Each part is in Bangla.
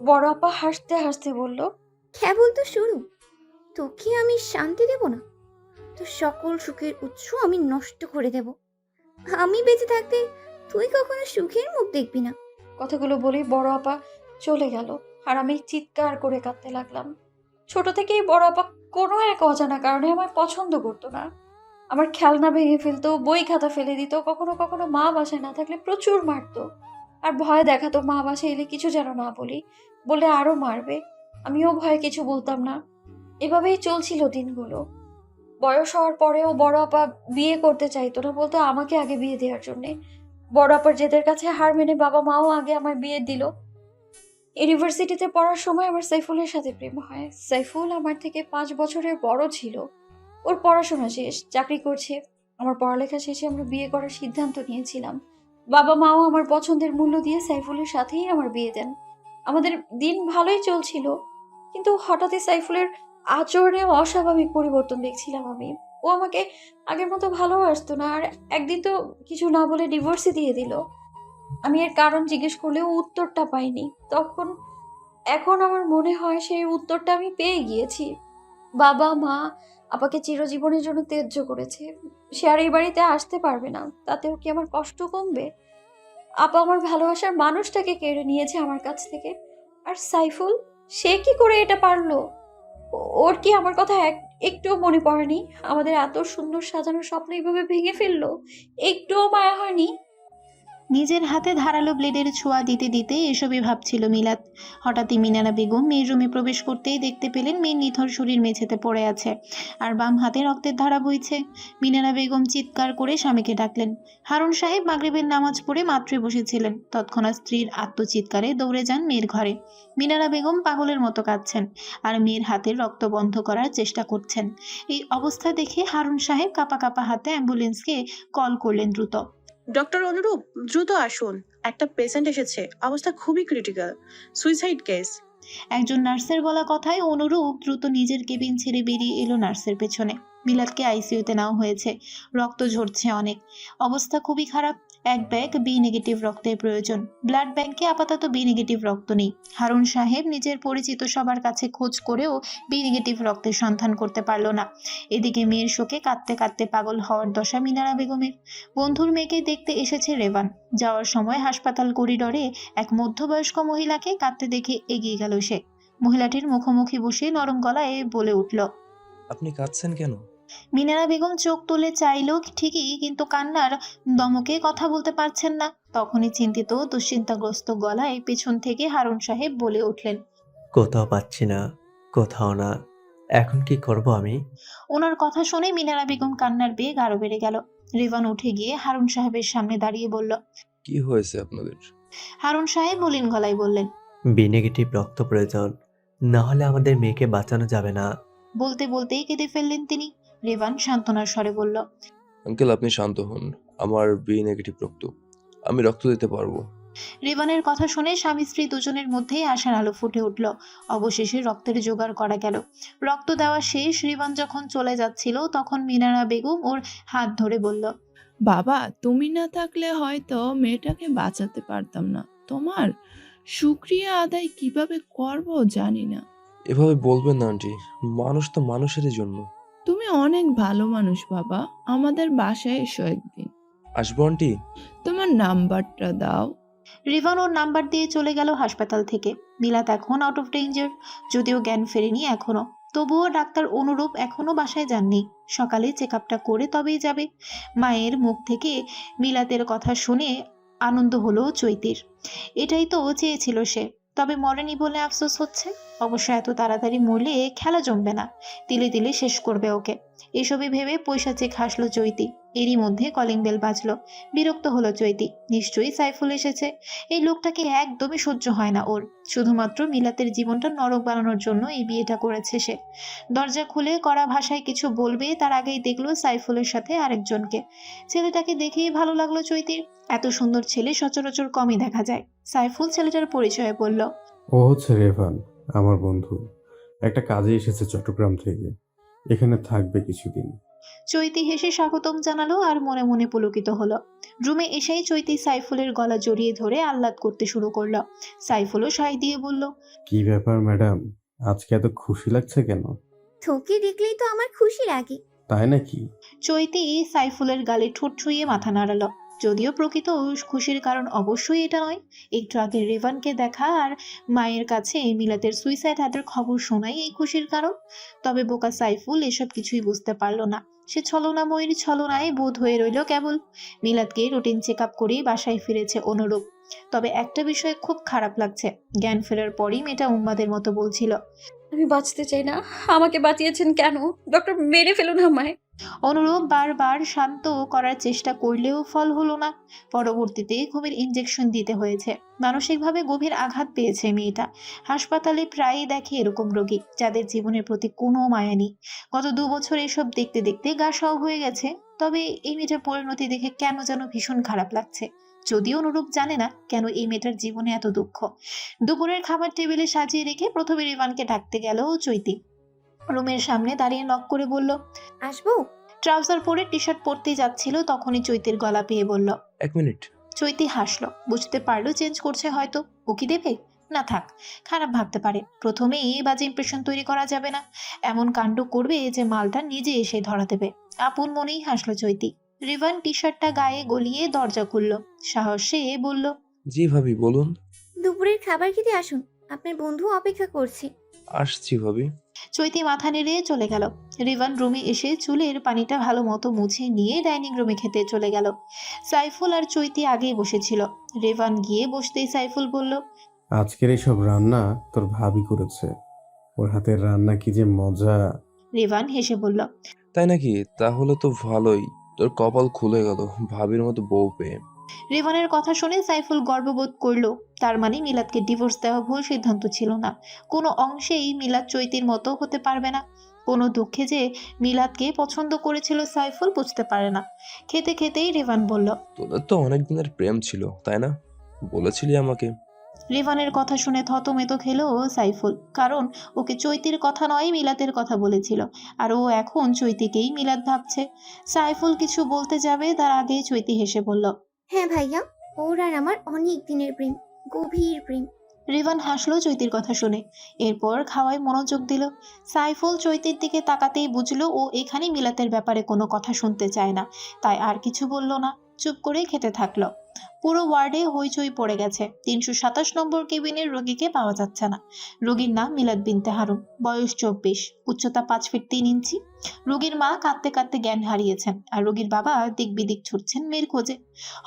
বড় আপা হাসতে হাসতে বলল, কেবল তো শুরু। তোকে আমি শান্তি দেব না, তোর সকল সুখের উৎস আমি নষ্ট করে দেব। আমি বেঁচে থাকতে তুই কখনো সুখের মুখ দেখবি না। কথাগুলো বলেই বড় আপা চলে গেল। আর আমি চিৎকার করে কাঁদতে লাগলাম। ছোট থেকেই বড় আপা কোনো এক অজানা কারণে আমার পছন্দ করতো না। আমার খেলনা ভেঙে ফেলতো, বই খাতা ফেলে দিত, কখনো কখনো মা বাসায় না থাকলে প্রচুর মারতো। আর ভয় দেখাতো মা বাসায় এলে কিছু যেন না বলি, বলে আরো মারবে। আমিও ভয়ে কিছু বলতাম না। এভাবেই চলছিল দিনগুলো। বয়স হওয়ার পরেও বড় আপা বিয়ে করতে চাইতো না, বলতো আমাকে আগে বিয়ে দেওয়ার জন্যে। বড় আপার জেদের কাছে হার মেনে বাবা মাও আগে আমার বিয়ে দিল। ইউনিভার্সিটিতে পড়ার সময় আমার সাইফুলের সাথে প্রেম হয়। সাইফুল আমার থেকে 5 বছরের বড় ছিল। ওর পড়াশোনা শেষ, চাকরি করছে। আমার পড়ালেখা শেষে আমরা বিয়ে করার সিদ্ধান্ত নিয়েছিলাম। বাবা মাও আমার পছন্দের মূল্য দিয়ে সাইফুলের সাথেই আমার বিয়ে দেন। আমাদের দিন ভালোই চলছিল, কিন্তু হঠাৎই সাইফুলের আচরণে অস্বাভাবিক পরিবর্তন দেখছিলাম আমি। ও আমাকে আগের মতো ভালোবাসতো না, আর একদিন তো কিছু না বলে ডিভোর্সই দিয়ে দিল। আমি এর কারণ জিজ্ঞেস করলেও উত্তরটা পাইনি। এখন আমার মনে হয় সেই উত্তরটা আমি পেয়ে গিয়েছি। বাবা মা আপাকে চিরজীবনের জন্য ত্যায্য করেছে। সে আর এই বাড়িতে আসতে পারবে না। তাতেও কি আমার কষ্ট কমবে? আপা আমার ভালোবাসার মানুষটাকে কেড়ে নিয়েছে আমার কাছ থেকে। আর সাইফুল, সে কি করে এটা পারলো? ওর কি আমার কথা একটুও মনে পড়েনি? আমাদের এত সুন্দর সাজানো স্বপ্ন এইভাবে ভেঙে ফেললো? একটুও মায়া হয়নি? নিজের হাতে ধারালো ব্লেডের ছোঁয়া দিতে দিতে এসবই ভাবছিল মিলাত। হঠাৎই মিনারা বেগম মেয়ের রুমে প্রবেশ করতেই দেখতে পেলেন মেয়ের নিথর শরীর মেঝেতে পড়ে আছে, আর বাম হাতে রক্তের ধারা বইছে। মিনারা বেগম চিৎকার করে স্বামীকে ডাকলেন। হারুন সাহেব মাগরিবের নামাজ পড়ে মাত্রই বসেছিলেন। তৎক্ষণাৎ স্ত্রীর আত্মচিৎকারে দৌড়ে যান মেয়ের ঘরে। মিনারা বেগম পাগলের মতো কাঁদছেন, আর মেয়ের হাতের রক্ত বন্ধ করার চেষ্টা করছেন। এই অবস্থা দেখে হারুন সাহেব কাঁপা কাঁপা হাতে অ্যাম্বুলেন্সকে কল করলেন দ্রুত। ডক্টর অনুরূপ, দ্রুত আসুন। একটা পেশেন্ট এসেছে, অবস্থা খুবই ক্রিটিক্যাল, সুইসাইড কেস। একজন নার্সের বলা কথায় অনুরূপ দ্রুত নিজের কেবিন ছেড়ে বেরিয়ে এলো নার্সের পেছনে। মিলাদকে আইসিইউতে নেওয়া হয়েছে, রক্ত ঝরছে অনেক, অবস্থা খুবই খারাপ। এক ব্যাগ বি নেগেটিভ রক্তের প্রয়োজন। ব্লাড ব্যাংকে আপাতত বি নেগেটিভ রক্ত নেই। হারুন সাহেব নিজের পরিচিত সবার কাছে খোঁজ করেও বি নেগেটিভ রক্তের সন্ধান করতে পারল না। এদিকে মেয়ের শোকে কাঁদতে কাঁদতে পাগল হওয়ার দশা মিনারা বেগমের। বন্ধুর মেয়েকে দেখতে এসেছে রেবান। যাওয়ার সময় হাসপাতাল করিডরে এক মধ্যবয়স্ক মহিলাকে কাঁদতে দেখে এগিয়ে গেল সে। মহিলাটির মুখোমুখি বসে নরম গলায় বলে উঠল, আপনি কাঁদছেন কেন? মিনারা বেগম চোখ তুলে চাইল ঠিকই, কিন্তু কান্নার দমকে কথা বলতে পারছেন না। তখনই চিন্তিত দুশ্চিন্তাগ্রস্ত গলায় পেছন থেকে হারুন সাহেব বলে উঠলেন, কোথাও পাচ্ছি না, কোথাও না। এখন কি করব আমি? ওনার কথা শুনে মিনারা বেগম কান্নার বেগ আরো বেড়ে গেল। রিভান উঠে গিয়ে হারুন সাহেবের সামনে দাঁড়িয়ে বলল। কি হয়েছে আপনাদের? হারুন সাহেব মলিন গলায় বললেন, বি নেগেটিভ রক্ত প্রয়োজন, না হলে আমাদের মেয়েকে বাঁচানো যাবে না। বলতে বলতেই কেঁদে ফেললেন তিনি। রেভান সান্ত্বনার স্বরে বলল, আঙ্কেল, আপনি শান্ত হন। আমার বি নেগেটিভ রক্ত, আমি রক্ত দিতে পারবো। রেবানের কথা শুনে স্বামী স্ত্রী দুজনের মধ্যেই আশার আলো ফুটে উঠল। অবশেষে রক্তের জোগাড় করা গেল। রক্ত দেওয়া শেষ। রিবান যখন চলে যাচ্ছিল তখন মিনারা বেগম ওর হাত ধরে বলল, বাবা, তুমি না থাকলে হয়তো মেয়েটাকে বাঁচাতে পারতাম না। তোমার শুক্রিয়া আদায় কিভাবে করব জানি না। এভাবে বলবেন না আন্টি, মানুষ তো মানুষেরই জন্য। তুমি অনেক ভালো মানুষ বাবা, আমাদের বাসায় এসো একদিন। আসবো আন্টি। তোমার নাম্বারটা দাও। রিভান ওর নাম্বার দিয়ে চলে গেল হাসপাতাল থেকে। মিলাত এখন আউট অফ ডেঞ্জার, যদিও জ্ঞান ফেরেনি এখনো। তবুও ডাক্তার অনুরূপ এখনো বাসায় যাননি। সকালে চেক আপটা করে তবেই যাবে। মায়ের মুখ থেকে মিলাতের কথা শুনে আনন্দ হলো চৈতির। এটাই তো চেয়েছিল সে। তবে মরেনি বলে আফসোস হচ্ছে। অবশ্য এত তাড়াতাড়ি মরলে খেলা জমবে না, তিলে তিলে শেষ করবে ওকে। এসবই ভেবে পৈশাচিক হাসলো চৈতি। এরই মধ্যে কলিং বেল বাজলো। বিরক্ত হলো চৈতি। নিশ্চয়ই সাইফুল এসেছে। এই লোকটাকে একদমই সহ্য হয় না ওর। শুধুমাত্র মিলাতের জীবনটা নরক বানানোর জন্য এই বিয়েটা করেছে সে। দরজা খুলে কড়া ভাষায় কিছু বলবে তার আগেই দেখলো সাইফুলের সাথে আরেকজনকে। ছেলেটাকে দেখেই ভালো লাগলো চৈতির। এত সুন্দর ছেলে সচরাচর কমই দেখা যায়। সাইফুল ছেলেটার পরিচয়ে বলল, ও হচ্ছে রেভান, আমার বন্ধু। একটা কাজে এসেছে চট্টগ্রাম থেকে, এখানে থাকবে কিছুদিন। চৈতি হেসে স্বাগতম জানালো আর মনে মনে পুলকিত হলো। রুমে এসেই চৈতি সাইফুলের গলা জড়িয়ে ধরে আহ্লাদ করতে শুরু করলো। সাইফুলও সায় দিয়ে বলল, কি ব্যাপার ম্যাডাম, আজকে এত খুশি লাগছে কেন? তোকে দেখলেই তো আমার খুশি লাগে। তাই নাকি? চৈতি সাইফুলের গালে ঠোঁট ছুঁয়ে মাথা নাড়ালো। যদিও প্রকৃত খুশির কারণ অবশ্যই এটা নয়, একটু আগে রেভানকে দেখা আর মায়ের কাছে মিলাতের সুইসাইড অ্যাটের খবর শোনাই এই খুশির কারণ। তবে বোকা সাইফুল এসব কিছুই বুঝতে পারলো না। সে ছলনাময়ীর ছলনায় বোধ হয়ে রইল কেবল। মিলাদকে রুটিন চেক আপ করেই বাসায় ফিরেছে অনুরূপ। তবে একটা বিষয়ে খুব খারাপ লাগছে, জ্ঞান ফেরার পরই মেয়েটা উন্মাদের মতো বলছিল, আমি বাঁচতে চাই না, আমাকে বাঁচিয়েছেন কেন? ডক্টর, মেরে ফেলুন আমায়। অনুরূপ বারবার শান্ত করার চেষ্টা করলেও ফল হলো না। পরবর্তীতে ঘুমের ইনজেকশন দিতে হয়েছে। মানসিকভাবে গভীর আঘাত পেয়েছে মেয়েটা। হাসপাতালে প্রায়ই দেখে এরকম রোগী যাদের জীবনের প্রতি কোনো মায়া নেই। গত 2 বছর এসব দেখতে দেখতে গা সওয়া হয়ে গেছে। তবে এই মেয়েটার পরিণতি দেখে কেন যেন ভীষণ খারাপ লাগছে। যদিও অনুরূপ জানে না কেন এই মেয়েটার জীবনে এত দুঃখ। দুপুরের খাবার টেবিলে সাজিয়ে রেখে প্রথমে রিভানকে ডাকতে গেল চৈতি। রুমের সামনে দাঁড়িয়ে নক করে বলল, আসবো? ট্রাউজার পরে টি শার্ট পরতেই যাচ্ছিল, তখনই চৈতির গলা পেয়ে বলল। 1 মিনিট। চৈতি হাসলো, বুঝতে পারলো চেঞ্জ করছে হয়তো। ও কি দেবে? না থাক, খারাপ ভাবতে পারে। প্রথমেই বাজে ইমপ্রেশন তৈরি করা যাবে না। এমন কাণ্ড করবে যে মালটা নিজে এসে ধরা দেবে। আপন মনেই হাসলো চৈতি। রিভান টি শার্টটা গায়ে গলিয়ে দরজা খুলল। সাহসে বলল, জি ভাবি, বলুন। দুপুরের খাবার খেতে আসুন, আপনার বন্ধু অপেক্ষা করছে। আসছি ভাবি। চৈতি মাথা নেড়ে চলে গেল। রিভান রুমে এসে চুলের পানিটা ভালো মতো মুছে নিয়ে ডাইনিং রুমে খেতে চলে গেল। সাইফুল আর চৈতি আগেই বসেছিল। রিভান গিয়ে বসতেই সাইফুল বলল, আজকের এইসব রান্না তোর ভাবি করেছে। ওর হাতের রান্না কি যে মজা! রিভান হেসে বলল। তাই নাকি? তাহলে তো ভালোই। তোর কপাল খুলে গেল ভাবির মতো বউ পেয়ে। রিভানের কথা শুনে সাইফুল গর্ববোধ করলো। তার মানে মিলাদকে ডিভোর্স দেওয়া ভুল সিদ্ধান্ত ছিল না। কোনো অংশেই মিলাদ চৈতির মতো হতে পারবে না। কোনো দুঃখে যে মিলাদকে পছন্দ করেছিল সাইফুল বুঝতে পারে না। খেতে খেতেই রিভান বলল, তোদের তো অনেক দিনের প্রেম ছিল, তাই না? বলেছিলি আমাকে। রিভানের কথা শুনে থতমেত খেলো সাইফুল, কারণ ওকে চৈতির কথা নয় মিলাদের কথা বলেছিল। আর ও এখন চৈতিকেই মিলাদ ভাবছে। সাইফুল কিছু বলতে যাবে তার আগেই চৈতি হেসে বলল, হ্যাঁ ভাইয়া, ওর আর আমার অনেক দিনের প্রেম, গভীর প্রেম। রিভান হাসলো চৈতির কথা শুনে। এরপর খাওয়ায় মনোযোগ দিল। সাইফুল চৈতির দিকে তাকাতেই বুঝলো ও এখানে মিলাতের ব্যাপারে কোনো কথা শুনতে চায় না। তাই আর কিছু বলল না, চুপ করে খেতে থাকলো। পুরো ওয়ার্ডে হইচই পড়ে গেছে। 327 নম্বর কেবিনের রোগীকে পাওয়া যাচ্ছে না। রোগীর নাম মিলাদ বিনতে হারুন, বয়স 24, উচ্চতা 5 ফিট 3 ইঞ্চি। রোগীর মা কাঁদতে কাঁদতে জ্ঞান হারিয়েছেন আর রোগীর বাবা দিক বিদিক ছুটছেন মেয়ের খোঁজে।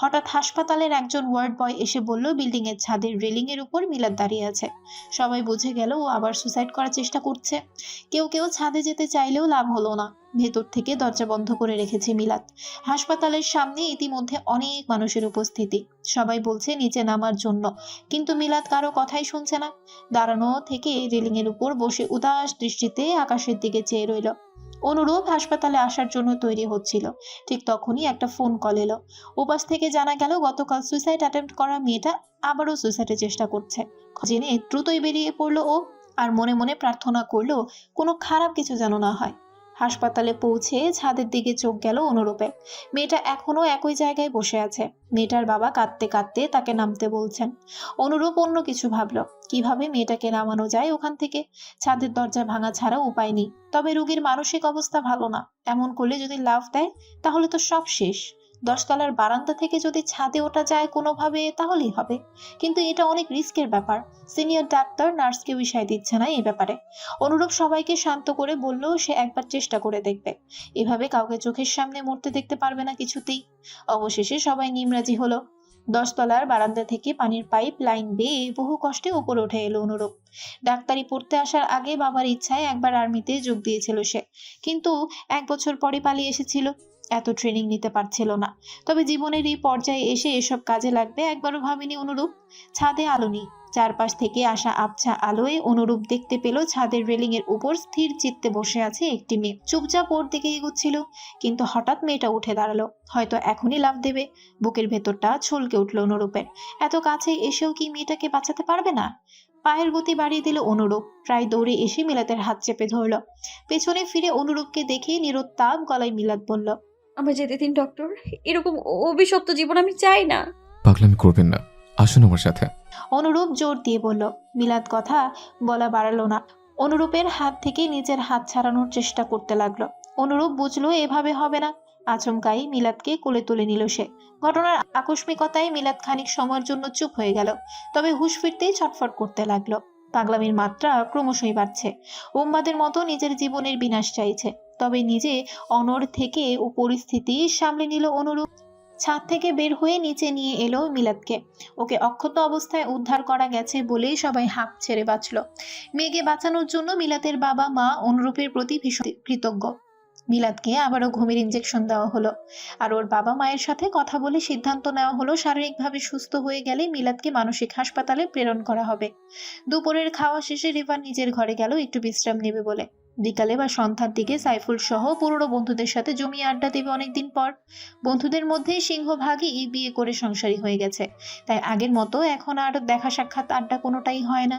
হঠাৎ হাসপাতালের একজন ওয়ার্ড বয় এসে বলল বিল্ডিং এর ছাদের রেলিং এর উপর মিলাদ দাঁড়িয়ে আছে। সবাই বুঝে গেল ও আবার সুসাইড করার চেষ্টা করছে। কেউ কেউ ছাদে যেতে চাইলেও লাভ হলো না। ভেতর থেকে দরজা বন্ধ করে রেখেছে মিলাদ। হাসপাতালের সামনে ইতিমধ্যে অনেক মানুষের উপস্থিতি। সবাই বলছে নিচে নামার জন্য, কিন্তু মিলাদ কারো কথাই শুনছে না। দাঁড়ানো থেকে রেলিং এর উপর বসে উদাস দৃষ্টিতে আকাশের দিকে চেয়ে রইল। অনুরূপ হাসপাতালে আসার জন্য তৈরি হচ্ছিল। ঠিক তখনই একটা ফোন কল এলো। ওপাশ থেকে জানা গেল গতকাল সুইসাইড অ্যাটেম্প্ট করা মেয়েটা আবারও সুইসাইডের চেষ্টা করছে। জেনে দ্রুতই বেরিয়ে পড়লো ও, আর মনে মনে প্রার্থনা করলো কোনো খারাপ কিছু যেন না হয়। হাসপাতালে পৌঁছে ছাদের দিকে চোখ গেল অনুরূপে। মেয়েটা এখনো একই জায়গায় বসে আছে। মেয়েটার বাবা কাঁদতে কাঁদতে তাকে নামতে বলছেন। অনুরূপ অন্য কিছু ভাবলো, কিভাবে মেয়েটাকে নামানো যায় ওখান থেকে। ছাদের দরজা ভাঙা ছাড়া উপায় নেই। তবে রোগীর মানসিক অবস্থা ভালো না, এমন করলে যদি লাফ দেয় তাহলে তো সব শেষ। 10 তলার বারান্দা থেকে যদি ছাদে ওঠা যায় কোনোভাবে তাহলেই হবে, কিন্তু এটা অনেক রিস্কের ব্যাপার। সিনিয়র ডাক্তার নার্সকে বিষয় দিচ্ছে না এই ব্যাপারে। অনুরূপ সবাইকে শান্ত করে বলল সে একবার চেষ্টা করে দেখবে। এভাবে কাউকে চোখের সামনে মরতে দেখতে পারবে না কিছুতেই। অবশেষে সবাই নিমরাজি হলো। 10 তলার বারান্দা থেকে পানির পাইপ লাইন বেয়ে বহু কষ্টে উপরে উঠে এলো অনুরূপ। ডাক্তারি পড়তে আসার আগে বাবার ইচ্ছায় একবার আর্মিতে যোগ দিয়েছিল সে, কিন্তু 1 বছর পরে পালিয়ে এসেছিল। এত ট্রেনিং নিতে পারছিল না। তবে জীবনের এই পর্যায়ে এসে এসব কাজে লাগবে একবারও ভাবেনি অনুরূপ। ছাদে আলো নেই। চারপাশ থেকে আসা আবছা আলোয় অনুরূপ দেখতে পেল ছাদের রেলিং এর উপর স্থির চিত্তে বসে আছে একটি মেয়ে। চুপচাপ ওর দিকে এগোচ্ছিল, কিন্তু হঠাৎ মেয়েটা উঠে দাঁড়ালো, হয়তো এখনই লাফ দেবে। বুকের ভেতরটা ছলকে উঠল অনুরূপের। এত কাছে এসেও কি মেয়েটাকে বাঁচাতে পারবে না? পায়ের গতি বাড়িয়ে দিল অনুরূপ। প্রায় দৌড়ে এসে মিলাতের হাত চেপে ধরল। পেছনে ফিরে অনুরূপকে দেখে নিরুত্তাপ গলায় মিলাত বলল, আমায় যেতে দিন ডক্টর, এরকম অভিশপ্ত জীবন আমি চাই না। পাগলামি করবেন না, আসুন আমার সাথে। অনুরূপ জোর দিয়ে বলল। মিলাত কথা বলা বাড়ালো না, অনুরূপের হাত থেকে নিজের হাত ছাড়ানোর চেষ্টা করতে লাগলো। অনুরূপ বুঝলো এভাবে হবে না। আচমকাই মিলাতকে কোলে তুলে নিল সে। ঘটনার আকস্মিকতায় মিলাত খানিক সময়ের জন্য চুপ হয়ে গেল, তবে হুঁশ ফিরতেই ছটফট করতে লাগলো। পাগলামির মাত্রা ক্রমশই বাড়ছে। উম্মাদের মতো নিজের জীবনের বিনাশ চাইছে, তবে নিজে অনড় থেকে ও পরিস্থিতি সামলে নিল অনুরূপ। ছাদ থেকে বের হয়ে নিচে নিয়ে এলো মিলাতকে। ওকে অক্ষত অবস্থায় উদ্ধার করা গেছে বলেই সবাই হাঁপ ছেড়ে বাঁচল। মেয়েকে বাঁচানোর জন্য মিলাতের বাবা মা অনুরূপের প্রতি ভীষণ কৃতজ্ঞ। মিলাদকে আবারও ঘুমের ইঞ্জেকশন দেওয়া হলো, আর ওর বাবা মায়ের সাথে কথা বলে সিদ্ধান্ত নেওয়া হলো শারীরিকভাবে সুস্থ হয়ে গেলে মিলাদকে মানসিক হাসপাতালে প্রেরণ করা হবে। দুপুরের খাওয়া শেষে রিভান নিজের ঘরে গেল একটু বিশ্রাম নেবে বলে। বিকালে বা সন্ধ্যার দিকে সাইফুল সহ পুরনো বন্ধুদের সাথে জমিয়ে আড্ডা দেবে অনেকদিন পর। বন্ধুদের মধ্যে সিংহভাগই বিয়ে করে সংসারী হয়ে গেছে, তাই আগের মতো এখন আর দেখা সাক্ষাৎ আড্ডা কোনোটাই হয় না।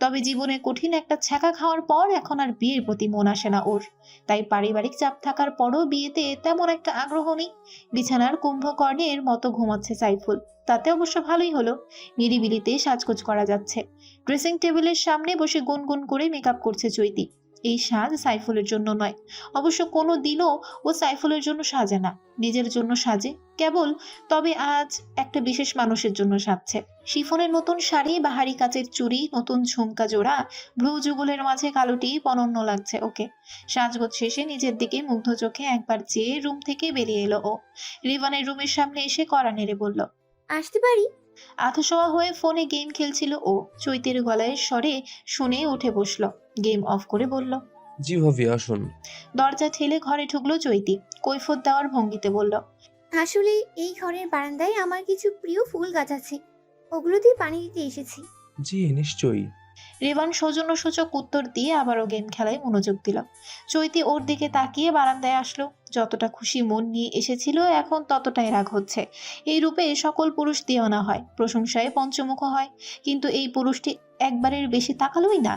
তবে জীবনে কঠিন একটা ছ্যাঁকা খাওয়ার পর এখন আর বিয়ের প্রতি মন আসে না ওর, তাই পারিবারিক চাপ থাকার পরও বিয়েতে তেমন একটা আগ্রহ নেই। বিছানার কুম্ভকর্ণের মতো ঘুমাচ্ছে সাইফুল, তাতে অবশ্য ভালোই হলো, নিরিবিলিতে সাজগোজ করা যাচ্ছে। ড্রেসিং টেবিলের সামনে বসে গুনগুন করে মেকআপ করছে চৈতি। এই সাজ সাইফুলের জন্য নয়, অবশ্য কোনো দিনও ও সাইফুলের জন্য সাজে না, নিজের জন্য সাজে কেবল। তবে আজ একটা বিশেষ মানুষের জন্য সাজছে। শিফনের নতুন শাড়ি, বাহারি কাচের চুড়ি, নতুন ঝুমকা জোড়া, ভ্রু যুগলের মাঝে কালোটি অনন্য লাগছে ওকে। সাজগোজ শেষে নিজের দিকে মুগ্ধ চোখে একবার চেয়ে রুম থেকে বেরিয়ে এলো ও। রিভানের রুমের সামনে এসে কড়া নেড়ে বলল, আসতে পারি? আধশোয়া হয়ে ফোনে গেম খেলছিল ও। চৈতির গলায় স্বরে শুনে উঠে বসলো, গেম অফ করে বলল, জি ভাবি আসুন। দরজা ঠেলে ঘরে ঢুকলো চৈতি, কৈফত দেওয়ার ভঙ্গিতে বলল, আসলে এই ঘরের বারান্দায় আমার কিছু প্রিয় ফুল গাছ আছে, ওগুলো দিয়ে পানি দিতে এসেছি। জি নিশ্চয়ই। রেবান সৌজন্যসূচক উত্তর দিয়ে আবারও গেম খেলায় মনোযোগ দিল। চৈতি ওর দিকে তাকিয়ে বারান্দায় আসলো। যতটা খুশি মন নিয়ে এসেছিল এখন ততটাই রাগ হচ্ছে। এই রূপে সকল পুরুষ দেওয়ানা হয়, প্রশংসায় পঞ্চমুখ হয়, কিন্তু এই পুরুষটি একবারের বেশি তাকালোই না।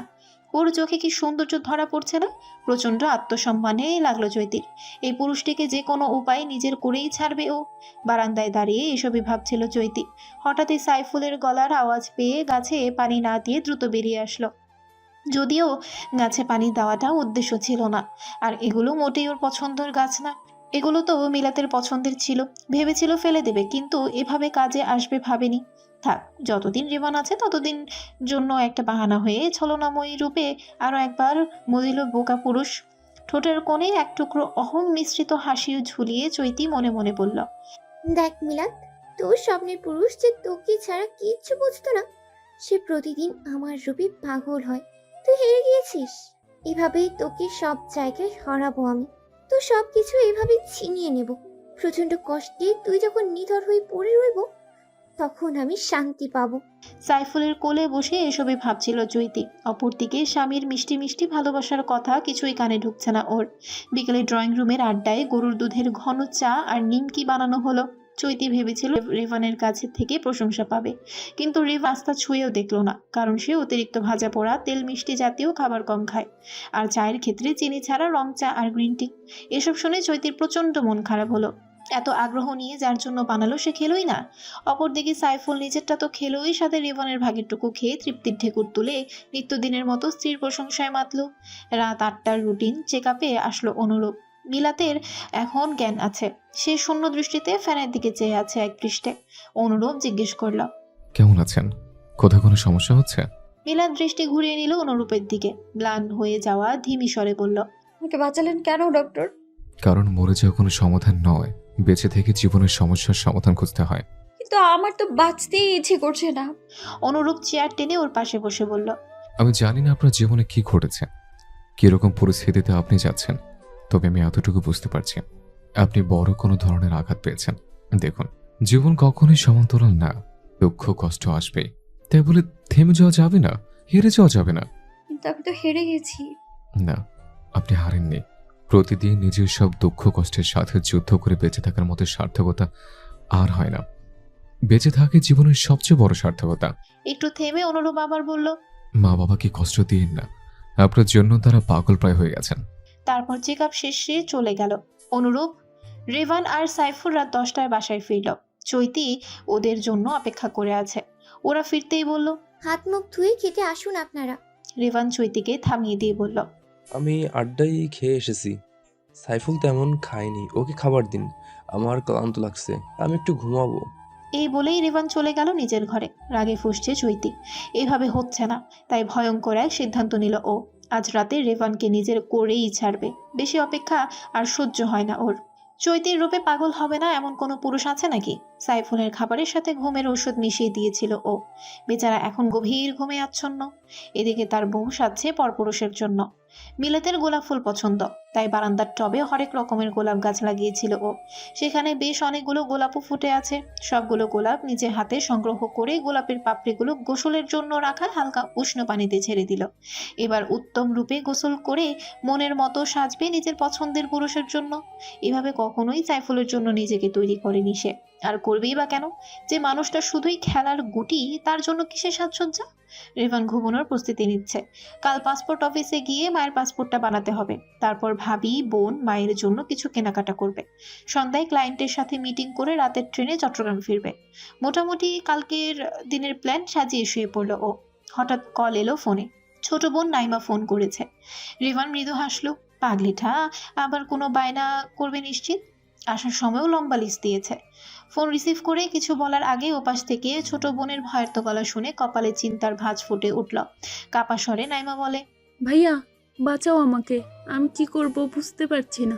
ওর চোখে কি সৌন্দর্য ধরা পড়ছে না? প্রচন্ড আত্মসম্মানে লাগলো চৈতির। এই পুরুষটিকে যে কোনো উপায়ে নিজের করেই ছাড়বে ও। বারান্দায় দাঁড়িয়ে এসবই ভাবছিল চৈতি। হঠাৎই সাইফুলের গলার আওয়াজ পেয়ে গাছে পানি না দিয়ে দ্রুত বেরিয়ে আসলো। যদিও গাছে পানি দেওয়াটা উদ্দেশ্য ছিল না, আর এগুলো মোটেই ওর পছন্দের গাছ না। এগুলো তো মিলাতের পছন্দের ছিল, ভেবেছিল ফেলে দেবে, কিন্তু এভাবে কাজে আসবে ভাবেনি। থাক, যতদিন জীবন আছে ততদিন জন্য একটা বাহানা হয়ে ছলনাময়ী রূপে আরো একবার মজিল বোকা পুরুষ। ঠোঁটের কোণে এক টুকরো অহং মিশ্রিত হাসিও ঝুলিয়ে চৈতি মনে মনে বলল, দেখ মিলাদ, তোর স্বপ্নের পুরুষ যে তোকে ছাড়া কিচ্ছু বুঝতো না, সে প্রতিদিন আমার রূপে পাগল হয়। তুই হেরে গিয়েছিস, এভাবেই তোকে সব জায়গায় হারাবো আমি। তো সব কিছু এভাবে ছিনিয়ে নেব। প্রচন্ড কষ্টে তুই যখন নিথর হয়ে পড়ে রইব, তখন আমি শান্তি পাবো। সাইফুলের কোলে বসে এসবই ভাবছিল চৈতি। অপরদিকে স্বামীর মিষ্টি মিষ্টি ভালোবাসার কথা কিছুই কানে ঢুকছে না ওর। বিকেলে ড্রয়িং রুমের আড্ডায় গরুর দুধের ঘন চা আর নিমকি বানানো হলো। চৈতি ভেবেছিল রিভানের কাছে থেকে প্রশংসা পাবে, কিন্তু রিভ আস্থা ছুঁয়েও দেখলো না, কারণ সে অতিরিক্ত ভাজা পোড়া তেল মিষ্টি জাতীয় খাবার কম খায়, আর চায়ের ক্ষেত্রে চিনি ছাড়া রং চা আর গ্রিন টি। এসব শুনে চৈতির প্রচন্ড মন খারাপ হলো। এত আগ্রহ নিয়ে যার জন্য বানালো সে খেলোই না। অপরদিকে সাইফুল নিজেরটা তো খেলোই, সাথে রিভানের ভাগেরটুকু খেয়ে তৃপ্তির ঢেকুর তুলে নিত্যদিনের মতো স্ত্রীর প্রশংসায় মাতল। রাত 8টার রুটিন চেক আপে আসলো অনুরূপ। মিলাতের এখন জ্ঞান আছে, সে শূন্য দৃষ্টিতে ফ্যানের দিকে চেয়ে আছে একদৃষ্টে। অনুরূপ জিজ্ঞেস করল, কেমন আছেন? কোথাও কোনো সমস্যা হচ্ছে? মিলাত দৃষ্টি ঘুরিয়ে নিল অনুরূপের দিকে, ম্লান হয়ে যাওয়া ধিমি স্বরে বলল, আমাকে বাঁচালেন কেন ডক্টর? কারণ মরে যাওয়া কোনো সমাধান নয়, বেঁচে থেকে জীবনের সমস্যার সমাধান খুঁজতে হয়। কিন্তু আমার তো বাঁচতেই ইচ্ছে করছে না। অনুরূপ চেয়ার টেনে ওর পাশে বসে বলল, আমি জানি না আপনার জীবনে কি ঘটেছে, কিরকম পরিস্থিতিতে আপনি যাচ্ছেন, তবে আমি এতটুকু বুঝতে পারছি আপনি বড় কোনো ধরনের আঘাত পেয়েছেন। দেখুন, জীবন কখনোই সমান্তরাল না, দুঃখ কষ্ট আসবেই, তাই বলে থেমে যাওয়া যাবে না, হেরে যাওয়া যাবে না। কিন্তু আমি তো হেরে গেছি। না, আপনি হারেননি। প্রতিদিন নিজের সব দুঃখ কষ্টের সাথে যুদ্ধ করে বেঁচে থাকার মতো সার্থকতা আর হয় না। বেঁচে থাকে জীবনের সবচেয়ে বড় সার্থকতা। একটু থেমে অনুরূপ আবার বলল, মা বাবাকে কষ্ট দিন না, আপনার জন্য তারা পাগল প্রায় হয়ে গেছেন। তারপর চেক আপ শেষে চলে গেল অনুরূপ। রেভান আর সাইফুল রাত 10টায় বাসায় ফিরল। চৈতি ওদের জন্য অপেক্ষা করে আছে। ওরা ফিরতেই বলল, হাত মুখ ধুয়ে খেতে আসুন আপনারা। রেভান চৈতিকে থামিয়ে দিয়ে বলল, আমি আড্ডাই খেয়ে এসেছি। সাইফুল তেমন খায়নি, ওকে খাবার দিন। আমার ক্লান্ত লাগছে, আমি একটু ঘুমাবো। এই বলেই রেভান চলে গেল নিজের ঘরে। রাগে ফুঁসছে চৈতি। এভাবে হচ্ছে না, তাই ভয়ঙ্কর এক সিদ্ধান্ত নিল ও। আজ রাতে রেভানকে নিজের করেই ছাড়বে। বেশি অপেক্ষা আর সহ্য হয় না ওর। চৈতির রূপে পাগল হবে না এমন কোনো পুরুষ আছে নাকি? সাইফুলের খাবারের সাথে ঘুমের ওষুধ মিশিয়ে দিয়েছিল ও। বেচারা এখন গভীর ঘুমে আচ্ছন্ন। এদিকে তার বউ সাজছে পরপুরুষের জন্য। মিলাতের গোলাপ ফুল পছন্দ, তাই বারান্দার টবে হরেক রকমের গোলাপ গাছ লাগিয়েছিল ও। সেখানে বেশ অনেকগুলো গোলাপও ফুটে আছে। সবগুলো গোলাপ নিজে হাতে সংগ্রহ করে গোলাপের পাপড়িগুলো গোসলের জন্য রাখা হালকা উষ্ণ পানিতে ছেড়ে দিল। এবার উত্তম রূপে গোসল করে মনের মতো সাজবে নিজের পছন্দের পুরুষের জন্য। এভাবে কখনোই সাইফুলের জন্য নিজেকে তৈরি করেনি সে, আর করবেই বা কেন? যে মানুষটা শুধুই খেলার গুটি, তার জন্য কিসের সাজসজ্জা? রেভান ঘুমানোর প্রস্তুতি নিচ্ছে। কাল পাসপোর্ট অফিসে গিয়ে মায়ের পাসপোর্টটা বানাতে হবে। তারপর ভাবি বোন মায়ের জন্য কিছু কেনাকাটা করবে। সন্ধ্যায় ক্লায়েন্টের সাথে মিটিং করে রাতের ট্রেনে চট্টগ্রাম ফিরবে। মোটামুটি কালকের দিনের প্ল্যান সাজিয়ে শুয়ে পড়ল ও। হঠাৎ কল এলো ফোনে। ছোট বোন নাইমা ফোন করেছে। রেভান মৃদু হাসলো। পাগলিটা আবার কোনো বায়না করবে নিশ্চিত। আসার সময়ও লম্বা লিস্ট দিয়েছে। ফোন রিসিভ করে কিছু বলার আগে ওপাশ থেকে ছোট বোনের ভয়ের তো গলা শুনে কপালে চিন্তার ভাঁজ ফুটে উঠল। কাপা স্বরে নাইমা বলে, ভাইয়া বাঁচাও আমাকে, আমি কি করব বুঝতে পারছি না।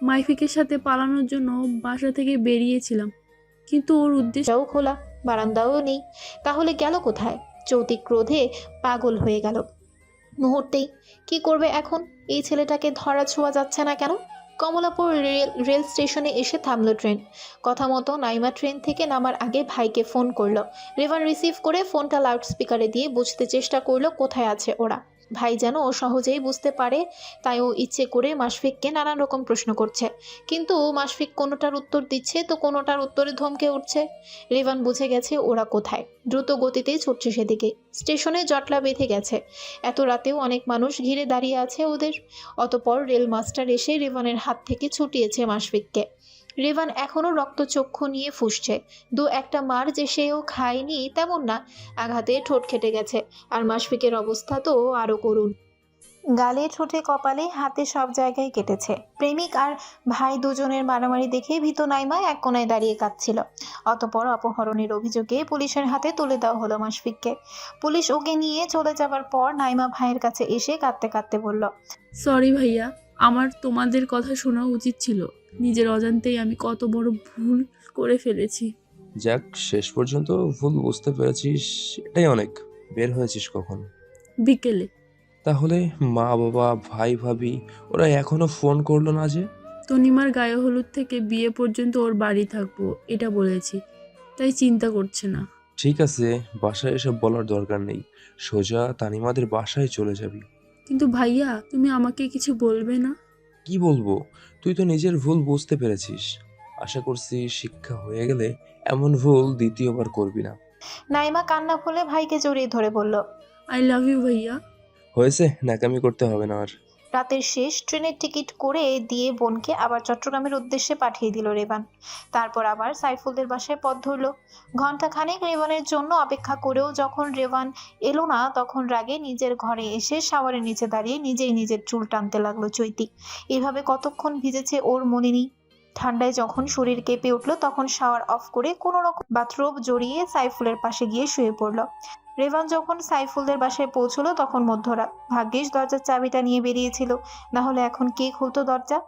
মাইফিকের সাথে পালানোর জন্য বাসা থেকে বেরিয়েছিলাম, কিন্তু ওর উদ্দেশ্য যাও খোলা, বারান্দাও নেই, তাহলে গেল কোথায়? চৌতি ক্রোধে পাগল হয়ে গেল মুহূর্তেই। কি করবে এখন? এই ছেলেটাকে ধরা ছোঁয়া যাচ্ছে না কেন? কমলাপুর রেল স্টেশনে এসে থামলো ট্রেন। কথা মতো নাইমা ট্রেন থেকে নামার আগে ভাইকে ফোন করলো। রেভান রিসিভ করে ফোনটা লাউড স্পিকারে দিয়ে বুঝতে চেষ্টা করলো কোথায় আছে ওরা। ভাই যেন ও সহজেই বুঝতে পারে, তাই ও ইচ্ছে করে মাশফিককে নানান রকম প্রশ্ন করছে। কিন্তু মাশফিক কোনোটার উত্তর দিচ্ছে তো কোনোটার উত্তরে ধমকে উঠছে। রেভান বুঝে গেছে ওরা কোথায়। দ্রুত গতিতেই ছুটছে সেদিকে। স্টেশনে জটলা বেঁধে গেছে। এত রাতেও অনেক মানুষ ঘিরে দাঁড়িয়ে আছে ওদের। অতপর রেল মাস্টার এসে রেভানের হাত থেকে ছুটিয়েছে মাশফিককে। রেভান এখনো রক্তচক্ষু নিয়ে ফুঁসছে। দু একটা মার যে সেও খায়নি তেমন না, আঘাতে ঠোঁট কেটে গেছে। আর মাশফিকের অবস্থা তো আরো করুণ। গালে, ঠোঁটে, কপালে, হাতে সব জায়গায় কেটেছে। প্রেমিক আর ভাই দুজনের মারামারি দেখে ভীত নাইমা এক কোনায় দাঁড়িয়ে কাঁদছিল। অতপর অপহরণের অভিযোগে পুলিশের হাতে তুলে দেওয়া হলো মাশফিককে। পুলিশ ওকে নিয়ে চলে যাবার পর নাইমা ভাইয়ের কাছে এসে কাঁদতে কাঁদতে বলল, সরি ভাইয়া, আমার তোমাদের কথা শোনা উচিত ছিল। নিজের অজান্তেই আমি কত বড় ভুল করে ফেলেছি। যাক, শেষ পর্যন্ত ভুল বুঝতে পেরেছিস, এটাই অনেক। বের হয়েছিস কখন? বিকেলে। তাহলে মা বাবা ভাই ভাবি ওরা এখনো ফোন করলো না যে? তনিমার গায়ে হলুদ থেকে বিয়ে পর্যন্ত ওর বাড়ি থাকবো এটা বলেছি, তাই চিন্তা করছে না। ঠিক আছে, বাসায় এসব বলার দরকার নেই। সোজা তানিমাদের বাসায় চলে যাবি। কিন্তু ভাইয়া তুমি আমাকে কিছু বলবে না? কি বলবো? তুই তো নিজের ভুল বুঝতে পেরেছিস। আশা করছি শিক্ষা হয়ে গেলে এমন ভুল দ্বিতীয়বার করবি না। নাইমা কান্না ফুলে ভাইকে জড়িয়ে ধরে বলল, আই লাভ ইউ ভাইয়া। হয়েছে, ন্যাকামি করতে হবে না আর। রাতের শেষ ট্রেনের টিকিট করে দিয়ে বোনকে আবার চট্টগ্রামের উদ্দেশ্যে পাঠিয়ে দিল রেবান। তারপর আবার সাইফুলদের বাসায় পথ ধরল। ঘণ্টাখানেক রেবানের জন্য অপেক্ষা করেও যখন রেবান এলো না, তখন রাগে নিজের ঘরে এসে শাওয়ারের নিচে দাঁড়িয়ে নিজেই নিজের চুল টানতে লাগলো চৈতি। এভাবে কতক্ষণ ভিজেছে ওর মনে নেই। ঠান্ডায় যখন শরীর কেঁপে উঠলো, তখন শাওয়ার অফ করে কোনো রকম বাথরোব জড়িয়ে সাইফুলের পাশে গিয়ে শুয়ে পড়ল। রেভান যখন সাইফুলদের বাসায় পৌঁছলো তখন মধ্যরাত। ভাগ্যিস দরজার চাবিটা নিয়ে বেরিয়েছিল, না হলে এখন কে খুলতো দরজা?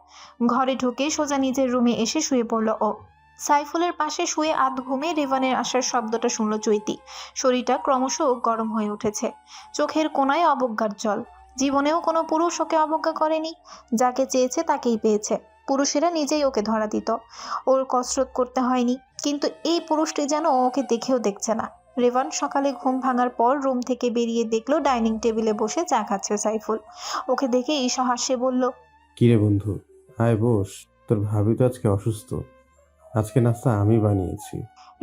ঘরে ঢুকে সোজা নিজের রুমে এসে শুয়ে পড়ল ও। সাইফুলের পাশে শুয়ে আধ ঘুমে রেভানের আসার শব্দটা শুনল চৈতি। শরীরটা ক্রমশ গরম হয়ে উঠেছে। চোখের কোণায় অবজ্ঞার জল। জীবনেও কোনো পুরুষ ওকে অবজ্ঞা করেনি। যাকে চেয়েছে তাকেই পেয়েছে। পুরুষেরা নিজেই ওকে ধরা দিত, ওর কসরত করতে হয়নি। কিন্তু এই পুরুষটি যেন ওকে দেখেও দেখছে না। রেভান সকালে ঘুম ভাঙার পর রুম থেকে বেরিয়ে দেখলো ডাইনিং টেবিলে বসে চা খাচ্ছে সাইফুল। ওকে দেখে সহাস্যে বলল, কিরে বন্ধু, আয় বস। তোর ভাবি তো আজকে অসুস্থ, আজকে নাস্তা আমি বানিয়েছি।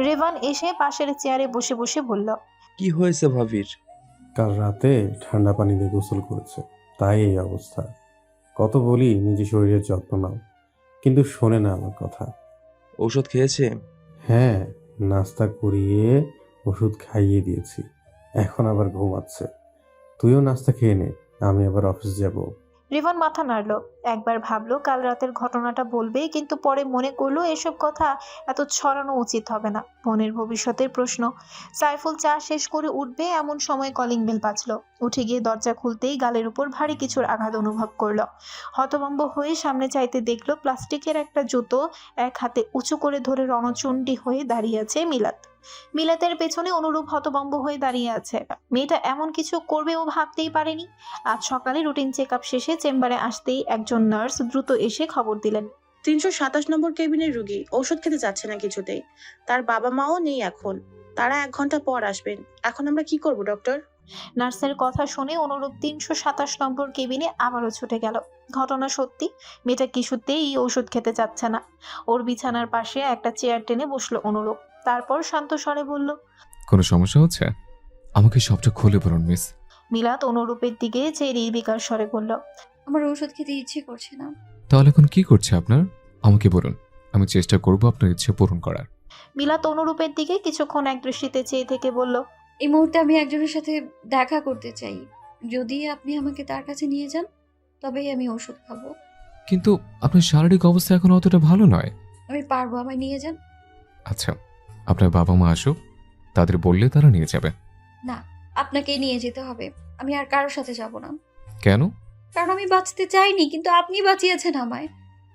রেভান এসে পাশের চেয়ারে বসে বসে বলল, কি হয়েছে ভাবির? কাল রাতে ঠান্ডা পানি দিয়ে গোসল করেছে, তাই এই অবস্থা। কত বলি নিজে শরীরের যত্ন নাও, কিন্তু শোনে না আমার কথা। ঔষধ খেয়েছে? হ্যাঁ, নাস্তা করিয়ে ওষুধ খাইয়ে দিয়েছি, এখন আবার ঘুমাচ্ছে। তুইও নাস্তা খেয়ে নে, আমি আবার অফিস যাব। রিভন মাথা নাড়ল। একবার ভাবলো কাল রাতের ঘটনাটা বলবে, কিন্তু পরে মনে করলো এসব কথা এত ছড়ানো উচিত হবে না। বোনের ভবিষ্যতের প্রশ্ন। সাইফুল চা শেষ করে উঠবে এমন সময় কলিং বেল বাজলো। উঠে গিয়ে দরজা খুলতেই গালের উপর ভারী কিছুর আঘাত অনুভব করলো। হতভম্ব হয়ে সামনে চাইতে দেখলো প্লাস্টিকের একটা জুতো এক হাতে উঁচু করে ধরে রণচণ্ডী হয়ে দাঁড়িয়ে আছে মিলাত। মিলাতের পেছনে অনুরূপ হতভম্ব হয়ে দাঁড়িয়ে আছে। মেয়েটা এমন কিছু করবে ও ভাবতেই পারেনি। আজ সকালে রুটিন চেক আপ শেষে চেম্বারে আসতেই একজন নার্স দ্রুত এসে খবর দিলেন। 327 নম্বর কেবিনের রুগী ওষুধ খেতে যাচ্ছে না কিছুতেই। তার বাবা মাও নেই এখন, তারা 1 ঘন্টা পর আসবেন। এখন আমরা কি করব ডক্টর? নার্সের কথা শুনে অনুরূপ 327 নম্বর কেবিনে আবারও ছুটে গেল। ঘটনা সত্যি, মেয়েটা কিছুতেই ওষুধ খেতে চাচ্ছে না। ওর বিছানার পাশে একটা চেয়ার টেনে বসলো অনুরূপ। তারপর শান্ত স্বরে বলল, কোনো সমস্যা হচ্ছে? আমাকে সবটা খুলে বলুন মিস। মিলাত অনুরূপের দিকে চেয়ে নির্বিকার স্বরে বলল, আমার ওষুধ খেতে ইচ্ছে করছে না। তাহলে এখন কি করছে আপনার? আমাকে বলুন, আমি চেষ্টা করব আপনার ইচ্ছে পূরণ করার। মিলাত অনুরূপের দিকে কিছুক্ষণ এক দৃষ্টিতে চেয়ে থেকে বলল, এই মুহূর্তে আমি একজনের সাথে দেখা করতে চাই। যদি আপনি আমাকে তার কাছে নিয়ে যান তবেই আমি ওষুধ খাবো। কিন্তু আপনার শারীরিক অবস্থা এখন অতটা ভালো নয়। আমি পারবো, আমায় নিয়ে যান। আচ্ছা, আপনার বাবা মা আসুক, তাদের বললে তারা নিয়ে যাবে। না, আপনাকেই নিয়ে যেতে হবে। আমি আর কারোর সাথে যাব না। কেন? কারণ আমি বাঁচতে চাইনি, কিন্তু আপনি বাঁচিয়েছেন আমায়।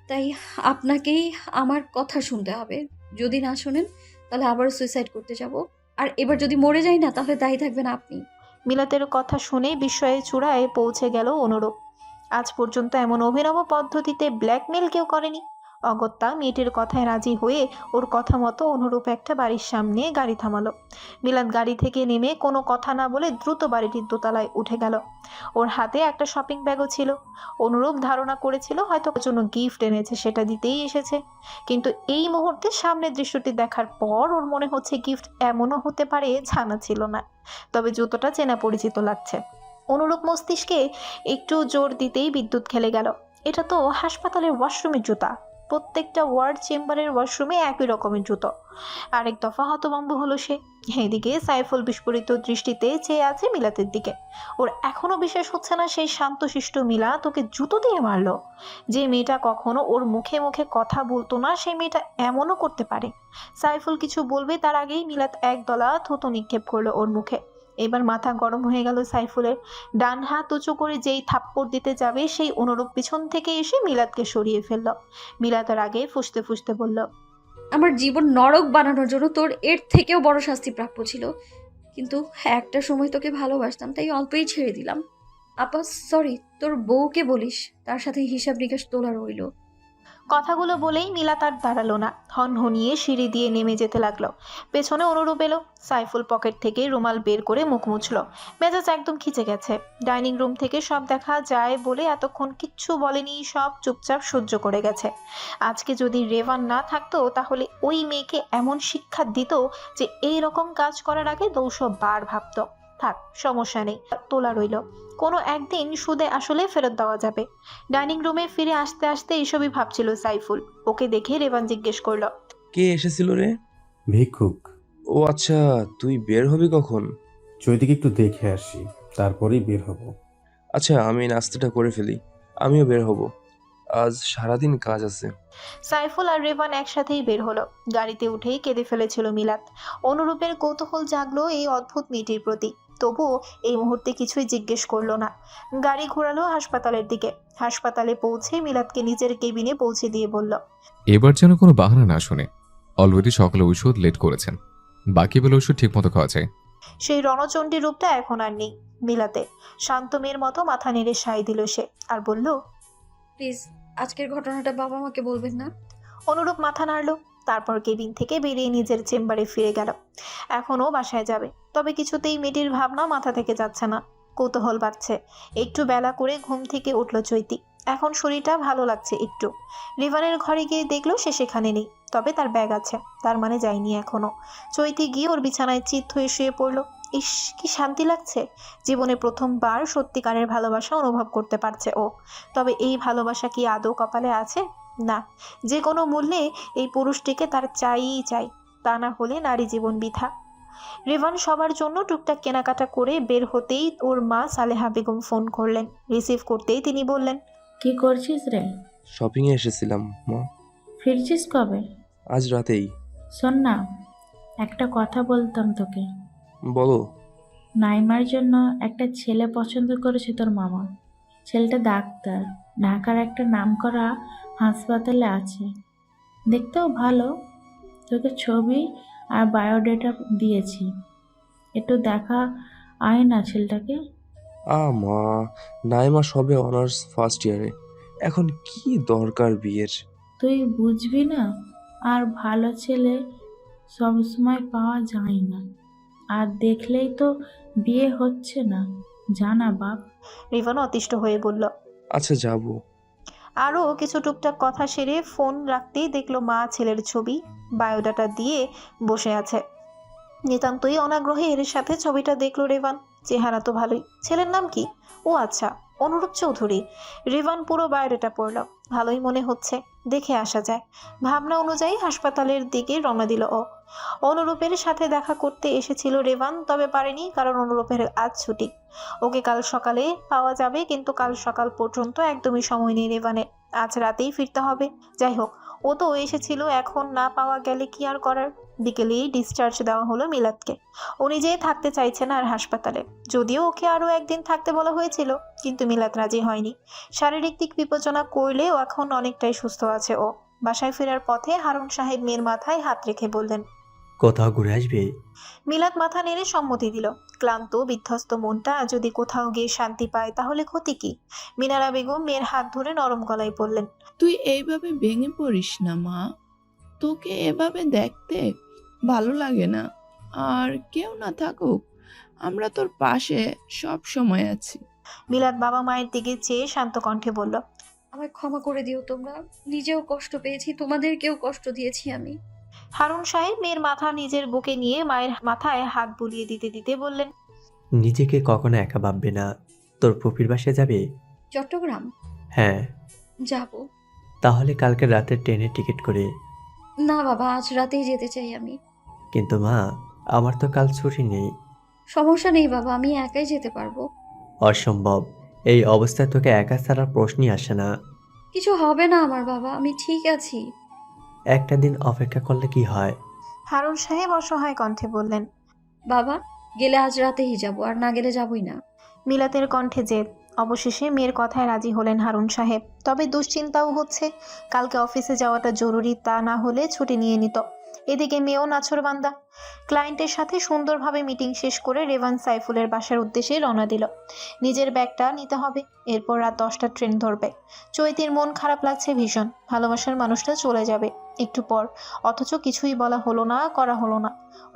তাই আপনাকেই আমার কথা শুনতে হবে। যদি না শোনেন তাহলে আবারও সুইসাইড করতে যাব। আর এবার যদি মরে যাই না, তাহলে দায়ী থাকবেন আপনি। মিলাতের কথা শুনে বিস্ময়ের চূড়ায় পৌঁছে গেল অনুরূপ। আজ পর্যন্ত এমন অভিনব পদ্ধতিতে ব্ল্যাকমেল কেউ করেনি। অগত্যা মেয়েটির কথায় রাজি হয়ে ওর কথা মতো অনুরূপ একটা বাড়ির সামনে গাড়ি থামালো। মিলাত গাড়ি থেকে নেমে কোনো কথা না বলে দ্রুত বাড়িটির দোতলায় উঠে গেল। ওর হাতে একটা শপিং ব্যাগও ছিল। অনুরূপ ধারণা করেছিল হয়তো ওর জন্য গিফট এনেছে, সেটা দিতেই এসেছে। কিন্তু এই মুহূর্তে সামনের দৃশ্যটি দেখার পর ওর মনে হচ্ছে গিফট এমনও হতে পারে, জানা ছিল না। তবে জুতোটা চেনা পরিচিত লাগছে। অনুরূপ মস্তিষ্কে একটু জোর দিতেই বিদ্যুৎ খেলে গেল। এটা তো হাসপাতালের ওয়াশরুমের জুতা। প্রত্যেকটা ওয়ার্ড চেম্বারের ওয়াশরুমে একই রকমের জুতো। আরেক দফা হতভম্ব হলো সে। এদিকে সাইফুল বিস্ফোরিত দৃষ্টিতে চেয়ে আছে মিলাতের দিকে। ওর এখনো বিশ্বাস হচ্ছে না সেই শান্তশিষ্ট মিলাত ওকে জুতো দিয়ে মারলো। যে মেয়েটা কখনো ওর মুখে মুখে কথা বলতো না, সেই মেয়েটা এমনও করতে পারে। সাইফুল কিছু বলবে তার আগেই মিলাত একদলা থুতু নিক্ষেপ করলো ওর মুখে। এবার মাথা গরম হয়ে গেল সাইফুলের। ডান হাত উঁচু করে যেই থাপ্পড় দিতে যাবে, সেই অনুরূপ পিছন থেকে এসে মিলাতকে সরিয়ে ফেলল। মিলাতের আগে ফুঁসতে ফুঁসতে বলল, আমার জীবন নরক বানানোর জন্য তোর এর থেকেও বড় শাস্তি প্রাপ্য ছিল। কিন্তু একটা সময় তোকে ভালোবাসতাম, তাই অল্পই ছেড়ে দিলাম। আপা সরি, তোর বউকে বলিস, তার সাথে হিসাব নিকাশ তোলা রইল। কথাগুলো বলেই মিলাত আর দাঁড়ালো না, হনহনিয়ে সিঁড়ি দিয়ে নেমে যেতে লাগলো। পেছনে অনুরূপ এলো। সাইফুল পকেট থেকে রুমাল বের করে মুখ মুছল। মেজাজ একদম খিচে গেছে। ডাইনিং রুম থেকে সব দেখা যায় বলে এতক্ষণ কিচ্ছু বলেনি, সব চুপচাপ সহ্য করে গেছে। আজকে যদি রেভান না থাকতো তাহলে ওই মেয়েকে এমন শিক্ষা দিত যে এই রকম কাজ করার আগে 200 বার ভাবতো। থাক, সমস্যা নেই, তোলা রইল। কোনো একদিন সুদে আসলে ফেরত দেওয়া যাবে। ডাইনিং রুমে ফিরে আসতে আসতে এইসবই ভাবছিল সাইফুল। ওকে দেখে রেভান জিজ্ঞেস করলো, কে এসেছিল রে? ভিক্ষুক। ও আচ্ছা, তুই বের হবি কখন? চৈতিকে একটু দেখে আসি, তারপরেই বের হব। আচ্ছা, আমি নাস্তাটা করে ফেলি, আমিও বের হব। আজ সারাদিন কাজ আছে। সাইফুল আর রেভান একসাথেই বের হলো। গাড়িতে উঠেই কেঁদে ফেলেছিল মিলাত। অনুরূপের কৌতূহল জাগলো এই অদ্ভুত মেয়েটির প্রতি। তবুও এই মুহূর্তে কিছুই জিজ্ঞেস করলো না। গাড়ি ঘোরালো হাসপাতালের দিকে। হাসপাতালে পৌঁছে মিলাতকে নিজের কেবিনে পৌঁছে দিয়ে বলল, এবার যেন কোনো বাহানা না শুনে। অলরেডি সকালে ঔষধ লেট করেছেন, বাকি বেলা ওষুধ ঠিক মতো খাওয়া যায়। সেই রণচণ্ডী রূপটা এখন আর নেই মিলাতে। শান্ত মেয়ের মতো মাথা নেড়ে সায় দিল সে, আর বলল, প্লিজ আজকের ঘটনাটা বাবা মাকে বলবেন না। অনুরূপ মাথা নাড়ল। তারপর কেবিন থেকে বেরিয়ে নিজের চেম্বারে ফিরে গেল। এখনও বাসায় যাবে, তবে কিছুতেই মেয়েটির ভাবনা মাথা থেকে যাচ্ছে না। কৌতূহল বাড়ছে। একটু বেলা করে ঘুম থেকে উঠল চৈতি। এখন শরীরটা ভালো লাগছে একটু। রিভানের ঘরে গিয়ে দেখলো সে সেখানে নেই, তবে তার ব্যাগ আছে, তার মানে যায়নি এখনো। চৈতি গিয়ে ওর বিছানায় চিত হয়ে শুয়ে পড়ল। ইস, কি শান্তি লাগছে। জীবনে প্রথমবার সত্যিকারের ভালোবাসা অনুভব করতে পারছে ও। তবে এই ভালোবাসা কি আদৌ কপালে আছে? না, যে কোনো মূল্যে এই পুরুষটিকে তার চাইই চাই, তা না হলে নারী জীবন বৃথা। রেভান সবার জন্য টুকটাক কেনাকাটা করে বের হতেই ওর মা সালেহা বেগম ফোন করলেন। রিসিভ করতেই তিনি বললেন, কি করছিস রে? শপিংয়ে এসেছিলাম মা। ফিরছিস কবে? আজ রাতেই। শোন না, একটা কথা বলতাম তোকে। বলো। নাইমার জন্য একটা ছেলে পছন্দ করেছে তোর মামা। ছেলেটা ডাক্তার, ঢাকার একটা নামকরা হাসপাতালে আছে। দেখতেও ভালো। তোকে ছবি আর বায়োডাটা দিয়েছি, একটু দেখা আয় না ছেলেটাকে। মা, নাইমা সবে অনার্স ফার্স্ট ইয়ারে, এখন কি দরকার বিয়ের? তুই বুঝবি না, আর ভালো ছেলে সবসময় পাওয়া যায় না, আর দেখলেই তো বিয়ে হচ্ছে না, জানা বাপ। রিভান অতিষ্ঠ হয়ে বলল। আচ্ছা যাবো। আরও কিছু টুকটাক কথা সেরে ফোন রাখতেই দেখলো মা ছেলের ছবি বায়োডাটা দিয়ে বসে আছে। নিতান্তই অনাগ্রহে এর সাথে ছবিটা দেখলো রেভান। চেহারা তো ভালোই। ছেলের নাম কি? ও আচ্ছা, অনুরূপ চৌধুরী। রেভান পুরো বায়োডাটা পড়ল। ভালোই মনে হচ্ছে, দেখে আসা যায়। ভাবনা অনুযায়ী হাসপাতালের দিকে রওনা দিল ও। অনুরূপের সাথে দেখা করতে এসেছিল রেভান, তবে পারেনি, কারণ অনুরূপের আজ ছুটি। ওকে কাল সকালে পাওয়া যাবে, কিন্তু কাল সকাল পর্যন্ত একদমই সময় নেই রেভানের। আজ রাতেই ফিরতে হবে। যাই হোক, ও তো এসেছিল, এখন না পাওয়া গেলে কি আর করার। বিকেলেই ডিসচার্জ দেওয়া হলো মিলাদকে। ও নিজেই থাকতে চাইছে না আর হাসপাতালে। যদিও ওকে আরও একদিন থাকতে বলা হয়েছিল, কিন্তু মিলাদ রাজি হয়নি। শারীরিক দিক বিবেচনা করলে ও এখন অনেকটাই সুস্থ আছে ও। বাসায় ফেরার পথে হারুন সাহেব মেয়ের মাথায় হাত রেখে বললেন, কোথাও ঘুরে আসবে? মিলাদ মাথা নেড়ে সম্মতি দিল। ক্লান্ত বিধ্বস্ত মনটা যদি কোথাও গিয়ে শান্তি পায় তাহলে ক্ষতি কি? মিনারা বেগম মেয়ের হাত ধরে নরম গলায় বললেন, তুই এইভাবে ভেঙে পড়িস না মা, তোকে এভাবে দেখতে ভালো লাগে না। আর কেউ না থাকুক, আমরা তোর পাশে সব সময় আছি। মিলাদ বাবা মায়ের দিকে চেয়ে শান্ত কণ্ঠে বলল, আমায় ক্ষমা করে দিও তোমরা, নিজেও কষ্ট পেয়েছি, তোমাদেরকেও কষ্ট দিয়েছি আমি। হারুন সাহেব মেয়ের মাথা নিজের বুকে নিয়ে মায়ের মাথায় হাত বুলিয়ে দিতে দিতে বললেন, নিজেকে কখনো একা ভাববে না। তোর ফুপির বাসায় যাবে? চট্টগ্রাম হ্যাঁ। যাব। তাহলে কালকে রাতের ট্রেনের টিকিট করে। না বাবা, আজ রাতেই যেতে চাই আমি। কিন্তু মা, আমার তো কাল ছুটি নেই। সমস্যা নেই বাবা, আমি একাই যেতে পারবো। অসম্ভব, এই অবস্থায় তোকে একা ছাড়ার প্রশ্নই আসে না। কিছু হবে না আমার বাবা, আমি ঠিক আছি। একটা দিন অপেক্ষা করলে কি হয়? হারুন সাহেব অসহায় কণ্ঠে বললেন। বাবা, গেলে আজ রাতেই যাব, আর না গেলে যাবই না। মিলাতের কণ্ঠে জেদ। অবশেষে মেয়ের কথায় রাজি হলেন হারুন সাহেব। তবে দুশ্চিন্তাও হচ্ছে, কালকে অফিসে যাওয়াটা জরুরি, তা না হলে ছুটি নিয়ে নিত। এদিকে মেয়েও নাছোড়বান্দা। ক্লায়েন্টের সাথে সুন্দরভাবে মিটিং শেষ করে রেভান সাইফুলের বাসার উদ্দেশ্যে রওনা দিল। নিজের ব্যাগটা নিতে হবে, এরপর রাত 10টার ট্রেন ধরবে। চৈতির মন খারাপ লাগছে ভীষণ। ভালোবাসার মানুষটা চলে যাবে একটু পর, অথচ কিছুই বলা হলো না, করা হলো না।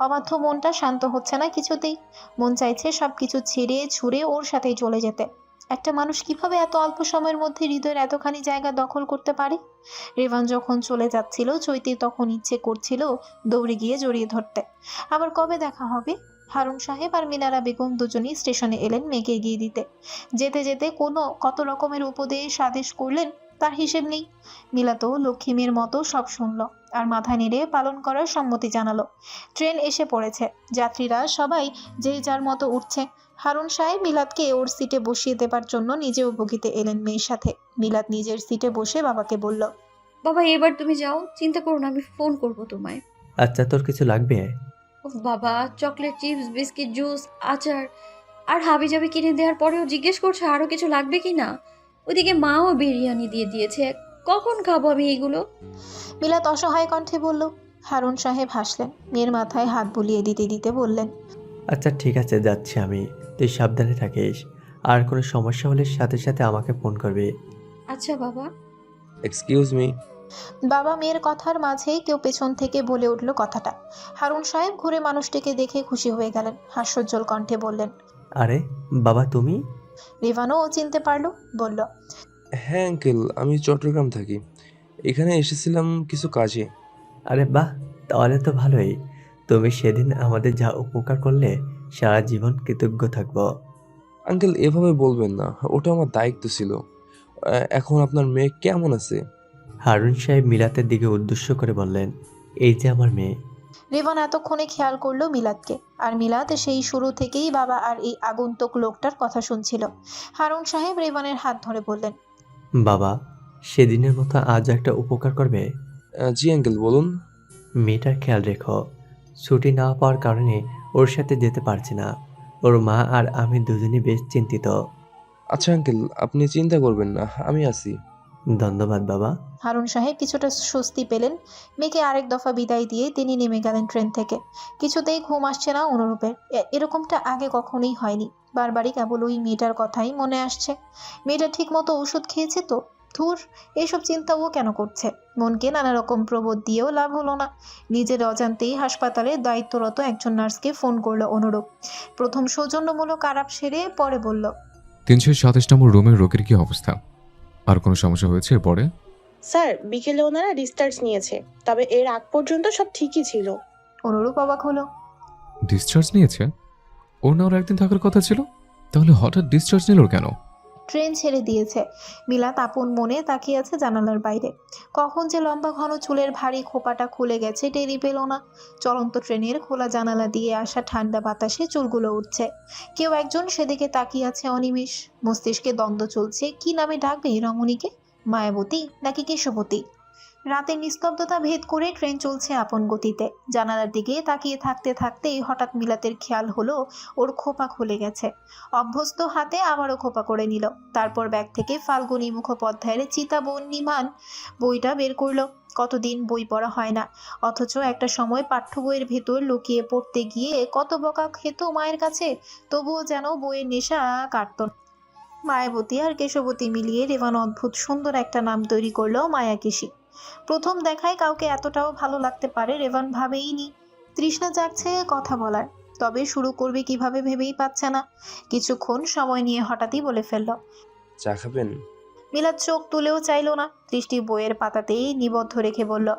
অবাধ্য মনটা শান্ত হচ্ছে না কিছুতেই। মন চাইছে সবকিছু ছেড়ে ছুড়ে ওর সাথেই চলে যেতে। একটা মানুষ কিভাবে এত অল্প সময়ের মধ্যে হৃদয়ের এতখানি জায়গা দখল করতে পারে? রেভান যখন চলে যাচ্ছিল, চৈতি তখন ইচ্ছে করছিল দৌড়ে গিয়ে জড়িয়ে ধরতে। আবার কবে দেখা হবে? হারুন সাহেব আর মিনারা বেগম দুজনেই স্টেশনে এলেন মেয়েকে এগিয়ে দিতে। যেতে যেতে কত রকমের উপদেশ আদেশ করলেন, তার হিসেব নেই। মিলাতো লক্ষ্মীমের মতো সব শুনল আর মাথা নেড়ে পালন করার সম্মতি জানালো। ট্রেন এসে পড়েছে, যাত্রীরা সবাই যে যার মতো উঠছে। হারুন সাহেব মিলাদকে ওর সিটে বসিয়ে দেবার জন্য নিজেও বগিতে এলেন মেয়ের সাথে। মিলাদ নিজের সিটে বসে বাবাকে বলল, বাবা এবার তুমি যাও, চিন্তা করো না, আমি ফোন করব তোমায়। আচ্ছা, তোর কিছু লাগবে? ওহ বাবা, চকলেট, চিপস, বিস্কিট, জুস, আচার আর হাবি জাবি কিনে দেওয়ার পরেও জিজ্ঞেস করছে আরো কিছু লাগবে কি না। ওইদিকে মাও বিরিয়ানি দিয়ে দিয়েছে, কখন খাবো আমি এইগুলো? মিলাদ অসহায় কণ্ঠে বলল। হারুন সাহেব হাসলেন, মেয়ের মাথায় হাত বুলিয়ে দিতে দিতে বললেন, আচ্ছা ঠিক আছে, যাচ্ছি আমি। তুই সাবধানে থাকিস, আর কোনো সমস্যা হলে সাথে সাথে আমাকে ফোন করবি। আচ্ছা বাবা। Excuse me. বাবা মেয়ের কথার মাঝেই কেউ পেছন থেকে বলে উঠল কথাটা। হারুন সাহেব ঘুরে মানুষটিকে দেখে খুশি হয়ে গেলেন, হাস্যোজ্জ্বল কণ্ঠে বললেন, আরে বাবা, তুমি? রিভানও চিনতে পারলো, বলল, হ্যাঁ আঙ্কেল, আমি চট্টগ্রাম থাকি, এখানে এসেছিলাম কিছু কাজে। আরে বাহ, তাহলে তো ভালোই। তুমি সেদিন আমাদের যা উপকার করলে সারা জীবন কৃতজ্ঞ থাকবো। আঙ্কেল এভাবে বলবেন না, ওটা আমার দায়িত্ব ছিল। এখন আপনার মেয়ে কেমন আছে? হারুন সাহেব মিলাতের দিকে উদ্দেশ্য করে বললেন, এই যে আমার মেয়ে। রেভান এতক্ষণে খেয়াল করলো মিলাদকে, আর মিলাদ সেই শুরু থেকেই বাবা আর এই আগন্তুক লোকটার কথা শুনছিল। হারুন সাহেব রেভানের হাত ধরে বললেন, বাবা, সেদিনের মতো আজ একটা উপকার করবে? জি আঙ্কেল, বলুন। মেয়েটার খেয়াল রেখো। ছুটি না পাওয়ার কারণে ওর সাথে যেতে পারছি না। ওর মা আর আমি দুজনই বেশ চিন্তিত। আচ্ছা আঙ্কেল, আপনি চিন্তা করবেন না, আমি আছি। ধন্যবাদ বাবা। হারুন সাহেব কিছুটা স্বস্তি পেলেন। মেয়েকে আরেক দফা বিদায় দিয়ে তিনি নেমে গেলেন ট্রেন থেকে। কিছুতেই ঘুম আসছে না অনুরূপের। এরকমটা আগে কখনোই হয়নি। বারবারই কেবল ওই মেয়েটার কথাই মনে আসছে। মেয়েটা ঠিক মতো ওষুধ খেয়েছে তো? ধুর, এইসব চিন্তা ও কেন করছে? মনকে নানা রকম প্রবোধ দিয়েও লাভ হলো না। নিজের অজান্তেই হাসপাতালে দায়িত্বরত একজন নার্সকে ফোন করলো অনুরূপ। প্রথম সৌজন্যমূলক আলাপ সেরে পরে বলল, 327 নম্বর রুমের রোগীর কি অবস্থা? আর কোনো সমস্যা হয়েছে পরে? স্যার, বিকেলে ওনারা ডিসচার্জ নিয়েছে, তবে এর আগ পর্যন্ত সব ঠিকই ছিল। অনুরূপ অবাক হলো। ডিসচার্জ নিয়েছে? ওর না ওর একদিন থাকার কথা ছিল, তাহলে হঠাৎ ডিসচার্জ নিল কেন? ট্রেন ছেড়ে দিয়েছে। মিলাত আপন মনে তাকিয়ে আছে জানালার বাইরে। কখন যে লম্বা ঘন চুলের ভারী খোপাটা খুলে গেছে টেরি পেল না। চলন্ত ট্রেনের খোলা জানালা দিয়ে আসা ঠান্ডা বাতাসে চুলগুলো উঠছে। কেউ একজন সেদিকে তাকিয়ে আছে অনিমেষ। মস্তিষ্কে দ্বন্দ্ব চলছে, কি নামে ডাকবে রমণীকে? মায়াবতী নাকি কেশবতী? রাতের নিস্তব্ধতা ভেদ করে ট্রেন চলছে আপন গতিতে। জানালার দিকে তাকিয়ে থাকতে থাকতেই হঠাৎ মিলাতের খেয়াল হলো ওর খোপা খুলে গেছে। অভ্যস্ত হাতে আবারও খোপা করে নিল। তারপর ব্যাগ থেকে ফাল্গুনী মুখোপাধ্যায়ের চিতাবর্ণিমান বইটা বের করলো। কতদিন বই পড়া হয় না, অথচ একটা সময় পাঠ্য বইয়ের ভেতর লুকিয়ে পড়তে গিয়ে কত বকা খেত মায়ের কাছে, তবুও যেন বইয়ের নেশা কাটত না। মায়াবতী আর কেশবতী মিলিয়ে রেভান অদ্ভুত সুন্দর একটা নাম তৈরি করলো, মায়াকেশী। প্রথম দেখায় কাউকে এতটাও ভালো লাগতে পারে রেভান ভাবেইনি। তৃষ্ণা জাগছে কথা বলার, তবে শুরু করবে কিভাবে ভেবেই পাচ্ছে না। কিছুক্ষণ সময় নিয়ে হঠাৎই বলে ফেলল, চা খাবেন? মিলাদ চোখ তুলেও চাইলো না, দৃষ্টি বইয়ের পাতাতেই নিবদ্ধ রেখে বলল,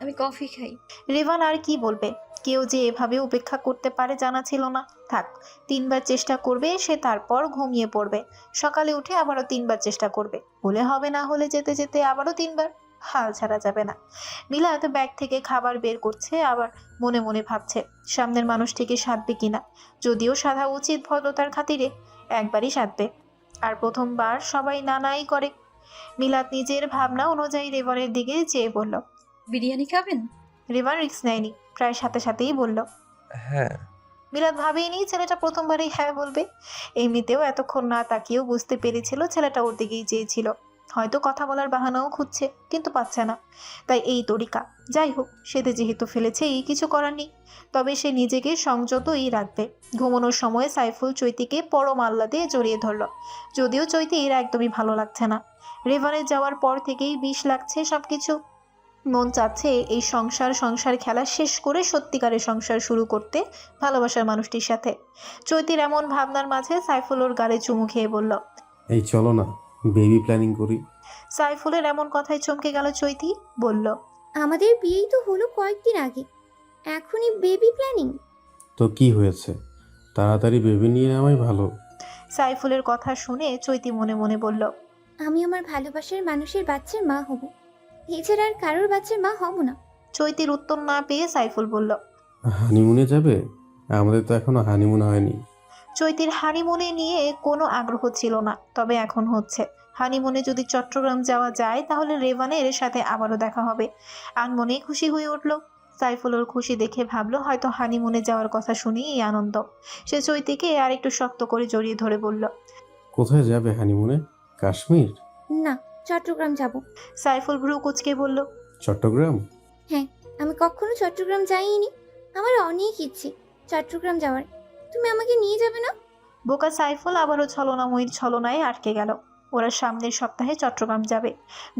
আমি কফি খাই। রেভান আর কি বলবে? কেউ যে এভাবে উপেক্ষা করতে পারে জানা ছিল না। থাক, 3বার চেষ্টা করবে সে, তারপর ঘুমিয়ে পড়বে। সকালে উঠে আবারও 3বার চেষ্টা করবে, হলে হবে, না হলে যেতে যেতে আবারও 3বার। হাল ছাড়া যাবে না। মিলাদ ব্যাগ থেকে খাবার বের করছে, আবার মনে মনে ভাবছে সামনের মানুষটিকে সাধবে কিনা। যদিও সাধা উচিত ভদ্রতার খাতিরে, একবারই সাধবে। আর প্রথমবার সবাই নানাই করে। মিলাদ নিজের ভাবনা অনুযায়ী রেভানের দিকে চেয়ে বলল, বিরিয়ানি খাবেন? রেভান রিস্ক নেয়নি, প্রায় সাথে সাথেই বলল। হ্যাঁ। মিলাদ ভাবেইনি ছেলেটা প্রথমবারই হ্যাঁ বলবে। এমনিতেও এতক্ষণ না তাকিয়েও বুঝতে পেরেছিল ছেলেটা ওর দিকেই চেয়েছিল। হয়তো কথা বলার বাহানাও খুঁজছে, কিন্তু পাচ্ছে না, তাই এই তরিকা। যাই হোক, সেতে যেহেতু ফেলেছে এই কিছু করার নেই। তবে সে নিজেকে সংযতই রাখবে। ঘুমানোর সময় সাইফুল চৈতিকে পরম আহ্লাদে জড়িয়ে ধরল। যদিও চৈতি এর একদমই ভালো লাগছে না। রেভানের যাওয়ার পর থেকেই বিষ লাগছে সবকিছু। মন চাচ্ছে এই সংসার খেলা শেষ করে সত্যিকারের সংসার শুরু করতে ভালোবাসার মানুষটির সাথে। চৈতির এমন ভাবনার মাঝে সাইফুল ওর গালে চুমু খেয়ে বলল, এই চলো না, বেবি প্ল্যানিং করি। সাইফুলের এমন কথায় চমকে গেল চৈতি, বলল, আমাদের বিয়েই তো হলো কয়েকদিন আগে, এখনই বেবি প্ল্যানিং? তো কি হয়েছে, তাড়াতাড়ি বেবি নিয়ে নেওয়াই ভালো। সাইফুলের কথা শুনে চৈতি মনে মনে বলল, আমি আমার ভালোবাসার মানুষের বাচ্চার মা হব, এছাড়া আর কারোর বাচ্চার মা হব না। চৈতির উত্তর না পেয়ে সাইফুল বলল, হানিমুনে যাবে? আমাদের তো এখনো হানিমুন হয়নি। চৈতির হানিমুনে নিয়ে কোনো আগ্রহ ছিল না, তবে এখন হচ্ছে। হানিমুনে যদি চট্টগ্রাম যাওয়া যায় তাহলে রেভানের সাথে আবারও দেখা হবে। আনমনেই খুশি হয়ে উঠল। সাইফুল ওর খুশি দেখে ভাবলো হয়তো হানিমুনে যাওয়ার কথা শুনেই এই আনন্দ। সে চৈতিকে আর একটু শক্ত করে জড়িয়ে ধরে বলল, কোথায় যাবে হানিমুনে? কাশ্মীর? না, চট্টগ্রাম যাব। সাইফুল ভ্রু কুচকে বলল, চট্টগ্রাম? হ্যাঁ, আমি কখনো চট্টগ্রাম যাইনি, আমার অনেক ইচ্ছে চট্টগ্রাম যাওয়ার। তুমি আমাকে নিয়ে যাবে না? বোকা সাইফুল আবারও ছলনাময়ীর ছলনায় আটকে গেল। ওরা সামনের সপ্তাহে চট্টগ্রাম যাবে।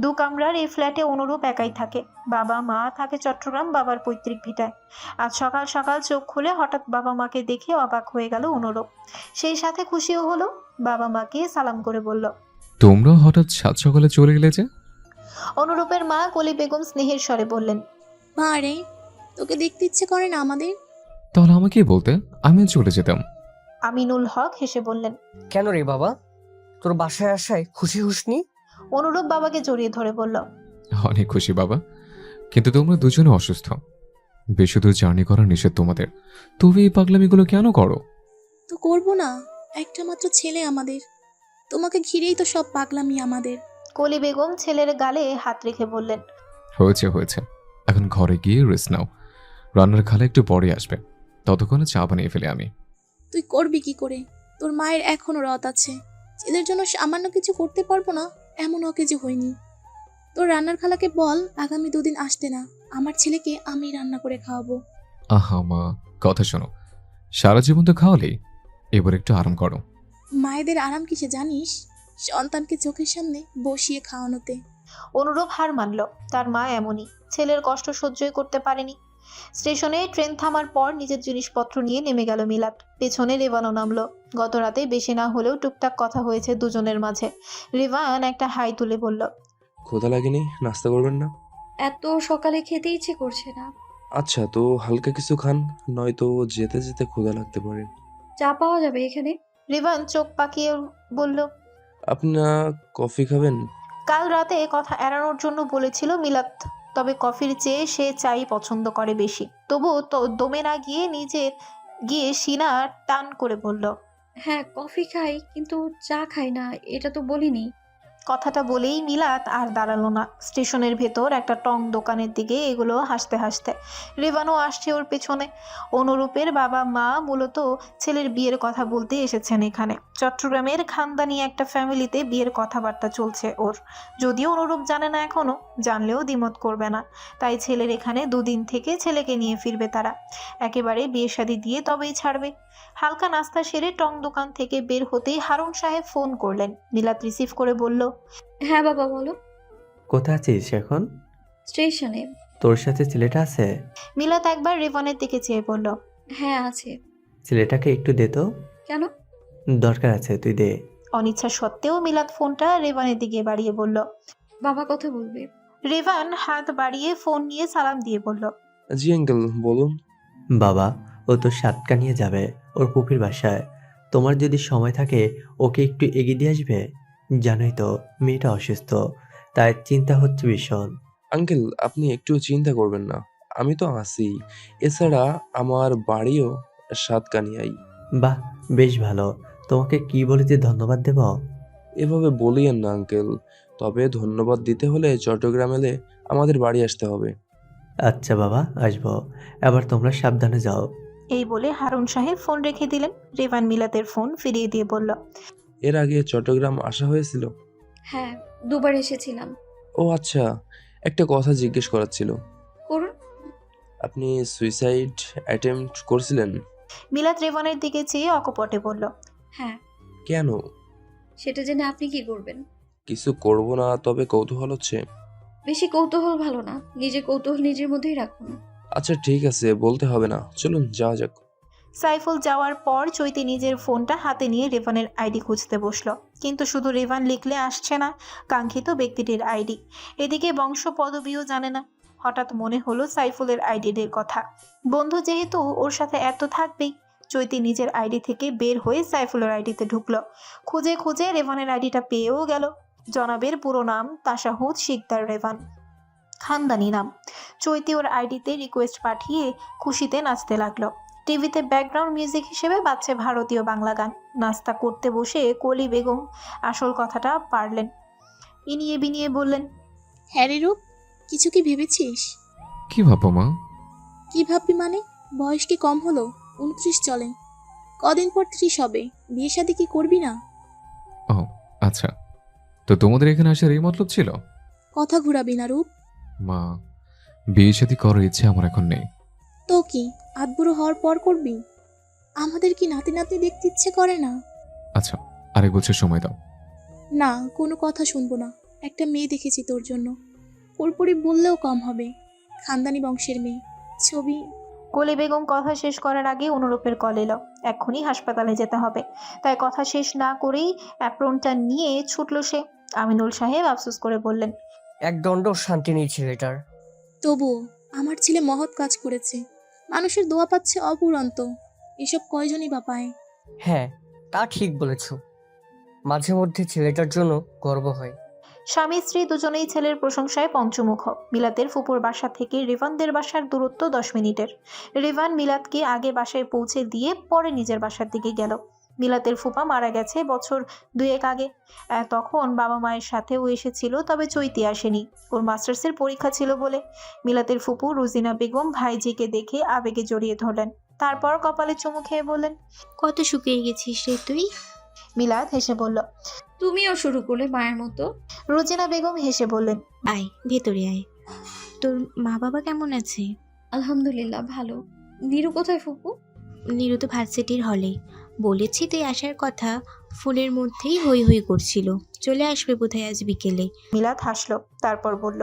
2 কামরার এই ফ্ল্যাটে অনুরূপ একাই থাকে। বাবা মা থাকে চট্টগ্রাম, বাবার পৈতৃক ভিটায়। আজ সকাল সকাল চোখ খুলে হঠাৎ বাবা মাকে দেখে অবাক হয়ে গেল অনুরূপ। সেই সাথে খুশিও হলো। বাবা মাকে সালাম করে বলল, তোমরা হঠাৎ সাত সকালে চলে গেলে যে? অনুরূপের মা কলি বেগম স্নেহের স্বরে বললেন, মা রে, তোকে দেখতে ইচ্ছে করে না আমাদের? তাহলে আমাকেই বলতে, আমিও চলে যেতাম। আমিনুল হক হেসে বললেন। কেন রে বাবা, তোর বাসায় আসায় খুশি হসনি? অনুরূপ বাবাকে জড়িয়ে ধরে বলল। অনেক খুশি বাবা, কিন্তু তোমরা দুজনে অসুস্থ, বেশি দূর জার্নি করা নিষেধ তোমাদের। তবে এই পাগলামিগুলো কেন করো? তো করবো না, একটা মাত্র ছেলে আমাদের, তোমাকে ঘিরেই তো সব পাগলামি আমাদের। কলি বেগম ছেলের গালে হাত রেখে বললেন। হয়েছে হয়েছে, এখন ঘরে গিয়ে রেস্ট নাও। রান্নার খালা একটু পরে আসবে, ততক্ষণে চা বানিয়ে ফেলে আমি। তুই করবি কি করে? তোর মায়ের এখনো রত আছে। ছেলের জন্য সামান্য কিছু করতে পারবো না এমন অকেজে হয়নি। তোর রান্নার খালাকে বল আগামী 2 দিন আসতে না, আমার ছেলেকে আমি রান্না করে খাওয়াবো। আহা মা, কথা শোনো, সারা জীবন তো খাওয়ালেই, এবার একটু আরাম করো। মায়েদের আরাম কিসে জানিস? সন্তানকে চোখের সামনে বসিয়ে খাওয়ানোতে। অনুরূপ হার মানল, তার মা এমনই, ছেলের কষ্ট সহ্যই করতে পারেনি। স্টেশনে ট্রেন থামার পর নিজের জিনিসপত্র নিয়ে নেমে গেল মিলাত। পেছনে রেভানও নামলো। গত রাতে বেশি না হলেও টুকটাক কথা হয়েছে দুজনের মাঝে। রেভান একটা হাই তুলে বলল। ক্ষুধা লাগেনি? নাস্তা করবেন না? এত সকালে খেতে ইচ্ছে করছে না। আচ্ছা, তো হালকা কিছু খান, নয়তো যেতে যেতে ক্ষুধা লাগতে পারে। চা পাওয়া যাবে এখানে? রেভান চোখ পাকিয়ে বলল। আপনার কফি খাবেন? কাল রাতে কথা এড়ানোর জন্য বলেছিল মিলাত, তবে কফির চেয়ে সে চাই পছন্দ করে বেশি। তবুও তো দমে না গিয়ে নিজের গিয়ে সিনা টান করে বলল। হ্যাঁ কফি খাই, কিন্তু চা খাই না, এটা তো বলিনি। কথাটা বলেই মিলাত আর দাঁড়ালো না। স্টেশনের ভেতর একটা টং দোকানের দিকে এগুলো হাসতে হাসতে। রেভানও আসছে ওর পেছনে। অনুরূপের বাবা মা মূলত ছেলের বিয়ের কথা বলতে এসেছেন এখানে। চট্টগ্রামের খানদানি একটা ফ্যামিলিতে বিয়ের কথাবার্তা চলছে ওর। যদিও অনুরূপ জানে না এখনো, জানলেও দ্বিমত করবে না। তাই ছেলের এখানে 2 দিন থেকে ছেলেকে নিয়ে ফিরবে তারা। একেবারে বিয়ে শাদী দিয়ে তবেই ছাড়বে। হালকা নাস্তা সেরে টং দোকান থেকে বের হতেই হারুন সাহেব ফোন করলেন। মিলাত রিসিভ করে বলল। হ্যাঁ বাবা বলো। কোথায় আছিস এখন? স্টেশনে। তোর সাথে ছেলেটা আছে? মিলাত একবার রেভানের দিকে চেয়ে বলল। হ্যাঁ আছে। ছেলেটাকে একটু দে তো। কেন? দরকার আছে, তুই দে। অনিচ্ছা সত্ত্বেও মিলাত ফোনটা রেভানের দিকে বাড়িয়ে বলল। বাবা কথা বলবে। রেভান হাত বাড়িয়ে ফোন নিয়ে সালাম দিয়ে বলল। জি আঙ্কেল, বলুন। বাবা, ও তো সাতকা নিয়ে যাবে ওর পুপির বাসায়। তোমার যদি সময় থাকে ওকে একটু এগিয়ে দিয়ে আসবে। জানোই তো মেয়েটা অসুস্থ, তাই চিন্তা হচ্ছে ভীষণ। আঙ্কেল, আপনি একটু চিন্তা করবেন না, আমি তো আছি। এছাড়া আমার বাড়িও সাতকানিয়াই। বাহ, বেশ ভালো। তোমাকে কি বলে যে ধন্যবাদ দেব? এভাবে বলিয়েন না আঙ্কেল, তবে ধন্যবাদ দিতে হলে চট্টগ্রাম এলে আমাদের বাড়ি আসতে হবে। আচ্ছা বাবা, আসবো। এবার তোমরা সাবধানে যাও। এই বলে হারুন সাহেব ফোন রেখে দিলেন। রেভান মিলাতের ফোন ফিরিয়ে দিয়ে বলল। এর আগে চট্টগ্রাম আসা হয়েছিল? হ্যাঁ 2 বার এসেছিলাম। ও আচ্ছা, একটা কথা জিজ্ঞেস করার ছিল। করুন। আপনি সুইসাইড অ্যাটেম্পট করছিলেন? মিলাত রেভানের দিকে চেয়ে অকপটে বলল। হ্যাঁ। কেন? সেটা জেনে আপনি কি করবেন? কিছু করব না, তবে কৌতূহল হচ্ছে। বেশি কৌতূহল ভালো না, নিজের কৌতূহল নিজের মধ্যেই রাখুন। আচ্ছা ঠিক আছে, বলতে হবে না, চলুন যাওয়া যাক। সাইফুল যাওয়ার পর চৈতি নিজের ফোনটা হাতে নিয়ে রেভানের আইডি খুঁজতে বসলো। কিন্তু শুধু রেভান লিখলে আসছে না কাঙ্ক্ষিত ব্যক্তিটির আইডি। এদিকে বংশ পদবিও জানে না। হঠাৎ মনে হলো সাইফুলের আইডির কথা। বন্ধু যেহেতু ওর সাথে এত থাকবেই। চৈতি নিজের আইডি থেকে বের হয়ে সাইফুলের আইডিতে ঢুকলো। খুঁজে খুঁজে রেভানের আইডিটা পেয়েও গেল। জনাবের পুরো নাম তাশাহুদ শিকদার রেভান, খানদানি নাম। চৈতি ওর আইডিতে রিকোয়েস্ট পাঠিয়ে খুশিতে নাচতে লাগলো। টিভিতে ব্যাকগ্রাউন্ড মিউজিক হিসেবে বাজছে ভারতীয় বাংলা গান। নাস্তা করতে বসে কলি বেগম আসল কথাটা পারলেন। ইনিয়ে বিনিয়ে বললেন। হ্যাঁ রে রূপ, কিছু কি ভেবেছিস? কি ভাবো মা? কি ভাববি মানে? বয়স কি কম হলো? 29 চলে, কদিন পর 30 হবে। বিয়ে শাদী কি করবি না? ও আচ্ছা, তো তোমাদের এখানে আসার এই মতলব ছিল? কথা ঘুরাবি না রূপ। মা, বিয়ে শাদী করার ইচ্ছে আমার এখন নেই। তো কি আধবুড়ো হওয়ার পর করবি? আমাদের কি নাতি নাতনি দেখতে ইচ্ছে করে না? আচ্ছা, আরেক বছর সময় দাও। না, কোনো কথা শুনবো না। একটা মেয়ে দেখেছি তোর জন্য, পুরোপুরি বললেও কম হবে। খানদানি বংশের মেয়ে, ছবি। কলি বেগম কথা শেষ করার আগে অনুরূপের কল এলো। এক্ষুনি হাসপাতালে যেতে হবে। তাই কথা শেষ না করেই অ্যাপ্রনটা নিয়ে ছুটল সে। আমিনুল সাহেব আফসোস করে বললেন। এক দণ্ড শান্তি নেই ছেলেটার। তবুও আমার ছেলে মহৎ কাজ করেছে, মানুষের দোয়া পাচ্ছে অপুরন্ত। এসব কয়জনই বা পায়? হ্যাঁ, তা ঠিক বলেছ। মাঝে মধ্যে ছেলেটার জন্য গর্ব হয়। স্বামী স্ত্রী দুজনেই ছেলের প্রশংসায় পঞ্চমুখ। মিলাতের ফুপুর বাসা থেকে রিভানদের বাসার দূরত্ব 10 মিনিটের। রিভান মিলাতকে আগে বাসায় পৌঁছে দিয়ে পরে নিজের বাসার দিকে গেল। মিলাতের ফুপা মারা গেছে বছর 2 আগে। তখন বাবা মায়ের সাথেও এসেছিল, তবে চৈতি আসেনি, ওর মাস্টার্সের পরীক্ষা ছিল বলে। মিলাতের ফুপু রুজিনা বেগম ভাইজিকে দেখে আবেগে জড়িয়ে ধরলেন, তারপর কপালে চুমু খেয়ে বললেন, কত শুকিয়ে গেছিস রে তুই। মিলাত হেসে বলল। তুমিও শুরু করলে মায়ের মতো। রুজিনা বেগম হেসে বললেন, আয় ভেতরে আয়। তোর মা বাবা কেমন আছে? আলহামদুলিল্লাহ ভালো। নিরু কোথায় ফুপু? নিরু তো ভার্সিটির হলে। বলেছি তুই আসার কথা, ফোনের মধ্যেই হই হই করছিল। চলে আসবে বোধহয় আজ বিকেলে। মিলাত হাসলো, তারপর বলল,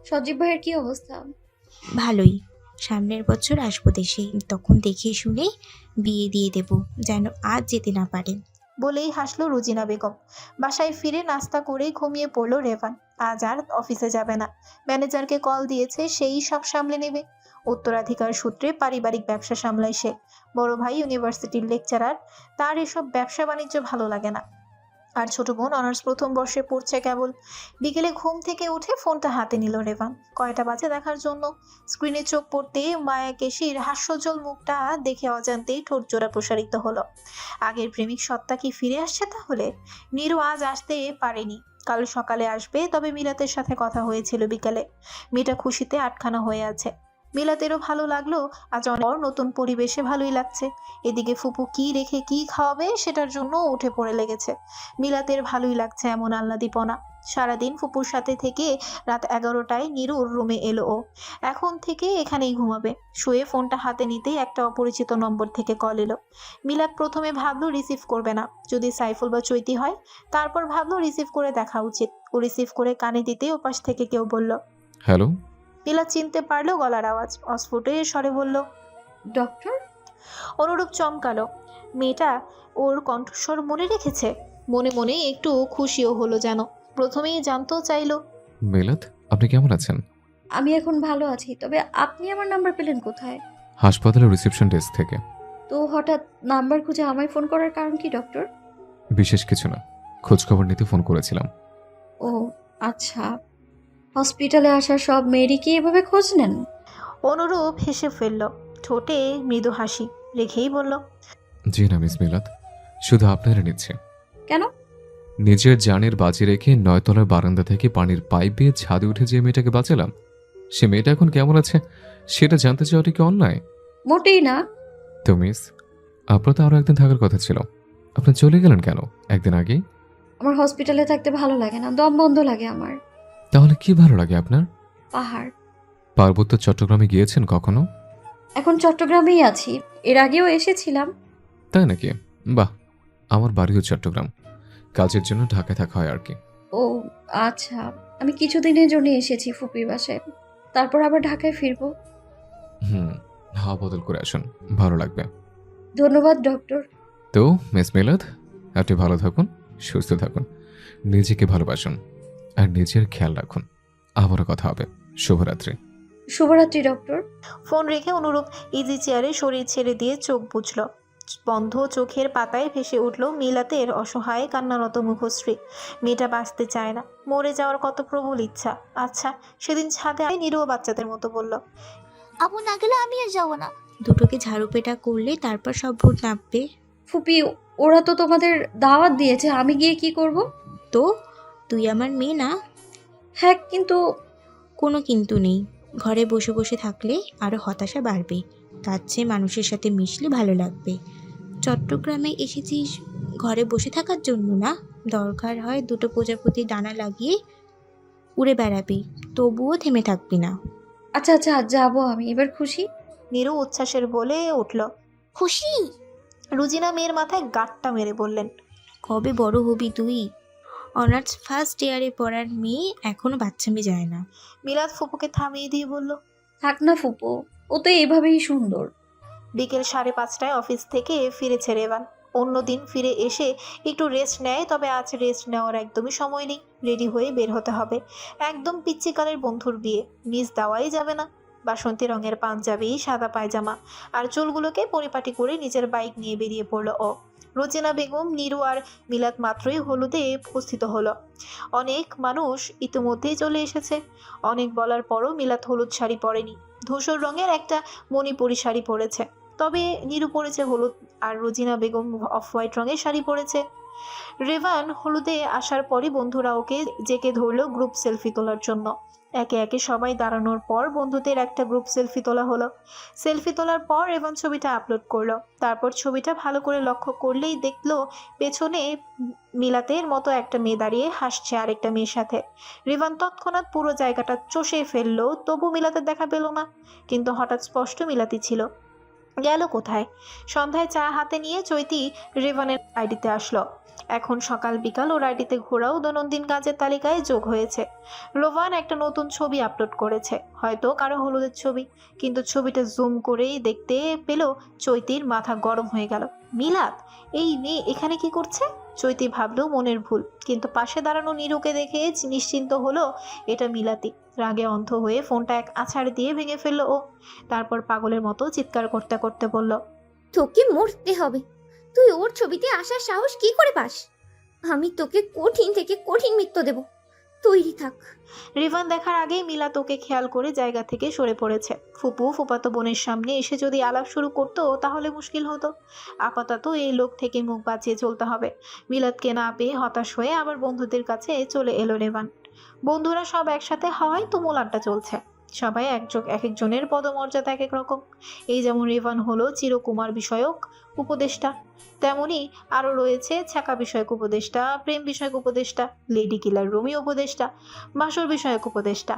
সজীব ভাইয়ের কি অবস্থা? ভালোই। সামনের বছর আসবো দেশে, তখন দেখে শুনে বিয়ে দিয়ে দেব, যেন আজ যেতে না পারে। বলেই হাসলো রুজিনা বেগম। বাসায় ফিরে নাস্তা করে ঘুমিয়ে পড়লো রেভান। আজ আর অফিসে যাবে না, ম্যানেজারকে কল দিয়েছে, সেই সব সামলে নেবে। উত্তরাধিকার সূত্রে পারিবারিক ব্যবসা সামলায় সে। বড় ভাই ইউনিভার্সিটির লেকচারার, তার এসব ব্যবসা বাণিজ্য ভালো লাগে না। আর ছোট বোন অনার্স প্রথম বর্ষে পড়ছে কেবল। বিকেলে ঘুম থেকে উঠে ফোনটা হাতে নিল রেভান, কয়টা বাজে দেখার জন্য। স্ক্রিনে চোখ পড়তে মায়া কেশির হাস্যজ্জ্বল মুখটা দেখে অজান্তেই ঠোঁট জোড়া প্রসারিত হলো। আগের প্রেমিক সত্তা কি ফিরে আসছে তাহলে? নীরু আজ আসতে পারেনি, কাল সকালে আসবে, তবে মিলাতের সাথে কথা হয়েছিল বিকালে। মেয়েটা খুশিতে আটখানা হয়ে আছে। মিলাতেরও ভালো লাগলো, আজ অনেক নতুন পরিবেশে ভালোই লাগছে। এদিকে ফুপু কি রেখে কি খাওয়াবে সেটার জন্য উঠে পড়ে লেগেছে। মিলাতের ভালোই লাগছে এমন আহ্লাদীপনা। সারাদিন ফুপুর সাথে থেকে রাত 11টায় নিরুর রুমে এলো ও। এখন থেকে এখানেই ঘুমাবে। শুয়ে ফোনটা হাতে নিতেই একটা অপরিচিত নম্বর থেকে কল এলো। মিলাত প্রথমে ভাবলো রিসিভ করবে না, যদি সাইফুল বা চৈতি হয়। তারপর ভাবলো রিসিভ করে দেখা উচিত। ও রিসিভ করে কানে দিতেই ওপাশ থেকে কেউ বলল, হ্যালো। মিলাত চিনতে পারলো গলার আওয়াজ, অস্ফুটে স্বরে বলল, ডক্টর? অনুরূপ চমকালো। মেয়েটা ওর কণ্ঠস্বর মনে রেখেছে। মনে মনে একটু খুশিও হলো যেন। প্রথমেই জানতেও চাইলো, মিলাত, আপনি কেমন আছেন? আমি এখন ভালো আছি, তবে আপনি আমার নাম্বার পেলেন কোথায়? হাসপাতালের রিসেপশন ডেস্ক থেকে। তো হঠাৎ নাম্বার খুঁজে আমায় ফোন করার কারণ কি ডক্টর? বিশেষ কিছু না, খোঁজখবর নিতে ফোন করেছিলাম। ও আচ্ছা, হসপিটালে আসা সব মেয়েরই কি এভাবে খোঁজ নেন? অনুরূপ হেসে ফেলল, ঠোঁটে মৃদু হাসি রেখেই বলল, জি না মিস মিলাত, শুধু আপনারা নিচ্ছে। কেন? নিজের জানের বাজি রেখে 9 তলার বারান্দা থেকে পানির পাইপ বেয়ে ছাদে উঠে যে মেয়েটাকে বাঁচালাম, সে মেয়েটা এখন কেমন আছে সেটা জানতে চাওয়াটা কি অন্যায়? মোটেই না। তো মিস, আপনার তো আরো একদিন থাকার কথা ছিল, আপনি চলে গেলেন কেন একদিন আগেই? আমার হসপিটালে থাকতে ভালো লাগে না, দম বন্ধ লাগে আমার। তাহলে কি ভালো লাগে আপনার? পাহাড়। পার্বত্য চট্টগ্রামে গিয়েছেন কখনো? এখন চট্টগ্রামেই আছি, এর আগেও এসেছিলাম। তাই নাকি? বাহ, আমার বাড়িও চট্টগ্রাম, কাজের জন্য ঢাকায় থাকা হয় আর কি। ও আচ্ছা, আমি কিছুদিনের জন্য এসেছি ফুপির বাসায়, তারপর আবার ঢাকায় ফিরবো। হাওয়া বদল করে আসুন, ভালো লাগবে। ধন্যবাদ ডক্টর। তো মিস মিলাদ, আপনি ভালো থাকুন, সুস্থ থাকুন, নিজেকে ভালোবাসুন, আর নিজের খেয়াল রাখুন। আবারও কথা হবে। শুভরাত্রি। শুভরাত্রি ডক্টর। ফোন রেখে অনুরূপ ইজি চেয়ারে শরীর ছেড়ে দিয়ে চোখ বুঝল। বন্ধ চোখের পাতায় ভেসে উঠল মিলাতের অসহায় কান্নারত মুখশ্রী। মেয়েটা বাঁচতে চায় না, মরে যাওয়ার কত প্রবল ইচ্ছা। আচ্ছা, সেদিন ছাদে নিরীহ বাচ্চাদের মতো বলল, আপু না গেলে আমি আর যাবো না। দুটোকে ঝাড়ু পেটা করলে তারপর সব ভূত নামবে। ফুপি, ওরা তো তোমাদের দাওয়াত দিয়েছে, আমি গিয়ে কি করব? তো তুই আমার মেয়ে না? হ্যাঁ, কিন্তু কোনো কিন্তু নেই। ঘরে বসে বসে থাকলে আরো হতাশা বাড়বে, তার চেয়ে মানুষের সাথে মিশলে ভালো লাগবে। চট্টগ্রামে এসেছিস ঘরে বসে থাকার জন্য না, দরকার হয় দুটো প্রজাপতি ডানা লাগিয়ে উড়ে বেড়াবি, তবুও থেমে থাকবি না। আচ্ছা আচ্ছা, যাবো আমি, এবার খুশি? নিরু উচ্ছ্বাসের বলে উঠল, খুশি? রুজিনা মেয়ের মাথায় গাঁটটা মেরে বললেন, কবে বড় হবি তুই? অনার্স ফার্স্ট ইয়ারে পড়ার মেয়ে এখনো বাচ্চামি যায় না। মিলাদ ফুপুকে থামিয়ে দিয়ে বলল, থাক না ফুপু, ও তো এভাবেই সুন্দর। বিকেল 5:30টায় অফিস থেকে ফিরেছে রেভান। অন্যদিন ফিরে এসে একটু রেস্ট নেয়, তবে আজ রেস্ট নেওয়ার একদমই সময় নেই। রেডি হয়ে বের হতে হবে। একদম পিচ্চিকালের বন্ধুর বিয়ে, মিস দেওয়াই যাবে না। বাসন্তী রঙের পাঞ্জাবি, সাদা পায়জামা আর চুলগুলোকে পরিপাটি করে নিজের বাইক নিয়ে বেরিয়ে পড়লো ও। রোজিনা বেগম, নীরু আর মিলাদ মাত্রই হলুদে উপস্থিত হলো। অনেক মানুষ ইতিমধ্যেই চলে এসেছে। অনেক বলার পরও মিলাদ হলুদ শাড়ি পরেনি, ধূসর রঙের একটা মণিপুরি শাড়ি পরেছে। তবে নীরু পরেছে হলুদ আর রোজিনা বেগম অফ হোয়াইট রঙের শাড়ি পরেছে। রেভান হলুদে আসার পরই বন্ধুরা ওকে জেকে ধরলো গ্রুপ সেলফি তোলার জন্য। একে একে সবাই দাঁড়ানোর পর বন্ধুদের একটা গ্রুপ সেলফি তোলা হলো। সেলফি তোলার পর রেভান ছবিটা আপলোড করলো। তারপর ছবিটা ভালো করে লক্ষ্য করলেই দেখলো পেছনে মিলাতের মতো একটা মেয়ে দাঁড়িয়ে হাসছে আরেকটা মেয়ের সাথে। রেভান তৎক্ষণাৎ পুরো জায়গাটা চষে ফেললো, তবু মিলাতের দেখা পেল না। কিন্তু হঠাৎ স্পষ্ট মিলাতি ছিল। গেল কোথায়? সন্ধ্যায় চা হাতে নিয়ে চৈতি রেভানের আইডিতে আসলো। এখন সকাল বিকাল ওর আইডিতে ঘোরাও দৈনন্দিন কাজের তালিকায় যোগ হয়েছে। রোভান একটা নতুন ছবি আপলোড করেছে, হয়তো কারো হলুদের ছবি, কিন্তু ছবিটা জুম করেই দেখতে পেল চৈতির মাথা গরম হয়ে গেল। মিলাত, এই মেয়ে এখানে কি করছে? চৈতি ভাবলো মনের ভুল, কিন্তু পাশে দাঁড়ানো নীরুকে দেখে নিশ্চিন্ত হলো এটা মিলাতি। রাগে অন্ধ হয়ে ফোনটা এক আছাড় দিয়ে ভেঙে ফেললো ও। তারপর পাগলের মতো চিৎকার করতে করতে বলল, তোকে মরতে হবে। তুই ওর ছবিতে আসার সাহস কি করে পাস? আমি তোকে কঠিন থেকে কঠিন মৃত্যু দেব, তৈরি থাক। রিভান দেখার আগেই মিলাত ওকে খেয়াল করে জায়গা থেকে সরে পড়েছে। ফুপু ফুপাতো বোনের সামনে এসে যদি আলাপ শুরু করতো তাহলে মুশকিল হতো। আপাতত এই লোক থেকে মুখ বাঁচিয়ে চলতে হবে। মিলাতকে না পেয়ে হতাশ হয়ে আবার বন্ধুদের কাছে চলে এলো রেভান। বন্ধুরা সব একসাথে হওয়ায় তুমুল আড্ডা চলছে। সবাই এক একজনের পদমর্যাদা এক এক রকম। এই যেমন রেভান হলো চিরকুমার বিষয়ক উপদেষ্টা, তেমনি আরও রয়েছে ছ্যাঁকা বিষয়ক উপদেষ্টা, প্রেম বিষয়ক উপদেষ্টা, লেডি কিলার রুমি উপদেষ্টা, বাসর বিষয়ক উপদেষ্টা।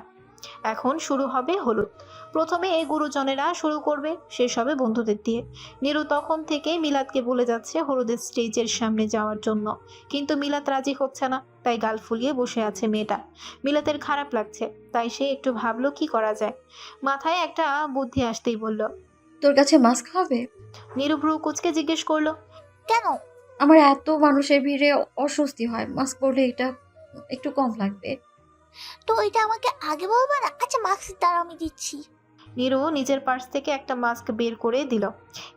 এখন শুরু হবে হলুদ। প্রথমে এই গুরুজনেরা শুরু করবে, শেষ হবে বন্ধুদের দিয়ে। নীরু তখন থেকে মিলাদকে বলে যাচ্ছে হলুদের স্টেজের সামনে যাওয়ার জন্য, কিন্তু মিলাদ রাজি হচ্ছে না, তাই গাল ফুলিয়ে বসে আছে মেয়েটা। মিলাদের খারাপ লাগছে, তাই সে একটু ভাবলো কি করা যায়। মাথায় একটা বুদ্ধি আসতেই বলল, তোর কাছে মাস্ক হবে? নীরু ভ্রু কুচকে জিজ্ঞেস করলো, কেন? আমার এত মানুষের ভিড়ে অস্বস্তি হয়, মাস্ক পরলে এটা একটু কম লাগবে। তো এটা আমাকে আগে বলবা না? আচ্ছা মাস্ক দাঁড়া, আমি দিচ্ছি। নীরু নিজের পার্স থেকে একটা মাস্ক বের করে দিল।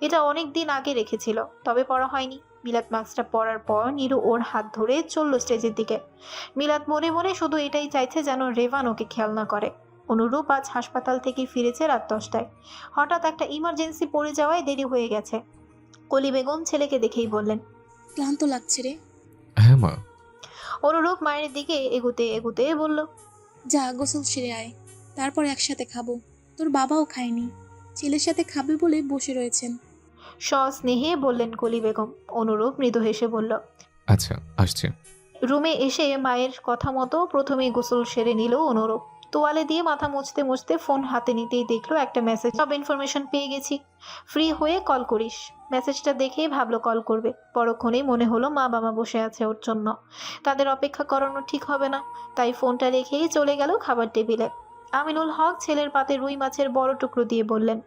এটা অনেক দিন আগে রেখেছিল, তবে পরা হয়নি। মিলাদ মাস্কটা পরার পর নীরু ওর হাত ধরে চলল স্টেজের দিকে। মিলাদ মনে মনে শুধু এটাই চাইছে যেন রেভান ওকে খেয়াল না করে। অনুরূপ আজ হাসপাতাল থেকে ফিরেছে রাত 10টায়। হঠাৎ একটা ইমার্জেন্সি পড়ে যাওয়ায় দেরি হয়ে গেছে। কলি বেগম ছেলেকে দেখেই বললেন, ক্লান্ত লাগছে রে। হ্যাঁ মা। অনুরূপ মায়ের দিকে এগুতে এগুতে বলল, যা গোসল সেরে আয়, তারপর একসাথে খাবো। তোর বাবাও খায়নি, ছেলের সাথে খাবে বলে বসে রয়েছেন। সস্নেহে বললেন কলি বেগম। অনুরূপ মৃদু হেসে বলল, আচ্ছা আসছে। রুমে এসে মায়ের কথা মতো প্রথমেই গোসল সেরে নিল অনুরূপ। তোয়ালে দিয়ে মাথা মুছতে মুছতে ফোন হাতে নিতেই দেখলো একটা মেসেজ, সব ইনফরমেশন পেয়ে গেছি, ফ্রি হয়ে কল করিস। মেসেজটা দেখেই ভাবলো কল করবে। পরক্ষণেই মনে হলো মা বাবা বসে আছে ওর জন্য, তাদের অপেক্ষা করানো ঠিক হবে না। তাই ফোনটা রেখেই চলে গেল খাবার টেবিলে। আমিনুল হক ছেলের পাতে রুই মাছের বড় টুকরো দিয়ে বললেন,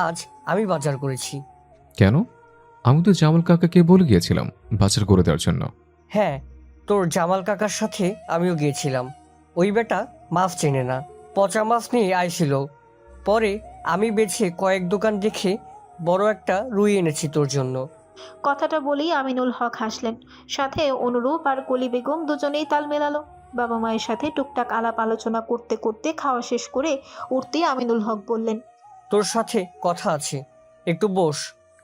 আজ আমি বাজার করেছি। কেন? আমি তো জামাল কাকাকে বলে গিয়েছিলাম বাজার করে দেওয়ার জন্য। হ্যাঁ, তোর জামাল কাকার সাথে আমিও গিয়েছিলাম। ওই বেটা মাছ চেনে না, পচা মাছ নিয়ে আইছিল। পরে আমি বেছে কয়েক দোকান দেখে বড় একটা রুই এনেছি তোর জন্য। কথাটা বলেই আমিনুল হক হাসলেন। সাথে অনুরূপ আর কলি বেগম দুজনেই তাল মেলালো। বাবা মায়ের সাথে টুকটাক আলাপ আলোচনা করতে করতে খাওয়া শেষ করে উঠতেই আমিনুল হক বললেন, তোর সাথে কথা আছে, একটু বস।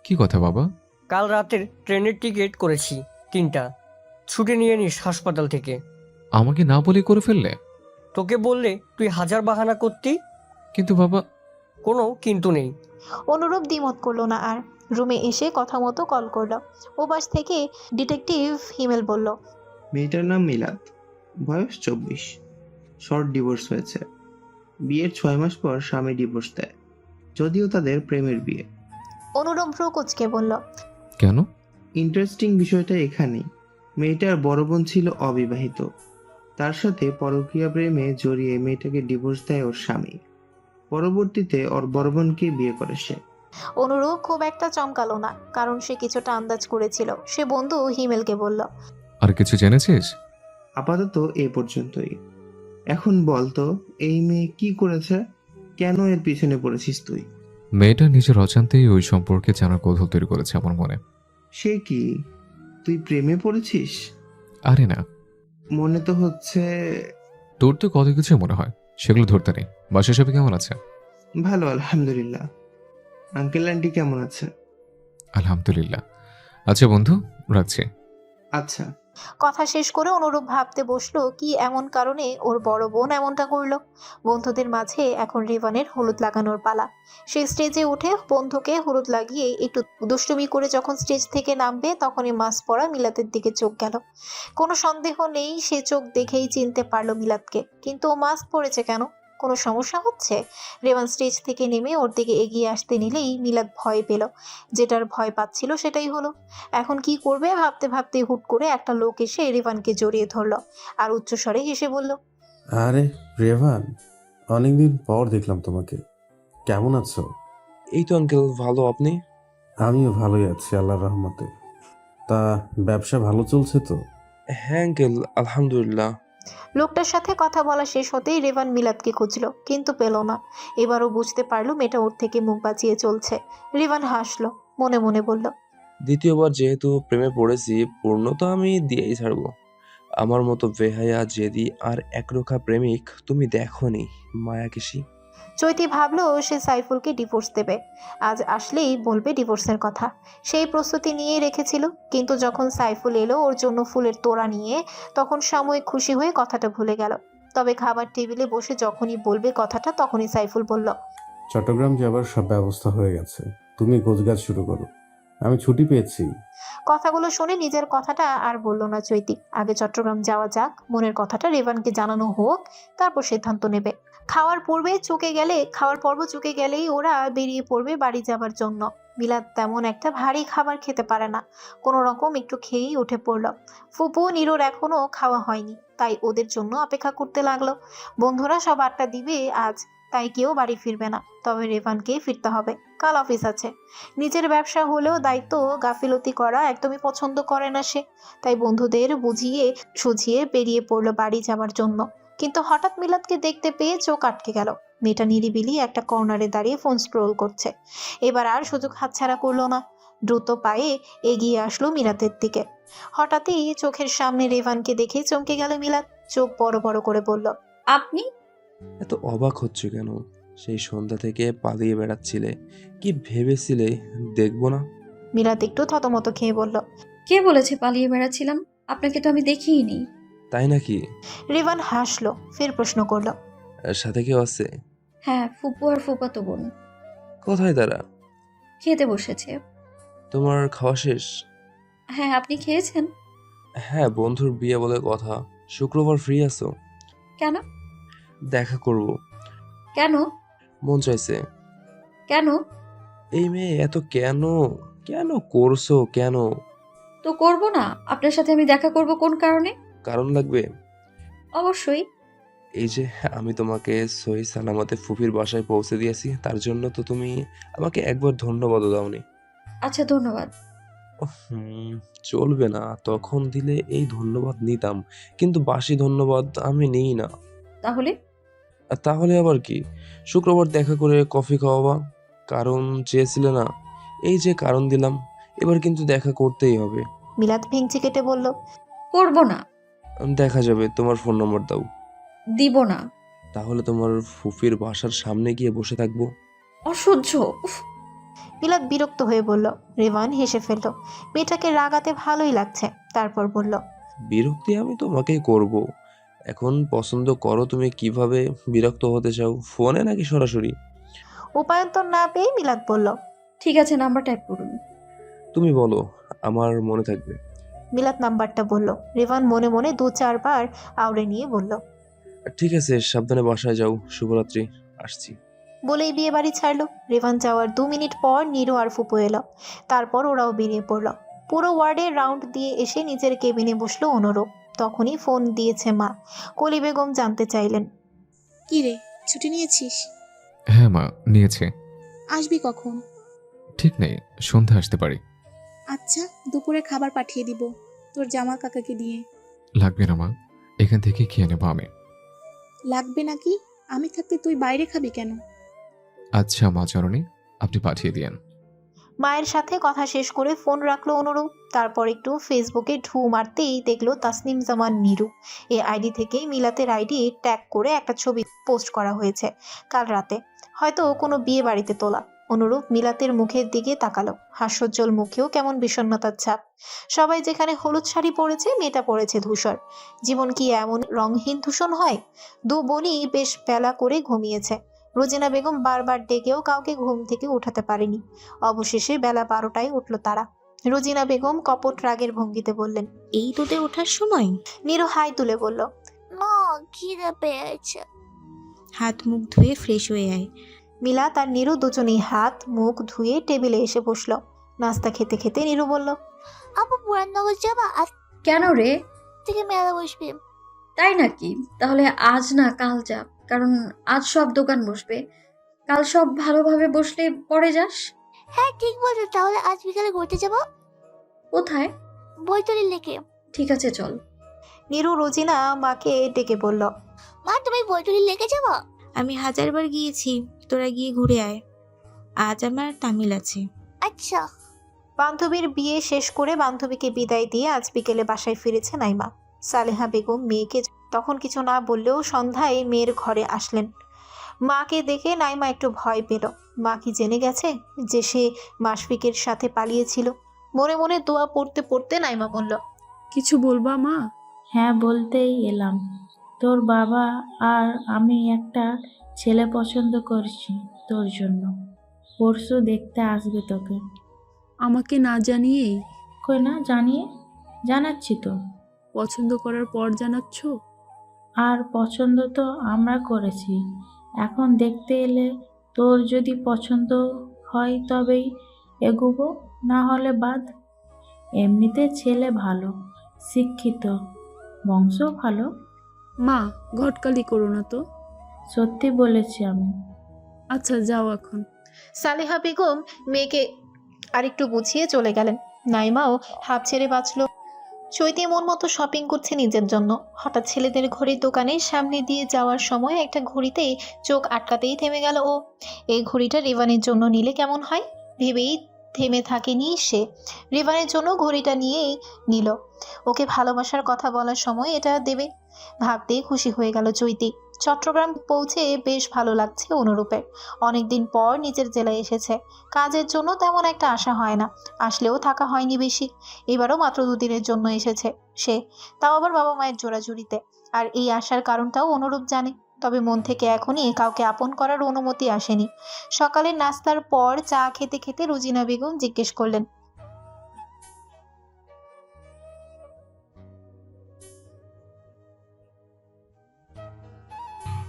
কি কথা বাবা? কাল রাতের ট্রেনের টিকিট করেছি 3টা, ছুটি নিয়ে নিস হাসপাতাল থেকে। আমাকে না বলে করে ফেললে? তোকে বললে তুই 1000 বাহানা করতি। কিন্তু বাবা। কোনো কিন্তু নেই। অনুরূপ দ্বিমত করলো না আর রুমে এসে কথা মতো কল করলো। ওপাশ থেকে ডিটেকটিভ হিমেল বলল, মেয়েটার নাম মিলাদ, বয়স 24, শর্ট ডিভোর্স হয়েছে। বিয়ের 6 মাস পর স্বামী ডিভোর্স দেয়, যদিও তাদের প্রেমের বিয়ে। অনুরূপ ভ্রু কুচকে বলল, কেন? ইন্টারেস্টিং বিষয়টা এখানেই, মেয়েটার বড় বোন ছিল অবিবাহিত, তার সাথে পরকীয়া প্রেমে জড়িয়ে মেয়েটাকে ডিভোর্স দেয় ওর স্বামী। পরবর্তীতে ওর বড় বোনকে বিয়ে করে সে। অনুরূপ খুব একটা চমকালো না, কারণ সে কিছুটা আন্দাজ করেছিল। সে বন্ধু হিমেলকে বলল, আর কিছু জেনেছিস? আপাতত এ পর্যন্তই। এখন বল তো, এই মেয়ে কি করেছে? কেন এর পিছনে পড়েছিস তুই? মেয়েটা নিজের অজান্তেই ওই সম্পর্কে জানার কৌতূহল তৈরি করেছে আমার মনে। সে কি, তুই প্রেমে পড়েছিস? আরে না, মনে তো হচ্ছে। তোর তো কত কিছু মনে হয়, সেগুলো ধরতে নেই। বাসায় সবাই কেমন আছে? ভালো, আলহামদুলিল্লাহ। আঙ্কেল আন্টি কেমন আছে? আলহামদুলিল্লাহ। আচ্ছা বন্ধু, রাখছি। আচ্ছা। কথা শেষ করে অনুরূপ ভাবতে বসলো কি এমন কারণে ওর বড় বোন এমনটা করলো। বন্ধুদের মাঝে এখন রিভানের হলুদ লাগানোর পালা। সে স্টেজে উঠে বন্ধুকে হলুদ লাগিয়ে একটু দুষ্টুমি করে যখন স্টেজ থেকে নামবে তখনই মাস্ক পরা মিলাতের দিকে চোখ গেল। কোনো সন্দেহ নেই, সে চোখ দেখেই চিনতে পারলো মিলাতকে। কিন্তু ও মাস্ক পরেছে কেন? কোনো সমস্যা হচ্ছে? রেওয়ান স্টেজ থেকে নেমে ওর দিকে এগিয়ে আসতে নিলেই মিলাত ভয় পেল। যেটার ভয় পাচ্ছিল সেটাই হলো। এখন কি করবে ভাবতে ভাবতে হুট করে একটা লোক এসে রেভানকে জড়িয়ে ধরলো আর উচ্চস্বরে হেসে বলল, আরে রেভান, অনেকদিন পর দেখলাম তোমাকে। কেমন আছো? এই তো আঙ্কেল, ভালো। আপনি? আমিও ভালোই আছি আল্লাহর রহমতে। তা ব্যবসা ভালো চলছে তো? হ্যাঁ আঙ্কেল, আলহামদুলিল্লাহ। লোকটার সাথে কথা বলা শেষ হতেই রেভান মিলাদকে খুঁজলো কিন্তু পেল না। এবারও বুঝতে পারলো মেয়েটা ওর থেকে মুখ বাঁচিয়ে চলছে। রেভান হাসলো, মনে মনে বলল, দ্বিতীয়বার যেহেতু প্রেমে পড়েছি, পূর্ণতা আমি দিয়েই ছাড়বো। আমার মতো বেহায়া, জেদি আর একরোখা প্রেমিক তুমি দেখোনি মায়াকেশী। চৈতি ভাবলো সে সাইফুলকে ডিভোর্স দেবে। আজ আসলেই বলবে ডিভোর্সের কথা। সেই প্রস্তুতি নিয়েই রেখেছিল। কিন্তু যখন সাইফুল এলো ওর জন্য ফুলের তোড়া নিয়ে, তখন সাময়িক খুশি হয়ে কথাটা ভুলে গেল। তবে খাবার টেবিলে বসে যখনই বলবে কথাটা তখনই সাইফুল বলল, চট্টগ্রাম যাবার সব ব্যবস্থা হয়ে গেছে, তুমি গোছগাছ শুরু করো, আমি ছুটি পেয়েছি। কথাগুলো শুনে নিজের কথাটা আর বলল না চৈতি। আগে চট্টগ্রাম যাওয়া যাক, মনের কথাটা রেভানকে জানানো হোক, তারপর সিদ্ধান্ত নেবে। খাওয়ার পর্ব চুকে গেলেই ওরা বেরিয়ে পড়বে বাড়ি যাবার জন্য। মিলাদ তেমন একটা ভারী খাবার খেতে পারে না, কোনো রকম একটু খেয়েই উঠে পড়ল। ফুপু নীরোর এখনো খাওয়া হয়নি, তাই ওদের জন্য অপেক্ষা করতে লাগলো। বন্ধুরা সব আড্ডা দিবে আজ, তাই কেউ বাড়ি ফিরবে না। তবে রেভানকে ফিরতে হবে, কাল অফিস আছে। নিজের ব্যবসা হলেও দায়িত্ব গাফিলতি করা একদমই পছন্দ করে না সে। তাই বন্ধুদের বুঝিয়ে সুঝিয়ে বেরিয়ে পড়লো বাড়ি যাওয়ার জন্য। কিন্তু হঠাৎ মিলাদকে দেখতে পেয়ে চোখ আটকে গেল। মেয়েটা নিরিবিলি একটা কর্নারে দাঁড়িয়ে ফোন স্ক্রোল করছে। এবার আর সুযোগ হাতছাড়া করলো না, দ্রুত পায়ে এগিয়ে আসলো মিলাদের দিকে। হঠাৎই চোখের সামনে রেভানকে দেখে চমকে গেল মিলাদ। চোখ বড় বড় করে বলল, আপনি? এত অবাক হচ্ছে কেন? সেই সন্ধ্যা থেকে পালিয়ে বেড়াচ্ছিলে, কি ভেবেছিলে দেখবো না? মিলাদ একটু থতমত খেয়ে বলল, কে বলেছে পালিয়ে বেড়াচ্ছিলাম? আপনাকে তো আমি দেখিইনি। তাই নাকি? রেভান হাসলো, ফের প্রশ্ন করলো, আর সাথে কেউ আছে? হ্যাঁ, ফুপু আর ফুপাতো বোন। কোথায় তারা? খেতে বসেছে। তোমার খাওয়া শেষ? হ্যাঁ, আপনি খেয়েছেন? হ্যাঁ, বন্ধুর বিয়ে বলে কথা। শুক্রবার ফ্রি আছো? কেন? দেখা করব। কেন? মন চাইছে। কেন? এই মেয়ে এত কেন কেন করছো কেন? তো করব না? আপনার সাথে আমি দেখা করব কোন কারণে? কারণ লাগবে? অবশ্যই। এই যে আমি তোমাকে সহি সালামতে ফুফির বাসায় পৌঁছে দিয়েছি, তার জন্য তো তুমি আমাকে একবার ধন্যবাদও দাওনি। আচ্ছা, ধন্যবাদ। হুম, চলবে না। তখন দিলে এই ধন্যবাদ নিতাম, কিন্তু বাসি ধন্যবাদ আমি নিই না। তাহলে? আর তাহলে আবার কি? শুক্রবার দেখা করে কফি খাওয়াবা, কারণ চেয়েছিলে না, এই যে কারণ দিলাম। এবার কিন্তু দেখা করতেই হবে। মিলাদ ভেঙচি কেটে বলল, করব না। দেখা যাবে। তোমার ফোন নম্বর দাও। দিব না। তাহলে তোমার ফুফির বাসার সামনে গিয়ে বসে থাকবো। অসহ্য। উফ। মিলাদ বিরক্ত হয়ে বলল। রেভান হেসে ফেলল, মেয়েটাকে রাগাতে ভালোই লাগছে। তারপর বলল, বিরক্তি আমি তোমাকেই করব। এখন পছন্দ করো তুমি কিভাবে বিরক্ত হতে চাও, ফোনে নাকি সরাসরি? উপায়ন্তর না পেয়ে মিলাদ বলল, ঠিক আছে, নাম্বার টাইপ করুন। তুমি বলো, আমার মনে থাকবে। মিলাদ নাম্বারটা বলল। রেভান মনে মনে 2-4 বার আওড়ে নিয়ে বলল, ঠিক আছে, সাবধানে বাসায় যাও। শুভরাত্রি, আসছি। বলেই বিয়ে বাড়ি ছাড়লো। রেভান যাওয়ার 2 মিনিট পর নীরু আর ফুপু এলো। তারপর ওরাও বেরিয়ে পড়লো। পুরো ওয়ার্ডের রাউন্ড দিয়ে এসে নিজের কেবিনে বসলো অনুরূপ। তখনই ফোন দিয়েছে মা। কলি বেগম জানতে চাইলেন, কি রে, ছুটি নিয়েছিস? হ্যাঁ মা, নিয়েছে। আসবি কখন? ঠিক নেই, সন্ধ্যা আসতে পারি। আচ্ছা, দুপুরে খাবার পাঠিয়ে দিব তোর জামাল কাকাকে দিয়ে। লাগবে না মা, এখান থেকে খেয়ে নেবো আমি। লাগবে নাকি? আমি থাকতে তুই বাইরে খাবি কেন? আচ্ছা মা জননী, আপনি পাঠিয়ে দিয়েন। মায়ের সাথে কথা শেষ করে ফোন রাখলো অনুরূপ। তারপর একটু ফেসবুকে ঢু মারতেই দেখলো তাসনিম জামান নিরু এই আইডি থেকেই মিলাতের আইডি ট্যাগ করে একটা ছবি পোস্ট করা হয়েছে কাল রাতে, হয়তো কোনো বিয়ে বাড়িতে তোলা। অনুরূপ মিলাতের মুখের দিকে তাকালো, হাস্যোজ্জ্বল মুখেও কেমন বিষণ্ণতার ছাপ। সবাই যেখানে হলুদ শাড়ি পরেছে, মেয়েটা পরেছে ধূসর। জীবন কি এমন রংহীন দূষণ হয়? দু বোনই বেশ বেলা করে ঘুমিয়েছে। রোজিনা বেগম বারবার ডেকেও কাউকে ঘুম থেকে উঠাতে পারেনি। অবশেষে বেলা 12টায় উঠল তারা। রোজিনা বেগম কপট রাগের ভঙ্গিতে বললেন, এই তোদের ওঠার সময়? নীরু হাই তুলে বলল, না, খিদে পেয়েছে। হাত মুখ ধুয়ে ফ্রেশ হয়ে আয়। মিলাত আর নীরু দুজনেই হাত মুখ ধুয়ে টেবিলে এসে বসলো। নাস্তা খেতে খেতে নীরু বলল, আপু পুরাননগর যাবা? আজ কেন রে? থেকে মেলা বসবে। তাই নাকি? তাহলে আজ না কাল যা, কারণ আজ সব দোকান বসবে, কাল সব ভালোভাবে বসলে পরে যাস। হ্যাঁ ঠিক বলছো, তাহলে আজ বিকালে ঘুরতে যাবো। কোথায়? বৈতরী লেকে। ঠিক আছে চল। নীরু রোজিনা মাকে ডেকে বলল, মা তুমি বৈতরী লেকে যাবো? আমি 1000বার গিয়েছি, তোরা গিয়ে ঘুরে আয়। আজ আমার তামিল আছে। আচ্ছা। বান্ধবীর বিয়ে শেষ করে বান্ধবীকে বিদায় দিয়ে আজ বিকেলে বাসায় ফিরেছে নাইমা। সালেহা বেগম মেয়েকে তখন কিছু না বললেও সন্ধ্যায় মেয়ের ঘরে আসলেন। মাকে দেখে নাইমা একটু ভয় পেল। মা কি জেনে গেছে যে সে মাশফিকের সাথে পালিয়েছিল? মনে মনে দোয়া পড়তে পড়তে নাইমা বলল, কিছু বলবা মা? হ্যাঁ, বলতেই এলাম। তোর বাবা আর আমি একটা ছেলে পছন্দ করছি তোর জন্য। পরশু দেখতে আসবে তোকে। আমাকে না জানিয়েই? কই না জানিয়ে? জানাচ্ছি তো। পছন্দ করার পর জানাচ্ছ? আর পছন্দ তো আমরা করেছি, এখন দেখতে এলে তোর যদি পছন্দ হয় তবেই এগোবো, না হলে বাদ। এমনিতে ছেলে ভালো, শিক্ষিত, বংশ ভালো। মা, ঘটকালি করো না তো। সত্যি বলেছি আমি। আচ্ছা যাও এখন। সালেহা বেগম মেয়েকে আরেকটু বুঝিয়ে চলে গেলেন। নাইমাও হাঁপ ছেড়ে বাঁচল। চৈতি মন মতো শপিং করছে নিজের জন্য। হঠাৎ ছেলেদের ঘড়ির দোকানের সামনে দিয়ে যাওয়ার সময় একটা ঘড়িতেই চোখ আটকাতেই থেমে গেল ও। এই ঘড়িটা রিভানের জন্য নিলে কেমন হয় ভেবেই থেমে থাকেনি সে। রিভানের জন্য ঘড়িটা নিয়েই নিল। ওকে ভালোবাসার কথা বলার সময় এটা দেবে ভাবতেই খুশি হয়ে গেল চৈতি। চট্টগ্রাম পৌঁছে বেশ ভালো লাগছে অনুরূপের। অনেকদিন পর নিজের জেলায় এসেছে। কাজের জন্য তেমন একটা আশা হয় না, আসলেও থাকা হয়নি বেশি। এবারও মাত্র 2 দিনের জন্য এসেছে সে, তাও আবার বাবা মায়ের জোড়াজুড়িতে। আর এই আসার কারণটাও অনুরূপ জানে, তবে মন থেকে এখনই কাউকে আপন করার অনুমতি আসেনি। সকালের নাস্তার পর চা খেতে খেতে রোজিনা বেগম জিজ্ঞেস করলেন,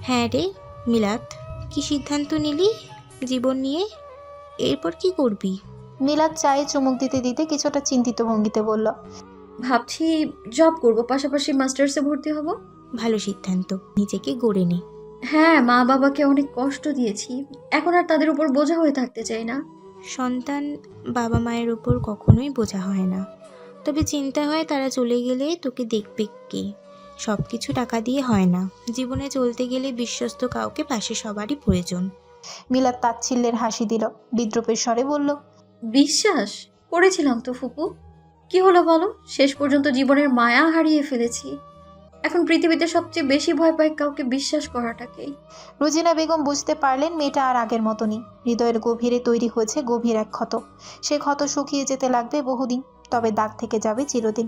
হ্যাঁ রে মিলাত, কি সিদ্ধান্ত নিলি জীবন নিয়ে? এরপর কি করবি? মিলাদ চায়ে চুমুক দিতে দিতে কিছুটা চিন্তিত ভঙ্গিতে বলল, ভাবছি জব করব, পাশাপাশি মাস্টার্সে ভর্তি হব। ভালো সিদ্ধান্ত, নিজেকে গড়ে নে। হ্যাঁ, মা বাবাকে অনেক কষ্ট দিয়েছি, এখন আর তাদের উপর বোঝা হয়ে থাকতে চাই না। সন্তান বাবা মায়ের উপর কখনোই বোঝা হয় না, তবে চিন্তা হয় তারা চলে গেলে তোকে দেখবে কে। সব কিছু টাকা দিয়ে হয় না, জীবনে চলতে গেলে বিশ্বস্ত কাউকে পাশে সবারই প্রয়োজন। মিলাদ তাচ্ছিল্যের হাসি দিল, বিদ্রুপের স্বরে বলল, বিশ্বাস করেছিলাম তো ফুপু, কি হলো বলো? শেষ পর্যন্ত জীবনের মায়া হারিয়ে ফেলেছি। এখন পৃথিবীতে সবচেয়ে বেশি ভয় পাই কাউকে বিশ্বাস করাটাকেই। রোজিনা বেগম বুঝতে পারলেন মেয়েটা আর আগের মতনই। হৃদয়ের গভীরে তৈরি হয়েছে গভীর এক ক্ষত। সে ক্ষত শুকিয়ে যেতে লাগবে বহুদিন, তবে দাগ থেকে যাবে চিরদিন।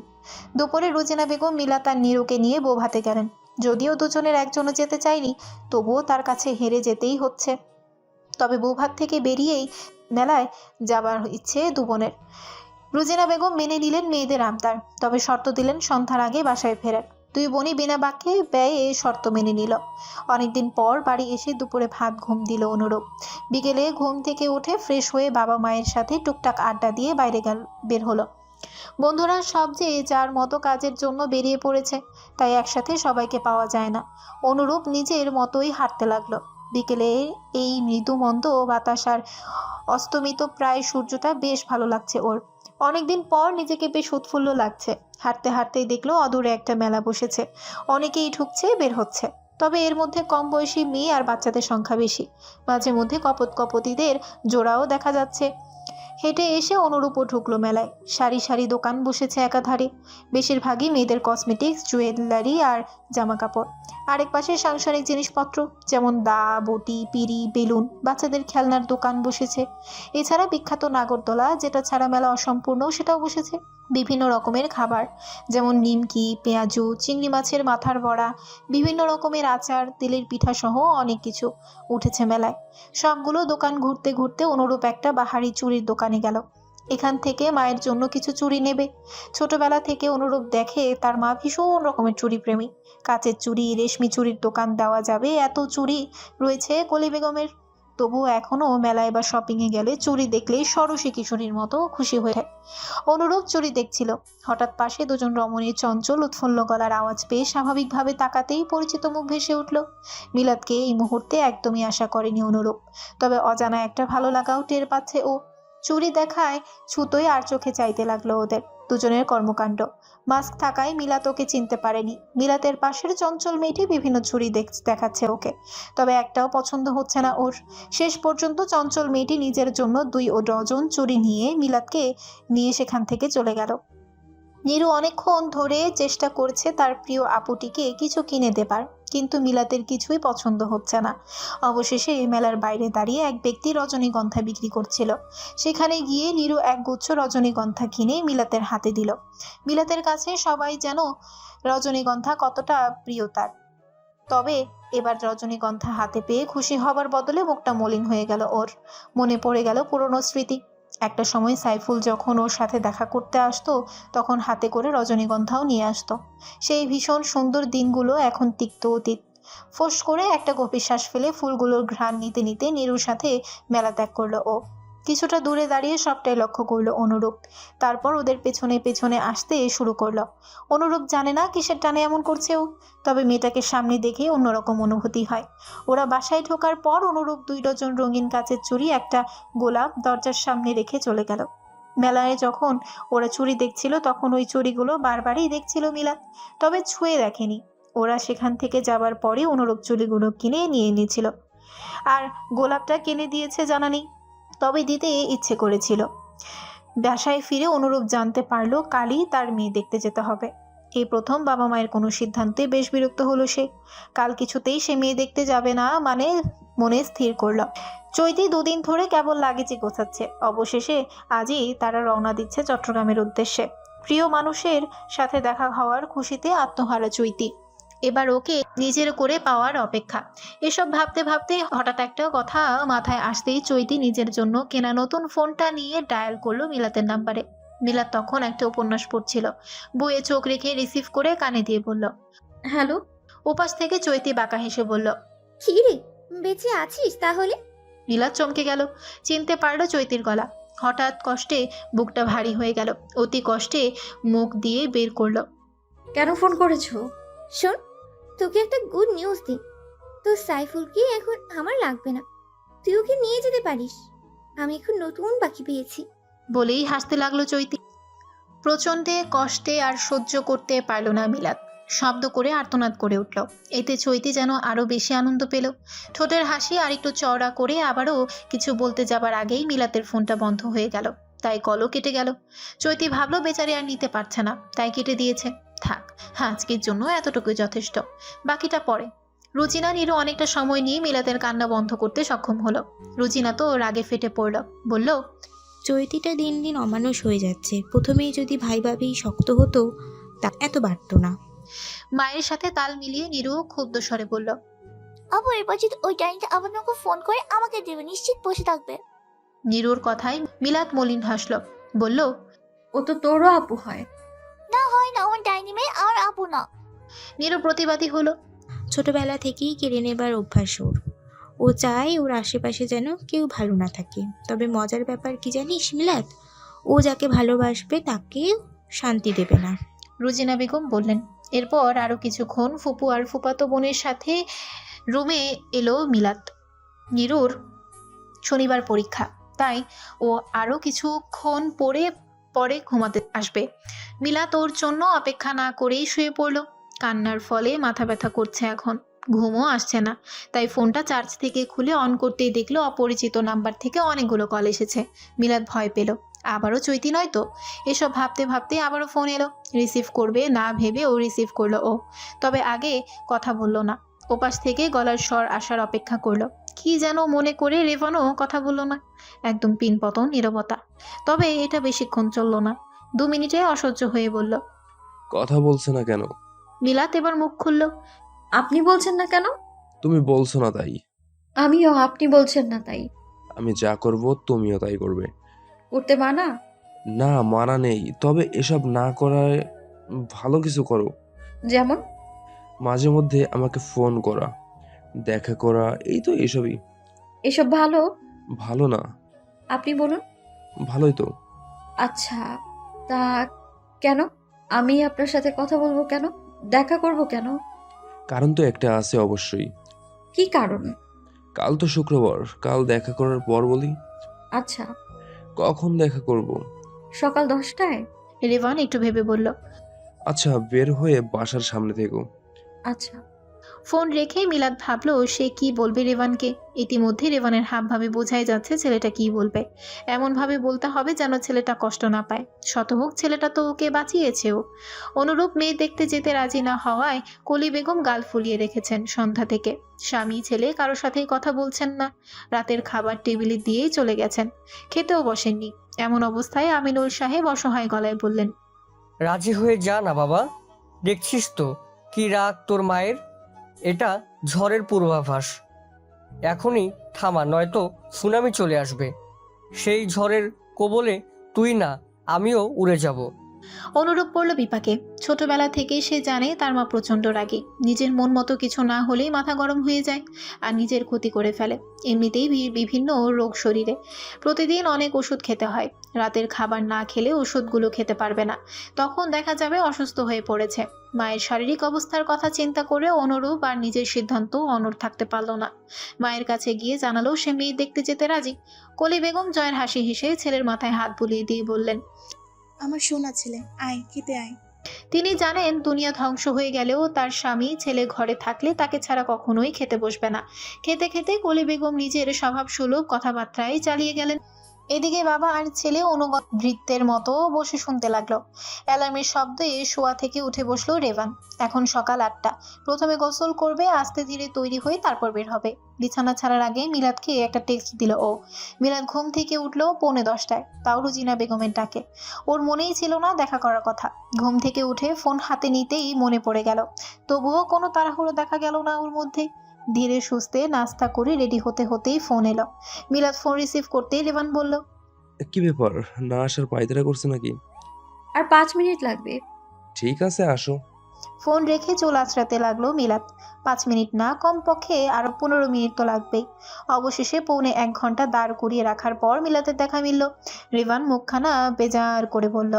দুপুরে রোজিনা বেগম মিলাত আর নীরুকে নিয়ে বৌভাতে গেলেন। যদিও দুজনের একজনও যেতে চায়নি, তবুও তার কাছে হেরে যেতেই হচ্ছে। তবে বৌভাত থেকে বেরিয়েই মেলায় যাবার ইচ্ছে দু বোনের। রোজিনা বেগম মেনে নিলেন মেয়েদের আবদার, তবে শর্ত দিলেন সন্ধ্যার আগে বাসায় ফেরার। দুই বোনই বিনা বাক্যে ব্যয়ে শর্ত মেনে নিল। অনেকদিন পর বাড়ি এসে দুপুরে ভাত ঘুম দিল অনুরূপ। বিকেলে ঘুম থেকে উঠে ফ্রেশ হয়ে বাবা মায়ের সাথে টুকটাক আড্ডা দিয়ে বাইরে বের হলো। বন্ধুরা সব যে যার মতো কাজের জন্য বেরিয়ে পড়েছে, তাই একসাথে সবাইকে পাওয়া যায় না। অনুরূপ নিজের মতোই হাঁটতে লাগলো। বিকেলে এই মৃদু মন্দ বাতাস আর অস্তমিত প্রায় সূর্যটা বেশ ভালো লাগছে ওর। অনেকদিন পর নিজেকে বেশ উৎফুল্ল লাগছে। হাঁটতে হাঁটতেই দেখলো অদূরে একটা মেলা বসেছে, অনেকেই ঢুকছে বের হচ্ছে। তবে এর মধ্যে কম বয়সী মেয়ে আর বাচ্চাদের সংখ্যা বেশি। মাঝে মধ্যে কপতিদের জোড়াও দেখা যাচ্ছে। হেঁটে এসে অনুরূপও ঢুকলো মেলায়। সারি সারি দোকান বসেছে একাধারে, বেশিরভাগই মেয়েদের কসমেটিক্স, জুয়েলারি আর জামা কাপড়। আরেক পাশে সাংসারিক জিনিসপত্র যেমন দা, বটি, পিঁড়ি, বেলুন, বাচ্চাদের খেলনার দোকান বসেছে। এছাড়া বিখ্যাত নাগরদোলা, যেটা ছাড়া মেলা অসম্পূর্ণ, সেটাও বসেছে। বিভিন্ন রকমের খাবার যেমন নিমকি, পেঁয়াজু, চিংড়ি মাছের মাথার বড়া, বিভিন্ন রকমের আচার, তেলের পিঠা সহ অনেক কিছু উঠেছে মেলায়। সবগুলো দোকান ঘুরতে ঘুরতে অনুরূপ একটা বাহারি চুড়ির দোকানে গেল। এখান থেকে মায়ের জন্য কিছু চুড়ি নেবে। ছোটবেলা থেকে অনুরূপ দেখে তার মা ভীষণ রকমের চুড়ি প্রেমী। কাচের চুড়ি, রেশমি চুড়ির দোকান দেওয়া যাবে এত চুড়ি রয়েছে কলি বেগমের। তবুও এখনও মেলায় বা শপিংয়ে গেলে চুড়ি দেখলেই ষোড়শী কিশোরীর মতো খুশি হয়ে থাকে। অনুরূপ চুড়ি দেখছিল, হঠাৎ পাশে দুজন রমণীর চঞ্চল উৎফুল্ল গলার আওয়াজ পেয়ে স্বাভাবিকভাবে তাকাতেই পরিচিত মুখ ভেসে উঠল। মিলাদকে এই মুহূর্তে একদমই আশা করেনি অনুরূপ, তবে অজানা একটা ভালো লাগাও টের পাচ্ছে ও। চুড়ি দেখায় ছুতোয় আর চোখে চাইতে লাগলো ওদের দুজনের কর্মকাণ্ড। মাস্ক থাকায় মিলাত ওকে চিনতে পারেনি। মিলাতের পাশের চঞ্চল মেয়েটি বিভিন্ন চুড়ি দেখাচ্ছে ওকে, তবে একটাও পছন্দ হচ্ছে না ওর। শেষ পর্যন্ত চঞ্চল মেয়েটি নিজের জন্য 2 ডজন চুড়ি নিয়ে মিলাতকে নিয়ে সেখান থেকে চলে গেল। নীরু অনেকক্ষণ ধরে চেষ্টা করছে তার প্রিয় আপুটিকে কিছু কিনে দেবার, কিন্তু মিলাতের কিছুই পছন্দ হচ্ছে না। অবশেষে মেলার বাইরে দাঁড়িয়ে এক ব্যক্তি রজনীগন্ধা বিক্রি করছিল। সেখানে গিয়ে নীরু একগুচ্ছ রজনীগন্ধা কিনে মিলাতের হাতে দিল। মিলাতের কাছে সবাই যেন রজনীগন্ধা কতটা প্রিয় তার। তবে এবার রজনীগন্ধা হাতে পেয়ে খুশি হবার বদলে মুখটা মলিন হয়ে গেল ওর। মনে পড়ে গেল পুরনো স্মৃতি। একটা সময় সাইফুল যখন ওর সাথে দেখা করতে আসতো তখন হাতে করে রজনীগন্ধাও নিয়ে আসতো। সেই ভীষণ সুন্দর দিনগুলো এখন তিক্ত অতীত। ফোঁস করে একটা গভীর শ্বাস ফেলে ফুলগুলোর ঘ্রাণ নিতে নিতে নীরুর সাথে মেলা ত্যাগ করলো ও। কিছুটা দূরে দাঁড়িয়ে সবটাই লক্ষ্য করলো অনুরূপ। তারপর ওদের পেছনে পেছনে আসতে শুরু করলো। অনুরূপ জানে না কিসের টানে এমন করছে ও, তবে মেয়েটাকে সামনে দেখে অন্যরকম অনুভূতি হয়। ওরা বাসায় ঢোকার পর অনুরূপ 2 ডজন রঙিন কাচের চুড়ি, একটা গোলাপ দরজার সামনে রেখে চলে গেল। মেলায় যখন ওরা চুড়ি দেখছিল তখন ওই চুড়িগুলো বারবারই দেখছিল মিলাত, তবে ছুঁয়ে দেখেনি। ওরা সেখান থেকে যাবার পরে অনুরূপ চুড়িগুলো কিনে নিয়ে নিয়েছিল, আর গোলাপটা কিনে দিয়েছে জানা নেই, তবে দিতে ইচ্ছে করেছিল। বাসায় ফিরে অনুরূপ জানতে পারলো কালই তার মেয়ে দেখতে যেতে হবে। এই প্রথম বাবা মায়ের কোনো সিদ্ধান্তে বেশ বিরক্ত হলো সে। কাল কিছুতেই সে মেয়ে দেখতে যাবে না মানে মনে স্থির করলো। চৈতি 2 দিন ধরে কেবল লাগেজই গোছাচ্ছে। অবশেষে আজই তারা রওনা দিচ্ছে চট্টগ্রামের উদ্দেশ্যে। প্রিয় মানুষের সাথে দেখা হওয়ার খুশিতে আত্মহারা চৈতি। এবার ওকে নিজের করে পাওয়ার অপেক্ষা। এসব ভাবতে ভাবতে হঠাৎ একটা কথা মাথায় আসতেই চৈতি নিজের জন্য কেনা নতুন ফোনটা নিয়ে ডায়াল করলো মিলাতের নাম্বারে। মিলাত তখন একটা উপন্যাস পড়ছিল। বইয়ে চোখ রেখে রিসিভ করে কানে দিয়ে বলল, হ্যালো। ওপাশ থেকে চৈতি বাঁকা হেসে বলল, কি রে, বেঁচে আছিস তাহলে? মিলাত চমকে গেল, চিনতে পারলো চৈতির গলা। হঠাৎ কষ্টে বুকটা ভারী হয়ে গেল। অতি কষ্টে মুখ দিয়ে বের করলো, কেন ফোন করেছো? শোন, তোকে একটা গুড নিউজ দিই। তোর সাইফুলকে এখন আমার লাগবে না, তুই ওকে নিয়ে যেতে পারিস। আমি এখন নতুন পাখি পেয়েছি। বলেই হাসতে লাগলো চৈতি। প্রচণ্ডে কষ্টে আর সহ্য করতে পারল না মিলাত, শব্দ করে আর্তনাদ করে উঠল। এতে চৈতি যেন আরো বেশি আনন্দ পেল। ঠোঁটের হাসি আর একটু চওড়া করে আবারও কিছু বলতে যাবার আগেই মিলাতের ফোনটা বন্ধ হয়ে গেল। তাই কলও কেটে গেল। চৈতি ভাবলো বেচারি আর নিতে পারছে না, তাই কেটে দিয়েছে। থাক, আজকের জন্য এতটুকুই যথেষ্ট, বাকিটা পরে। রুজিনা নীরু অনেকটা সময় নিয়ে মিলাতের কান্না বন্ধ করতে সক্ষম হলো। রুজিনা তো রাগে ফেটে পড়ল, বলল, চৈতিটা দিন দিন অমানুষ হয়ে যাচ্ছে। প্রথমেই যদি ভাই ভাবি শক্ত হতো তা এত বাড়তো না। মায়ের সাথে তাল মিলিয়ে নীরু ক্ষুব্ধ স্বরে বলল, আপু এবার যদি ওই টাইমটা আপনাকে ফোন করে আমাকে দেবে, নিশ্চিত বসে থাকবে। নীরুর কথায় মিলাত মলিন হাসল, বলল, ও তো তোরও আপু হয়। না হয় না, আমার ডাইনি মেয়ে আর আপু না। নীরু প্রতিবাদী হলো, ছোটবেলা থেকেই কেড়ে নেবার অভ্যাস ওর। ও চায় ওর আশেপাশে যেন কেউ ভালো না থাকে। তবে মজার ব্যাপার কি জানিস মিলাত, ও যাকে ভালোবাসবে তাকে শান্তি দেবে না। রুজিনা বেগম বললেন। এরপর আরো কিছুক্ষণ ফুপু আর ফুপাতো বোনের সাথে রুমে এলো মিলাত। নীরুর শনিবার পরীক্ষা, তাই ও আরো কিছুক্ষণ পরে ঘুমাতে আসবে। মিলাত ওর জন্য অপেক্ষা না করেই শুয়ে পড়ল। কান্নার ফলে মাথা ব্যথা করছে এখন। ঘুমও আসছে না, তাই ফোনটা চার্জ থেকে খুলে অন করতেই দেখলো অপরিচিত নাম্বার থেকে অনেকগুলো কল এসেছে। মিলাদ ভয় পেল, আবারও চৈতি নয় তো। এসব ভাবতে ভাবতে আবারও ফোন এলো। রিসিভ করবে না ভেবে ও রিসিভ করলো ও, তবে আগে কথা বলল না। ওপাশ থেকে গলার স্বর আসার অপেক্ষা করলো, কি যেন মনে করে রেভানও কথা বলল না। একদম পিনপতন নীরবতা। তবে এটা বেশিক্ষণ চলল না, 2 মিনিটে অসহ্য হয়ে বলল। কথা বলছে না কেন? মিলাত এবার মুখ খুলল। আপনি বলছেন না কেন? তুমি বলছো না তাই। আমিও আপনি বলছেন না তাই। আমি যা করব তুমিও তাই করবে। করতে মানা? না, মানা নেই, তবে এসব না করায় ভালো কিছু করো। যেমন? মাঝে মধ্যে আমাকে ফোন করা, দেখা করা, এই তো এসবই। এসব ভালো? ভালো না? আপনি বলুন। ভালোই তো। আচ্ছা, তা কেন? আমি আপনার সাথে কথা বলবো কেন? দেখা করব কেন? কারণ তো একটা আছে অবশ্যই। কি কারণ? কাল তো শুক্রবার, কাল দেখা করার পর বলি। আচ্ছা, কখন দেখা করব? সকাল 10টায়। রেভান একটু ভেবে বলল। আচ্ছা, বের হয়ে বাসার সামনে থেকো। আচ্ছা। ফোন রেখে মিলাদ ভাবলো সে কি বলবে রেভানকে। ইতিমধ্যে রেভানের হাবভাবে বোঝাই যাচ্ছে ছেলেটা কি বলবে। এমনভাবে বলতে হবে যেন ছেলেটা কষ্ট না পায়। শত হোক ছেলেটা তো ওকে বাঁচিয়েছেও। অনুরূপ মেয়ে দেখতে যেতে রাজি না হওয়ায় কলি বেগম গাল ফুলিয়ে রেখেছেন সন্ধ্যা থেকে। স্বামী ছেলে কারোর সাথেই কথা বলছেন না। রাতের খাবার টেবিলে দিয়েই চলে গেছেন, খেতেও বসেননি। এমন অবস্থায় আমিনুল সাহেব অসহায় গলায় বললেন, রাজি হয়ে যা না বাবা, দেখছিস তো কি রাগ তোর মায়ের। এটা ঝড়ের পূর্বাভাস, এখনই থামা, নয়তো সুনামি চলে আসবে। সেই ঝড়ের কবলে তুই না আমিও উড়ে যাব। অনুরূপ পড়ল বিপাকে। ছোটবেলা থেকেই সে জানে তার মা প্রচণ্ড রাগী। নিজের মন মতো কিছু না হলেই মাথা গরম হয়ে যায় আর নিজের ক্ষতি করে ফেলে। এমনিতেই বিভিন্ন রোগ শরীরে, প্রতিদিন অনেক ওষুধ খেতে হয়। রাতের খাবার না খেলে ওষুধগুলো খেতে পারবে না, তখন দেখা যাবে অসুস্থ হয়ে পড়েছে। মায়ের শারীরিক অবস্থার কথা চিন্তা করে অনুরূপ আর নিজের সিদ্ধান্ত অনড় থাকতে পারল না। মায়ের কাছে গিয়ে জানালো সে মেয়ে দেখতে যেতে রাজি। কলি বেগম জয়ের হাসি হেসে ছেলের মাথায় হাত বুলিয়ে দিয়ে বললেন, আমার সোনা ছেলে, আয় খেতে আয়। তিনি জানেন দুনিয়া ধ্বংস হয়ে গেলেও তার স্বামী ছেলে ঘরে থাকলে তাকে ছাড়া কখনোই খেতে বসবে না। খেতে খেতে কলি বেগম নিজের স্বভাব সুলভ কথাবার্তায় চালিয়ে গেলেন। এদিকে বাবা আর ছেলে অনুগত ভৃত্যের মতো বসে শুনতে লাগলো। অ্যালার্মের শব্দে শোয়া থেকে উঠে বসলো রেভান। এখন সকাল 8টা। প্রথমে গোসল করবে, আস্তে ধীরে তৈরি হয়ে তারপর বের হবে। বিছানা ছাড়ার আগে মিলাদকে একটা টেক্সট দিল ও। মিলাদ ঘুম থেকে উঠলো 9:45টায়, তাও রুজিনা বেগমের ডাকে। ওর মনেই ছিল না দেখা করার কথা। ঘুম থেকে উঠে ফোন হাতে নিতেই মনে পড়ে গেল, তবুও কোনো তাড়াহুড়ো দেখা গেল না ওর মধ্যে। ধীরে সুস্থে নাস্তা করে রেডি হতে হতেই ফোন এলো। মিলাদ ফোন রিসিভ করতেই রেভান বলল, কি ব্যাপার, না আসার পায়তারা করছে নাকি? আর 5 মিনিট লাগবে। ঠিক আছে, আসো। ফোন রেখে চুল আঁচড়াতে লাগলো মিলাদ। 5 মিনিট না, কমপক্ষে আরো 15 মিনিট তো লাগবেই। অবশেষে 1.25 ঘন্টা দাঁড় করিয়ে রাখার পর মিলাদের দেখা মিলল। রেভান মুখখানা বেজার করে বলল,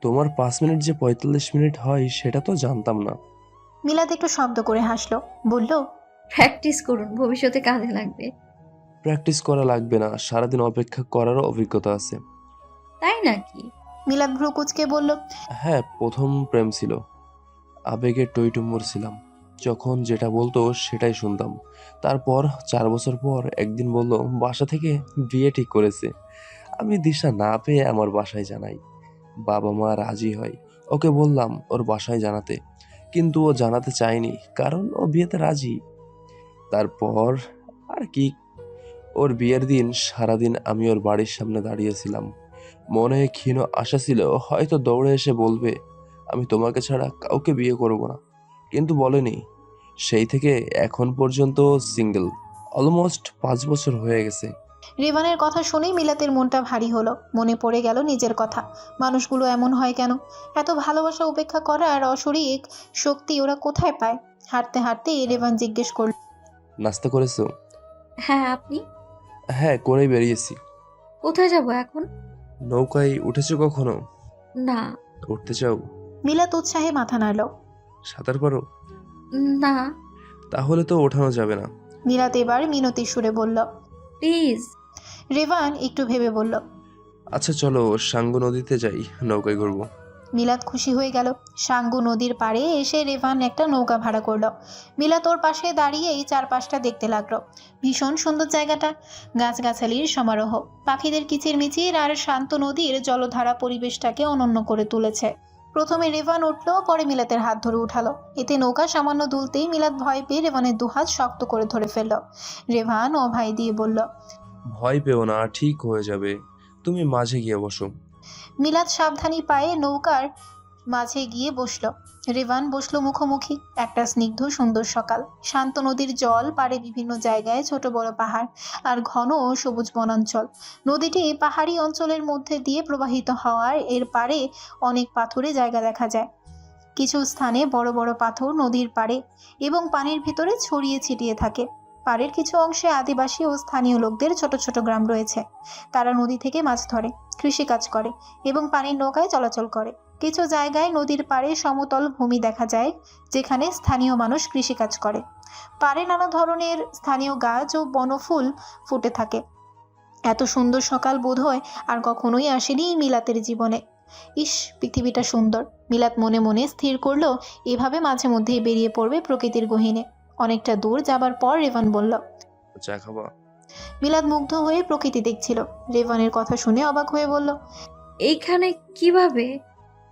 তোমার 5 মিনিট যে 45 মিনিট হয় সেটা তো জানতাম না। মিলাদ একটু শব্দ করে হাসলো, বলল, প্র্যাকটিস করুন, ভবিষ্যতে কাজে লাগবে। প্র্যাকটিস করা লাগবে না, সারাদিন অপেক্ষা করারও অভিজ্ঞতা আছে। তাই নাকি? মিলাদ ভ্রু কুঁচকে বলল, হ্যাঁ, প্রথম প্রেম ছিল, আবেগে টইটুম্বর ছিলাম। যখন যেটা বলতো সেটাই শুনতাম। তারপর 4 বছর পর একদিন বলল বাসা থেকে বিয়ে ঠিক করেছে। আমি দিশা না পেয়ে আমার বাসায় জানাই। বাবা মা রাজি হয়। ওকে বললাম ওর বাসায় জানাতে, কিন্তু ও জানাতে চায়নি, কারণ ও বিয়েতে রাজি। তারপর আর কি, ওর বিয়ের দিন সারাদিন আমি ওর বাড়ির সামনে দাঁড়িয়েছিলাম। মনে ক্ষীণ আশা ছিল হয়তো দৌড়ে এসে বলবে আমি তোমাকে ছাড়া কাউকে বিয়ে করব না, কিন্তু বলেনি। সেই থেকে এখন পর্যন্ত সিঙ্গেল। অলমোস্ট 5 বছর হয়ে গেছে। রেভানের কথা শুনেই মিলাতের মনটা ভারী হলো। মনে পড়ে গেল নিজের কথা। মানুষগুলো এমন হয় কেন? এত ভালোবাসা উপেক্ষা করার অশরীর শক্তি ওরা কোথায় পায়? হাঁটতে হাঁটতে রেভান জিজ্ঞেস করল, নাস্তা করেছো? হ্যাঁ, আপনি? হ্যাঁ, করেই বেরিয়েছি। কোথায় যাব এখন? নৌকায় উঠেছো কখনো? না। উঠতে চাও? মিলাত উৎসাহে মাথা নাড়ল। সাঁতার পারো? না। তাহলে তো ওঠানো যাবে না। মিলাত এবার মিনতি সুরে বলল, প্লিজ। রেভান একটু ভেবে বলল, আচ্ছা চলো সাঙ্গু নদীতে যাই, নৌকায় ঘুরবো। মিলাদ খুশি হয়ে গেল। সাঙ্গু নদীর পাড়ে এসে রেভান একটা নৌকা ভাড়া করলো। মিলাদ ওর পাশে দাঁড়িয়েই চারপাশটা দেখতে লাগলো। ভীষণ সুন্দর জায়গাটা, গাছগাছালির সমারোহ, পাখিদের কিচিরমিচির আর শান্ত নদীর জলধারা পরিবেশটাকে অনন্য করে তুলেছে। প্রথমে রেভান উঠলো, পরে মিলাতের হাত ধরে উঠালো। এতে নৌকা সামান্য দুলতেই মিলাত ভয় পেয়ে রেভানের দুহাত শক্ত করে ধরে ফেলল। রেভান ও ভাই দিয়ে বলল, ভয় পেও না, ঠিক হয়ে যাবে, তুমি মাঝে গিয়ে বসো। মিলাত সাবধানী পায়ে নৌকার মাঝে গিয়ে বসলো। রেভান বসলো মুখোমুখি। একটা স্নিগ্ধ সুন্দর সকাল, শান্ত নদীর জল, পাড়ে বিভিন্ন জায়গায় ছোট বড় পাহাড় আর ঘন সবুজ বনাঞ্চল। নদীটি পাহাড়ি অঞ্চলের মধ্যে দিয়ে প্রবাহিত হওয়ার এর পাড়ে অনেক পাথুরে জায়গা দেখা যায়। কিছু স্থানে বড় বড় পাথর নদীর পাড়ে এবং পানির ভিতরে ছড়িয়ে ছিটিয়ে থাকে। পাড়ের কিছু অংশে আদিবাসী ও স্থানীয় লোকদের ছোট ছোট গ্রাম রয়েছে। তারা নদী থেকে মাছ ধরে, কৃষিকাজ করে এবং পানির নৌকায় চলাচল করে। কিছু জায়গায় নদীর পাড়ে সমতল ভূমি দেখা যায়, যেখানে স্থানীয় মানুষ কৃষিকাজ করে। পাড়ে নানা ধরনের স্থানীয় গাছ ও বনফুল ফুটে থাকে। এত সুন্দর সকাল বোধহয় আর কখনোই আসেনি মিলাতের জীবনে। ইস, পৃথিবীটা সুন্দর। মিলাত মনে মনে স্থির করলো এভাবে মাঝে মধ্যেই বেরিয়ে পড়বে প্রকৃতির গহীনে। অনেকটা দূর যাবার পর রেভান বলল, চা খাবা? মিলাদ মুগ্ধ হয়ে প্রকৃতি দেখছিল। রেভানের কথা শুনে অবাক হয়ে বলল, এইখানে কিভাবে?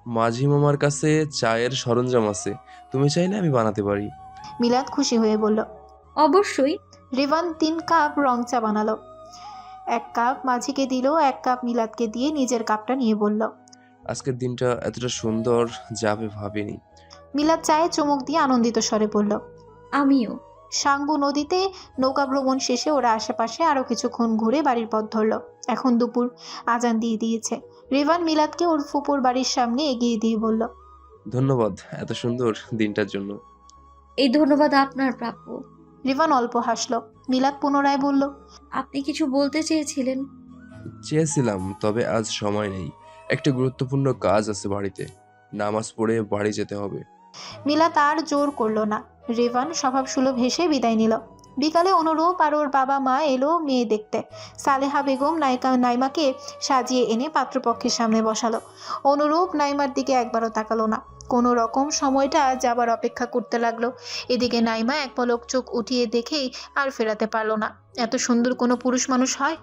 মাঝি মামার কাছে চায়ের সরঞ্জাম আছে, তুমি চাইলে আমি বানাতে পারি। মিলাদ খুশি হয়ে বলল, অবশ্যই। রেভান 3 কাপ রং চা বানালো। 1 কাপ মাঝিকে দিল, 1 কাপ মিলাদকে দিয়ে নিজের কাপটা নিয়ে বলল, আজকের দিনটা এতটা সুন্দর যাবে ভাবিনি। মিলাদ চায়ে চুমুক দিয়ে আনন্দিত স্বরে বলল, আমিও। সাঙ্গু নদীতে নৌকা ভ্রমণ শেষে ওরা আশেপাশে আরো কিছুক্ষণ ঘুরে বাড়ির পথ ধরলো। এখন দুপুর, আজান দিয়ে দিয়েছে। রেভান মিলাদকে ওর ফুপুর বাড়ির সামনে এগিয়ে দিয়ে বলল, ধন্যবাদ এত সুন্দর দিনটার জন্য। এই ধন্যবাদ আপনার প্রাপ্য। রেভান অল্প হাসলো। মিলাদ পুনরায় বলল, আপনি কিছু বলতে চেয়েছিলেন? চেয়েছিলাম, তবে আজ সময় নেই, একটা গুরুত্বপূর্ণ কাজ আছে বাড়িতে, নামাজ পড়ে বাড়ি যেতে হবে। মিলাদ আর জোর করলো না। রেভান স্বভাবসুলভ হেসে বিদায় নিল। বিকালে অনুরূপ আর ওর বাবা মা এলো মেয়ে দেখতে। সালেহা বেগম নাইমাকে সাজিয়ে এনে পাত্রপক্ষের সামনে বসালো। অনুরূপ নাইমার দিকে একবারও তাকালো না, কোনো রকম সময়টা যাবার অপেক্ষা করতে লাগলো। এদিকে নাইমা এক পলক চোখ উঠিয়ে দেখেই আর ফেরাতে পারলো না। এত সুন্দর কোনো পুরুষ মানুষ হয়?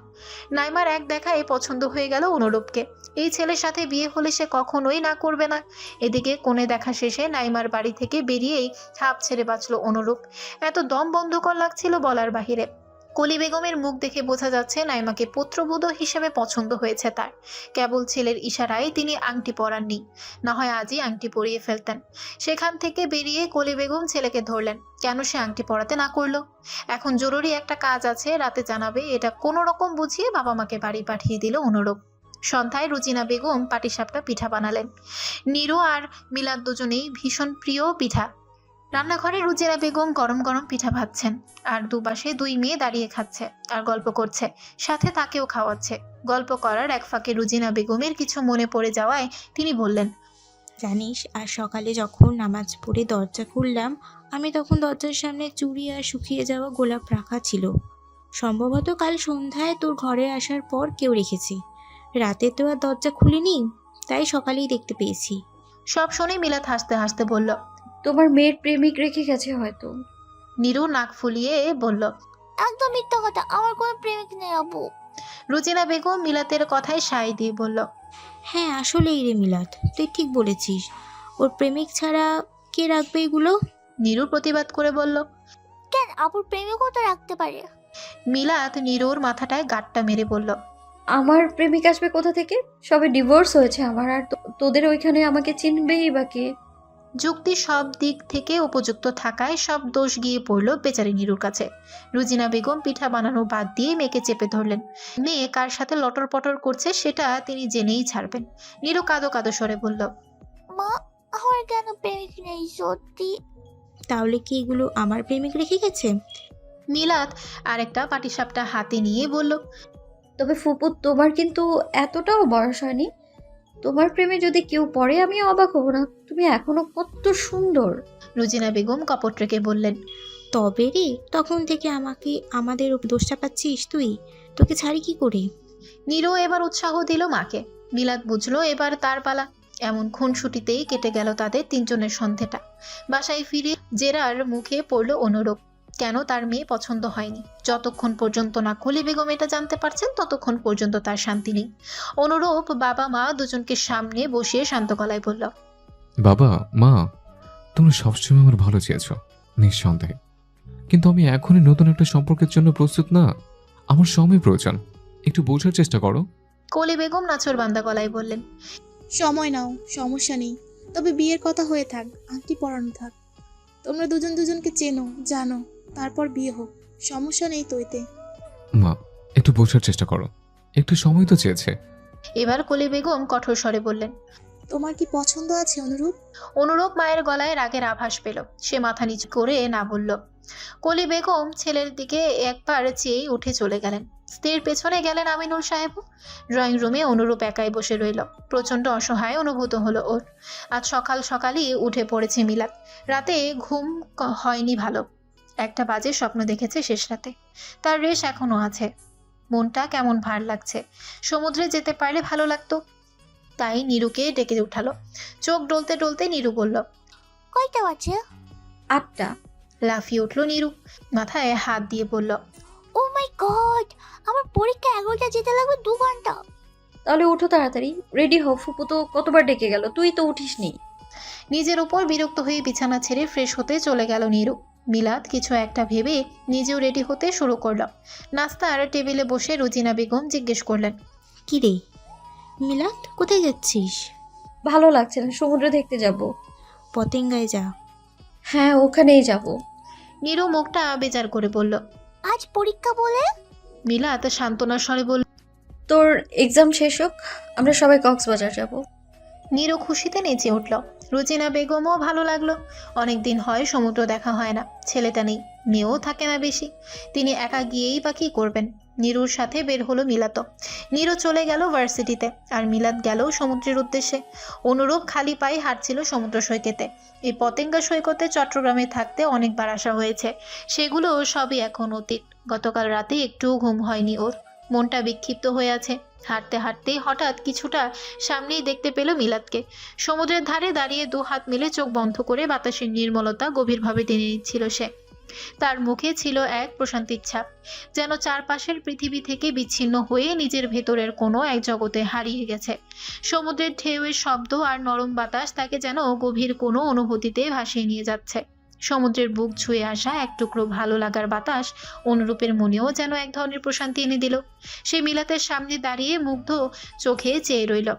নাইমার এক দেখায় পছন্দ হয়ে গেল অনুরূপকে। এই ছেলের সাথে বিয়ে হলে সে কখনোই না করবে না। এদিকে কোণে দেখা শেষে নাইমার বাড়ি থেকে বেরিয়েই হাঁপ ছেড়ে বাঁচল অনুরূপ। এত দম বন্ধকর লাগছিল বলার বাহিরে। কলি বেগমের মুখ দেখে বোঝা যাচ্ছে নাইমাকে পুত্রবধূ হিসেবে পছন্দ হয়েছে তার। কেবল ছেলের ইশারায় তিনি আংটি পরাননি, না হয় আজই আংটি পরিয়ে ফেলতেন। সেখান থেকে বেরিয়ে কলি বেগম ছেলেকে ধরলেন। কেন সে আংটি পরাতে না করলো? এখন জরুরি একটা কাজ আছে, রাতে জানাবে, এটা কোনো রকম বুঝিয়ে বাবা মাকে বাড়ি পাঠিয়ে দিল অনুরূপ। সন্ধ্যায় রুজিনা বেগম পাটিসাপটা পিঠা বানালেন। নীরু আর মিলাদ দুজনেই ভীষণ প্রিয় পিঠা। রান্নাঘরে রুজিনা বেগম গরম গরম পিঠা ভাজছেন, আর দুপাশে 2 মেয়ে দাঁড়িয়ে খাচ্ছে আর গল্প করছে, সাথে তাকেও খাওয়াচ্ছে। গল্প করার এক ফাঁকে রুজিনা বেগমের কিছু মনে পড়ে যাওয়ায় তিনি বললেন, জানিস, আর সকালে যখন নামাজ পড়ে দরজা খুললাম, আমি তখন দরজার সামনে চুড়ি আর শুকিয়ে যাওয়া গোলাপ রাখা ছিল। সম্ভবত কাল সন্ধ্যায় তোর ঘরে আসার পর কেউ রেখেছে। রাতে তো আর দরজা খুলিনি, তাই সকালেই দেখতে পেয়েছি। সব শুনে মিলাদ হাসতে হাসতে বলল, তোমার মেয়ের প্রেমিক রেখে গেছে হয়তো। নীরু নাক ফুলিয়ে বলল, একদম মিথ্যা কথা, আমার কোনো প্রেমিক নেই আবু। রুজিনা বেগম মিলাতের কথায় সায় দিয়ে বলল, হ্যাঁ, আসলেই রে মিলাদ, তুই ঠিক বলেছিস। ওর প্রেমিক ছাড়া কে রাখবে এগুলো? নীরু প্রতিবাদ করে বলল, কেন, আবুর প্রেমিকও তো রাখতে পারে। মিলাত নীরুর মাথাটায় গাঁটটা মেরে বলল, আমার প্রেমিক আসবে কোথা থেকে? সবে ডিভোর্স হয়েছে আমার, আর তোদের ওইখানে আমাকে চিনবেই বা কে? যুক্তি সব দিক থেকে উপযুক্ত থাকায় সব দোষ গিয়ে পড়ল বেচারি নীরুর কাছে। রুজিনা বেগম পিঠা বানানো বাদ দিয়ে মেয়েকে চেপে ধরলেন। মেয়ে কার সাথে লটর পটর করছে সেটা তিনি জেনেই ছাড়বেন। নীরু কাঁদো কাঁদো স্বরে বলল, মা, আমার কেন প্রেমিক নেই সত্যি? তাহলে কি এগুলো আমার প্রেমিক রেখে গেছে? মিলাদ আরেকটা পাটিসাপটা হাতে নিয়ে বলল, তবে ফুপু, তোমার কিন্তু এতটাও বয়স হয়নি। তোমার প্রেমে যদি কেউ পড়ে আমি অবাক হব না। তুমি এখনো কত সুন্দর। রুজিনা বেগম কপট রেখে বললেন, তবে রে, তখন থেকে আমাদের দোষটা পাচ্ছিস তুই? তোকে ছাড়ি কি করে? নীরু এবার উৎসাহ দিল মাকে। মিলাদ বুঝলো এবার তার পালা। এমন খুনসুটিতেই কেটে গেল তাদের তিনজনের সন্ধেটা। বাসায় ফিরে জেরার মুখে পড়ল অনুরূপ কেন তার মেয়ে পছন্দ হয়নি। যতক্ষণ পর্যন্ত না কলি বেগম এটা জানতে পারছেন ততক্ষণ পর্যন্ত তার শান্তি নেই। অনুরূপ বাবা মা দুজনকে সামনে বসিয়ে শান্ত গলায় বলল, বাবা মা, তোমরা সবসময় আমার ভালো চেয়েছো নিঃসন্দেহে, কিন্তু আমি এখনই নতুন একটা সম্পর্কের জন্য প্রস্তুত না। আমার সময় প্রয়োজন, একটু বোঝার চেষ্টা করো। কলি বেগম নাছর বান্দা গলায় বললেন, সময় নাও, সমস্যা নেই, তবে বিয়ের কথা হয়ে থাক, আংটি পরানো থাক। তোমরা দুজন দুজনকে চেনো, জানো, তারপর বিয়ে হোক, সমস্যা নেই তো এতে। মা, একটু বোঝার চেষ্টা করো, একটু সময় তো চেয়েছে। এবার কলি বেগম কঠোর স্বরে বললেন, তোমার কি পছন্দ আছে অনুরূপ? অনুরূপ মায়ের গলায় রাগের আভাস পেল। সে মাথা নিচু করে না বলল। কলি বেগম ছেলের দিকে একবার চেয়ে উঠে চলে গেলেন। স্ত্রীর পেছনে গেলেন আমিনুল সাহেব। ড্রয়িং রুমে অনুরূপ একাই বসে রইল। প্রচন্ড অসহায় অনুভূত হলো ওর। আজ সকাল সকালই উঠে পড়েছে মিলাদ। রাতে ঘুম হয়নি ভালো। 1টা বাজে স্বপ্ন দেখেছে শেষ রাতে। তার রেশ এখনো আছে। মনটা কেমন ভার লাগছে। সমুদ্রে যেতে পারলে ভালো লাগতো। তাই নীরুকে ডেকে উঠালো। চোখ ডলতে ডলতে নীরু বলল, কয়টা বাজে? 8টা। লাফিয়ে উঠল নীরু, মাথায় হাত দিয়ে বলল, ও মাই গড, আমার পরীক্ষা 11টা, যেতে লাগবে 2 ঘন্টা। তাহলে উঠো তাড়াতাড়ি, রেডি হও, ফুপু তো কতবার ডেকে গেল, তুই তো উঠিসনি। নিজের উপর বিরক্ত হয়ে বিছানা ছেড়ে ফ্রেশ হতে চলে গেল নীরু। মিলাদ কিছু একটা ভেবে নিজেও রেডি হতে শুরু করলো। নাস্তার টেবিলে বসে রুজিনা বেগম জিজ্ঞেস করলেন, কি রে মিলাদ, কোথায় যাচ্ছিস? ভালো লাগছে না, সমুদ্র দেখতে যাব। পতেঙ্গায় যা। হ্যাঁ, ওখানেই যাব। নীরু মুখটা বেজার করে বলল। আজ পরীক্ষা বলে? মিলাদ সান্ত্বনার স্বরে বলল, তোর এক্সাম শেষ হোক, আমরা সবাই কক্সবাজার যাব। নীরু খুশিতে নেচে উঠল। রুজিনা বেগমও ভালো লাগলো। অনেকদিন হয় সমুদ্র দেখা হয় না। ছেলেটা নেই, মেয়েও থাকে না বেশি। তিনি একা গিয়েই বা কি করবেন। নীরুর সাথে বের হলো মিলাত। নীরু চলে গেল ভার্সিটিতে, আর মিলাদ গেল সমুদ্রের উদ্দেশ্যে। অনুরূপ খালি পায়ে হাঁটছিল সমুদ্র সৈকতে। এই পতেঙ্গা সৈকতে চট্টগ্রামে থাকতে অনেকবার আসা হয়েছে। সেগুলো সবই এখন অতীত। গতকাল রাতে একটুও ঘুম হয়নি ওর। মনটা বিক্ষিপ্ত হয়ে আছে। হাঁটতে হাঁটতেই হঠাৎ কিছুটা সামনেই দেখতে পেল মিলাদকে। সমুদ্রের ধারে দাঁড়িয়ে 2 হাত মিলে চোখ বন্ধ করে বাতাসের নির্মলতা গভীরভাবে টেনে নিচ্ছিল সে। তার মুখে ছিল এক প্রশান্তির ছাপ, যেন চারপাশের পৃথিবী থেকে বিচ্ছিন্ন হয়ে নিজের ভেতরের কোনো এক জগতে হারিয়ে গেছে। সমুদ্রের ঢেউয়ের শব্দ আর নরম বাতাস তাকে যেন গভীর কোনো অনুভূতিতে ভাসিয়ে নিয়ে যাচ্ছে। সমুদ্রের বুক ছুঁয়ে আসা এক টুকরো ভালো লাগার বাতাস অনুরূপের মনেও যেন এক ধরনের প্রশান্তি এনে দিল। সে মিলাতের সামনে দাঁড়িয়ে মুগ্ধ চোখে চেয়ে রইল।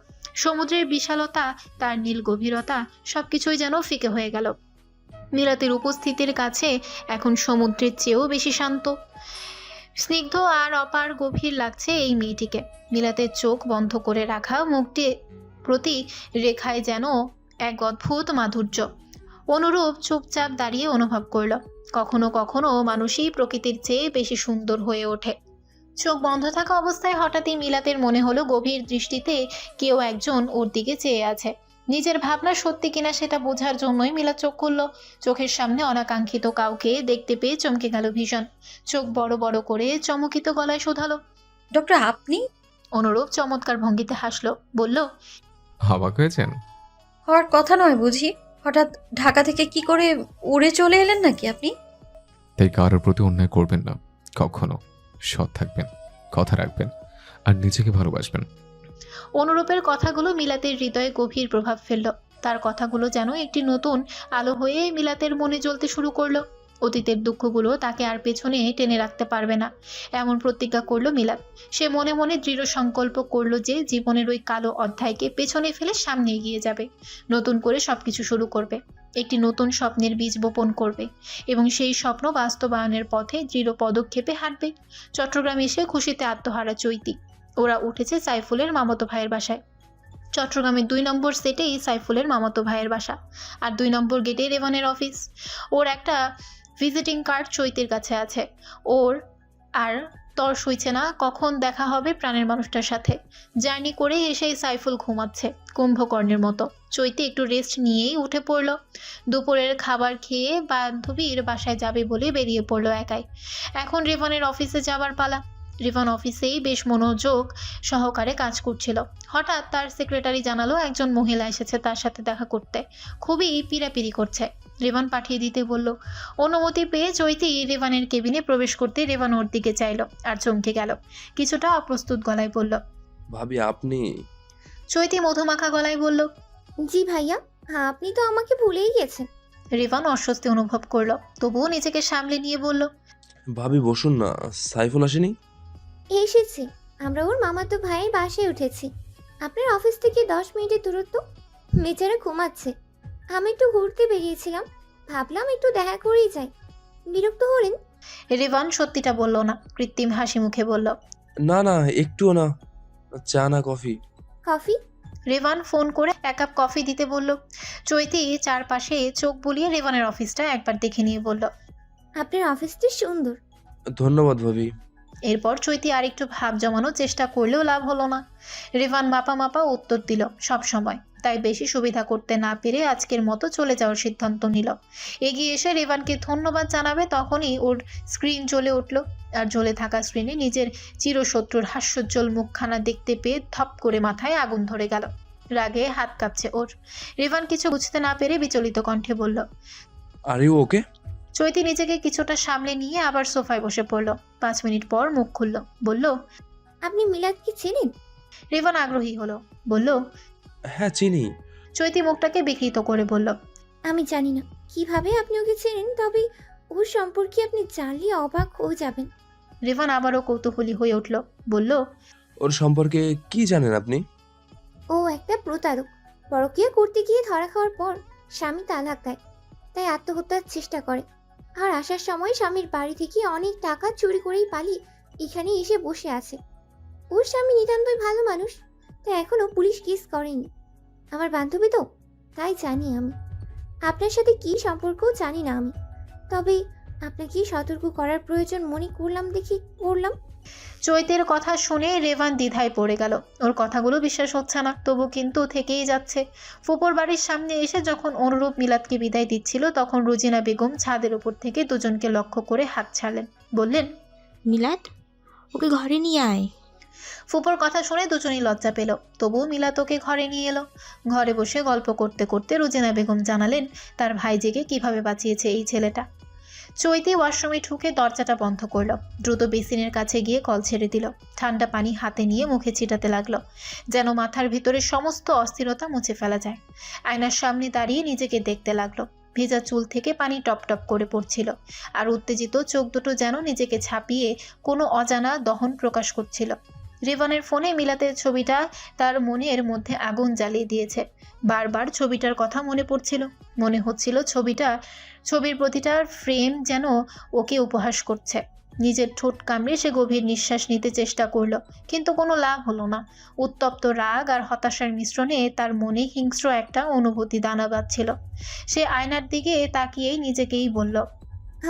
সমুদ্রের বিশালতা, তার নীল গভীরতা, সবকিছুই যেন ফিকে হয়ে গেল। মিলাতের উপস্থিতির কাছে এখন সমুদ্রের চেয়েও বেশি শান্ত, স্নিগ্ধ আর অপার গভীর লাগছে এই মেয়েটিকে। মিলাতের চোখ বন্ধ করে রাখা মুখটি প্রতি রেখায় যেন এক অদ্ভুত মাধুর্য। অনুরূপ চুপচাপ দাঁড়িয়ে অনুভব করল, কখনো কখনো মানুষই প্রকৃতির চেয়ে বেশি সুন্দর হয়ে ওঠে। চোখ বন্ধ থাকা অবস্থায় হঠাৎই মিলাতের মনে হলো গভীর দৃষ্টিতে কেউ একজন ওর দিকে চেয়ে আছে। নিজের ভাবনা সত্যি কিনা সেটা বোঝার জন্যই মিলাত চোখ খুলল। চোখের সামনে অনাকাঙ্ক্ষিত কাউকে দেখতে পেয়ে চমকে গেল ভীষণ। চোখ বড় বড় করে চমকিত গলায় শোধালো, ডক্টর আপনি? অনুরূপ চমৎকার ভঙ্গিতে হাসলো, বলল, অবাক হয়েছেন? হওয়ার কথা নয় বুঝি, হঠাৎ ঢাকা থেকে কি করে উড়ে চলে এলেন নাকি আপনি? তাই কারোর প্রতি অন্যায় করবেন না কখনো। সৎ থাকবেন, কথা রাখবেন, আর নিজেকে ভালোবাসবেন। অনুরূপের কথাগুলো মিলাতের হৃদয়ে গভীর প্রভাব ফেলল। তার কথাগুলো যেন একটি নতুন আলো হয়ে মিলাতের মনে জ্বলতে শুরু করলো। অতীতের দুঃখগুলো তাকে আর পেছনে টেনে রাখতে পারবে না, এমন প্রতিজ্ঞা করলো মিলাত। সে মনে মনে দৃঢ় সংকল্প করলো যে জীবনের ওই কালো অধ্যায়কে পেছনে ফেলে সামনে এগিয়ে যাবে, নতুন করে সবকিছু শুরু করবে, একটি নতুন স্বপ্নের বীজ বপন করবে এবং সেই স্বপ্ন বাস্তবায়নের পথে দৃঢ় পদক্ষেপে হাঁটবে। চট্টগ্রামে এসে খুশিতে আত্মহারা চৈতি। ওরা উঠেছে সাইফুলের মামাতো ভাইয়ের বাসায়। চট্টগ্রামের 2 নম্বর সেটেই সাইফুলের মামাতো ভাইয়ের বাসা, আর 2 নম্বর গেটে রেভানের অফিস। ওর একটা ভিজিটিং কার্ড চৈতির কাছে আছে। ওর আর তর সইছে না কখন দেখা হবে প্রাণের মানুষটার সাথে। জার্নি করে এসেই সাইফুল ঘুমাচ্ছে কুম্ভকর্ণের মতো। চৈতি একটু রেস্ট নিয়েই উঠে পড়ল। দুপুরের খাবার খেয়ে বান্ধবীর বাসায় যাবে বলে বেরিয়ে পড়লো একাই। এখন রেভানের অফিসে যাবার পালা। রিভান অফিসেই বেশ মনোযোগ সহকারে কাজ করছিল। হঠাৎ তার সেক্রেটারি জানালো একজন মহিলা এসেছে তার সাথে দেখা করতে, খুবই পিড়াপিড়ি করছে। রিভান পাঠিয়ে দিতে বলল। অনুমতি পেয়ে চৈতি রিভানের কেবিনে প্রবেশ করতে রিভান ওর দিকে চাইলো আর চমকে গেল, কিছুটা অপ্রস্তুত গলায় বলল, ভাবি আপনি? চৈতি মধুমাখা গলায় বলল, জি ভাইয়া, আপনি তো আমাকে ভুলেই গেছেন। রিভান অস্বস্তি অনুভব করলো, তবুও নিজেকে সামলে নিয়ে বলল, ভাবি বসুন না, সাইফুল আসেনি? এসেছি, আমরা ওর মামাতো ভাইয়ের বাসায় উঠেছি। আপনার অফিস থেকে 10 মিনিটের দূরত্ব। বেচারা ঘুমাচ্ছে। আমি একটু ঘুরতে বেরিয়েছিলাম, ভাবলাম একটু দেখা করেই যাই। বিরক্ত হলেন? রিভান সত্যিটা বলল না, কৃত্রিম হাসি মুখে বলল, না না, একটুও না। চা না কফি? কফি? রিভান ফোন করে 1 কাপ কফি দিতে বলল। চৈতি চারপাশে চোখ বুলিয়ে রিভানের অফিসটা একবার দেখে নিয়ে বলল, আপনার অফিসটি সুন্দর। ধন্যবাদ ভাবি। এরপর চৈতি আরেকটু ভাব জমানোর চেষ্টা করলেও লাভ হলো না। রিভান মাপা মাপা উত্তর দিল সব সময়, তাই বেশি সুবিধা করতে না পেরে আজকের মতো চলে যাওয়ার সিদ্ধান্ত নিল। এগিয়ে এসে রিভানকে ধন্যবাদ জানাবে তখনই ওর স্ক্রিন জ্বলে উঠল, আর জ্বলে থাকা স্ক্রিনে নিজের চিরশত্রুর হাস্যোজ্জ্বল মুখখানা দেখতে পেয়ে ধপ করে মাথায় আগুন ধরে গেল। রাগে হাত কাঁপছে ওর। রিভান কিছু বুঝতে না পেরে বিচলিত কণ্ঠে বলল, আর ইউ ওকে? চৈতি নিজেকে কিছুটা সামলে নিয়ে আবার সোফায় বসে পড়ল। 5 মিনিট পর মুখ খুলল, বলল, আপনি মিলাদকে চেনেন? রিভান আগ্রহী হলো, বলল, হ্যাঁ চিনি। চৈতি মুখটাকে বিকৃত করে বলল, আমি জানি না কিভাবে আপনি ওকে চেনেন, তবে ওর সম্পর্কে আপনি জানলে অবাক হয়ে যাবেন। রিভান আবারও কৌতূহলী হয়ে উঠল, বলল, ওর সম্পর্কে কি জানেন আপনি? ও একটা প্রতারক। পরকীয়া করতে গিয়ে ধরা খাওয়ার পর স্বামী তালাক দেয়, তাই আত্মহত্যার চেষ্টা করে। আর আসার সময় স্বামীর বাড়ি থেকে অনেক টাকা চুরি করেই পালিয়ে এখানে এসে বসে আছে। ওর স্বামী নিতান্তই ভালো মানুষ, তাই এখনো পুলিশ কেস করেনি। আমার বান্ধবী তো, তাই জানি আমি। আপনার সাথে কি সম্পর্কও জানি না আমি, তবে আপনাকে সতর্ক করার প্রয়োজন মনে করলাম দেখি করলাম। চৈতের কথা শুনে রেভান দ্বিধায় পড়ে গেল। ওর কথাগুলো বিশ্বাস হচ্ছে না, তবু কিন্তু থেকেই যাচ্ছে। ফুপুর বাড়ির সামনে এসে যখন অনুরূপ মিলাদকে বিদায় দিচ্ছিল তখন রুজিনা বেগম ছাদের উপর থেকে দুজনকে লক্ষ্য করে হাত ছাড়লেন, বললেন, মিলাদ, ওকে ঘরে নিয়ে আয়। ফুপুর কথা শুনে দুজনেই লজ্জা পেল, তবুও মিলাদ ওকে ঘরে নিয়ে এলো। ঘরে বসে গল্প করতে করতে রুজিনা বেগম জানালেন তার ভাইজিকে কিভাবে বাঁচিয়েছে এই ছেলেটা। চৈতি ওয়াশরুমে ঢুকে দরজাটা বন্ধ করলো, দ্রুত বেসিনের কাছে গিয়ে কল ছেড়ে দিল। ঠান্ডা পানি হাতে নিয়ে মুখে ছিটাতে লাগলো, যেন মাথার ভিতরে সমস্ত অস্থিরতা মুছে ফেলা যায়। আয়নার সামনে দাঁড়িয়ে নিজেকে দেখতে লাগলো। ভেজা চুল থেকে পানি টপ টপ করে পড়ছিল, আর উত্তেজিত চোখ দুটো যেন নিজেকে ছাপিয়ে কোনো অজানা দহন প্রকাশ করছিল। রিভানের ফোনে মিলাতের ছবিটা তার মনের মধ্যে আগুন জ্বালিয়ে দিয়েছে। বারবার ছবিটার কথা মনে পড়ছিল, মনে হচ্ছিল ছবির প্রতিটা ফ্রেম যেন ওকে উপহাস করছে। নিজের ঠোঁট কামড়ে সে গভীর নিঃশ্বাস নিতে চেষ্টা করলো, কিন্তু কোনো লাভ হলো না। উত্তপ্ত রাগ আর হতাশার মিশ্রণে তার মনে হিংস্র একটা অনুভূতি দানা বাঁধছিল। সে আয়নার দিকে তাকিয়েই নিজেকেই বলল,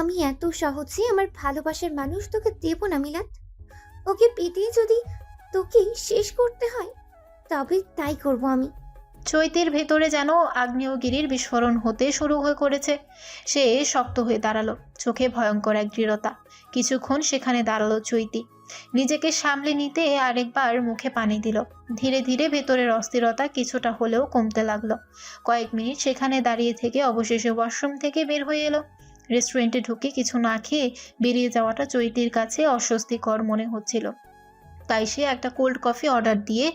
আমি এত সহজে আমার ভালোবাসার মানুষ তোকে দেব না মিলাদ। ওকে পেতে যদি তোকে শেষ করতে হয় তবে তাই করব আমি। চৈতির ভেতরে যেন আগ্নেয়গিরির বিস্ফোরণ হতে শুরু হয়ে করেছে। সে শক্ত হয়ে দাঁড়ালো, চোখে ভয়ঙ্কর এক দৃঢ়তা। কিছুক্ষণ সেখানে দাঁড়ালো চৈতি, নিজেকে সামলে নিতে আরেকবার মুখে পানি দিল। ধীরে ধীরে ভেতরের অস্থিরতা কিছুটা হলেও কমতে লাগলো। কয়েক মিনিট সেখানে দাঁড়িয়ে থেকে অবশেষে ওয়াশরুম থেকে বের হয়ে এলো। রেস্টুরেন্টে ঢুকে কিছু না খেয়ে বেরিয়ে যাওয়াটা চৈতির কাছে অস্বস্তিকর মনে হচ্ছিল, তাই সে একটা কোল্ড কফি অর্ডার দিয়ে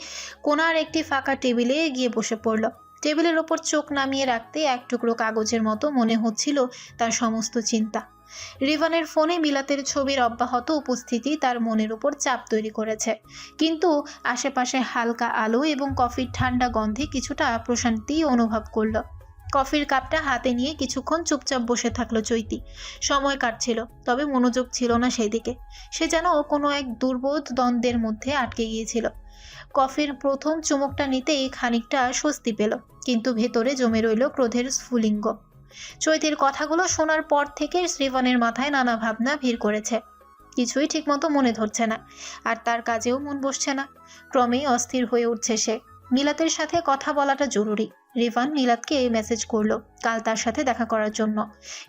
কোনার একটি ফাঁকা টেবিলে গিয়ে বসে পড়ল। টেবিলের ওপর চোখ নামিয়ে রাখতে এক টুকরো কাগজের মতো মনে হচ্ছিল তার সমস্ত চিন্তা। রিভানের ফোনে মিলাতের ছবির অব্যাহত উপস্থিতি তার মনের উপর চাপ তৈরি করেছে, কিন্তু আশেপাশে হালকা আলো এবং কফির ঠান্ডা গন্ধে কিছুটা প্রশান্তি অনুভব করল। কফির কাপটা হাতে নিয়ে কিছুক্ষণ চুপচাপ বসে থাকলো চৈতি। সময় কাটছিল, তবে মনোযোগ ছিল না সেই দিকে। সে যেন কোনো এক দুর্বোধ দ্বন্দ্বের মধ্যে আটকে গিয়েছিল। কফির প্রথম চুমুকটা নিতেই খানিকটা স্বস্তি পেল, কিন্তু ভেতরে জমে রইল ক্রোধের স্ফুলিঙ্গ। চৈতির কথাগুলো শোনার পর থেকে শ্রীবানের মাথায় নানা ভাবনা ভিড় করেছে। কিছুই ঠিকমতো মনে ধরছে না, আর তার কাজেও মন বসছে না। ক্রমেই অস্থির হয়ে উঠছে সে। মিলাতের সাথে কথা বলাটা জরুরি, রেভান মিলাদকে মেসেজ করলো কাল তার সাথে দেখা করার জন্য,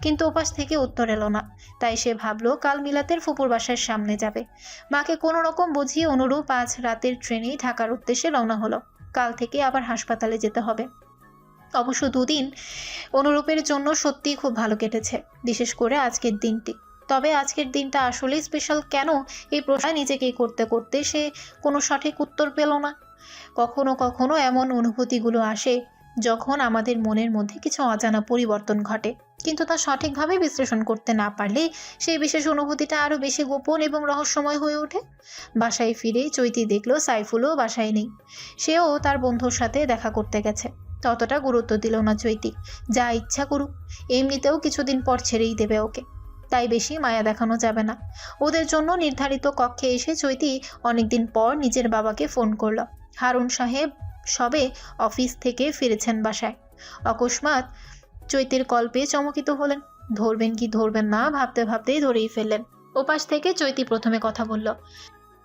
কিন্তু ওপাশ থেকে উত্তর এলো না। তাই সে ভাবলো কাল মিলাতের ফুপুর বাসার সামনে যাবে। মাকে কোনো রকম বুঝিয়ে অনুরূপ আজ রাতের ট্রেনেই ঢাকার উদ্দেশ্যে রওনা হলো। কাল থেকে আবার হাসপাতালে যেতে হবে। অবশ্য দুদিন অনুরূপের জন্য সত্যিই খুব ভালো কেটেছে, বিশেষ করে আজকের দিনটি। তবে আজকের দিনটা আসলেই স্পেশাল কেন, এই প্রশ্ন নিজেকেই করতে করতে সে কোনো সঠিক উত্তর পেল না। কখনো কখনো এমন অনুভূতিগুলো আসে যখন আমাদের মনের মধ্যে কিছু অজানা পরিবর্তন ঘটে, কিন্তু তা সঠিকভাবে বিশ্লেষণ করতে না পারলে সেই বিশেষ অনুভূতিটা আরও বেশি গোপন এবং রহস্যময় হয়ে ওঠে। বাসায় ফিরেই চৈতি দেখলো সাইফুলও বাসায় নেই। সেও তার বন্ধুর সাথে দেখা করতে গেছে। ততটা গুরুত্ব দিল না চৈতি। যা ইচ্ছা করুক, এমনিতেও কিছুদিন পর ছেড়েই দেবে ওকে, তাই বেশি মায়া দেখানো যাবে না। ওদের জন্য নির্ধারিত কক্ষে এসে চৈতি অনেকদিন পর নিজের বাবাকে ফোন করলো। হারুন সাহেব সবে অফিস থেকে ফিরেছেন বাসায়। অকস্মাৎ চৈতির কল পেয়ে চমকিত হলেন। ধরবেন কি ধরবেন না ভাবতে ভাবতেই ধরেই ফেললেন। ওপাশ থেকে চৈতি প্রথমে কথা বলল।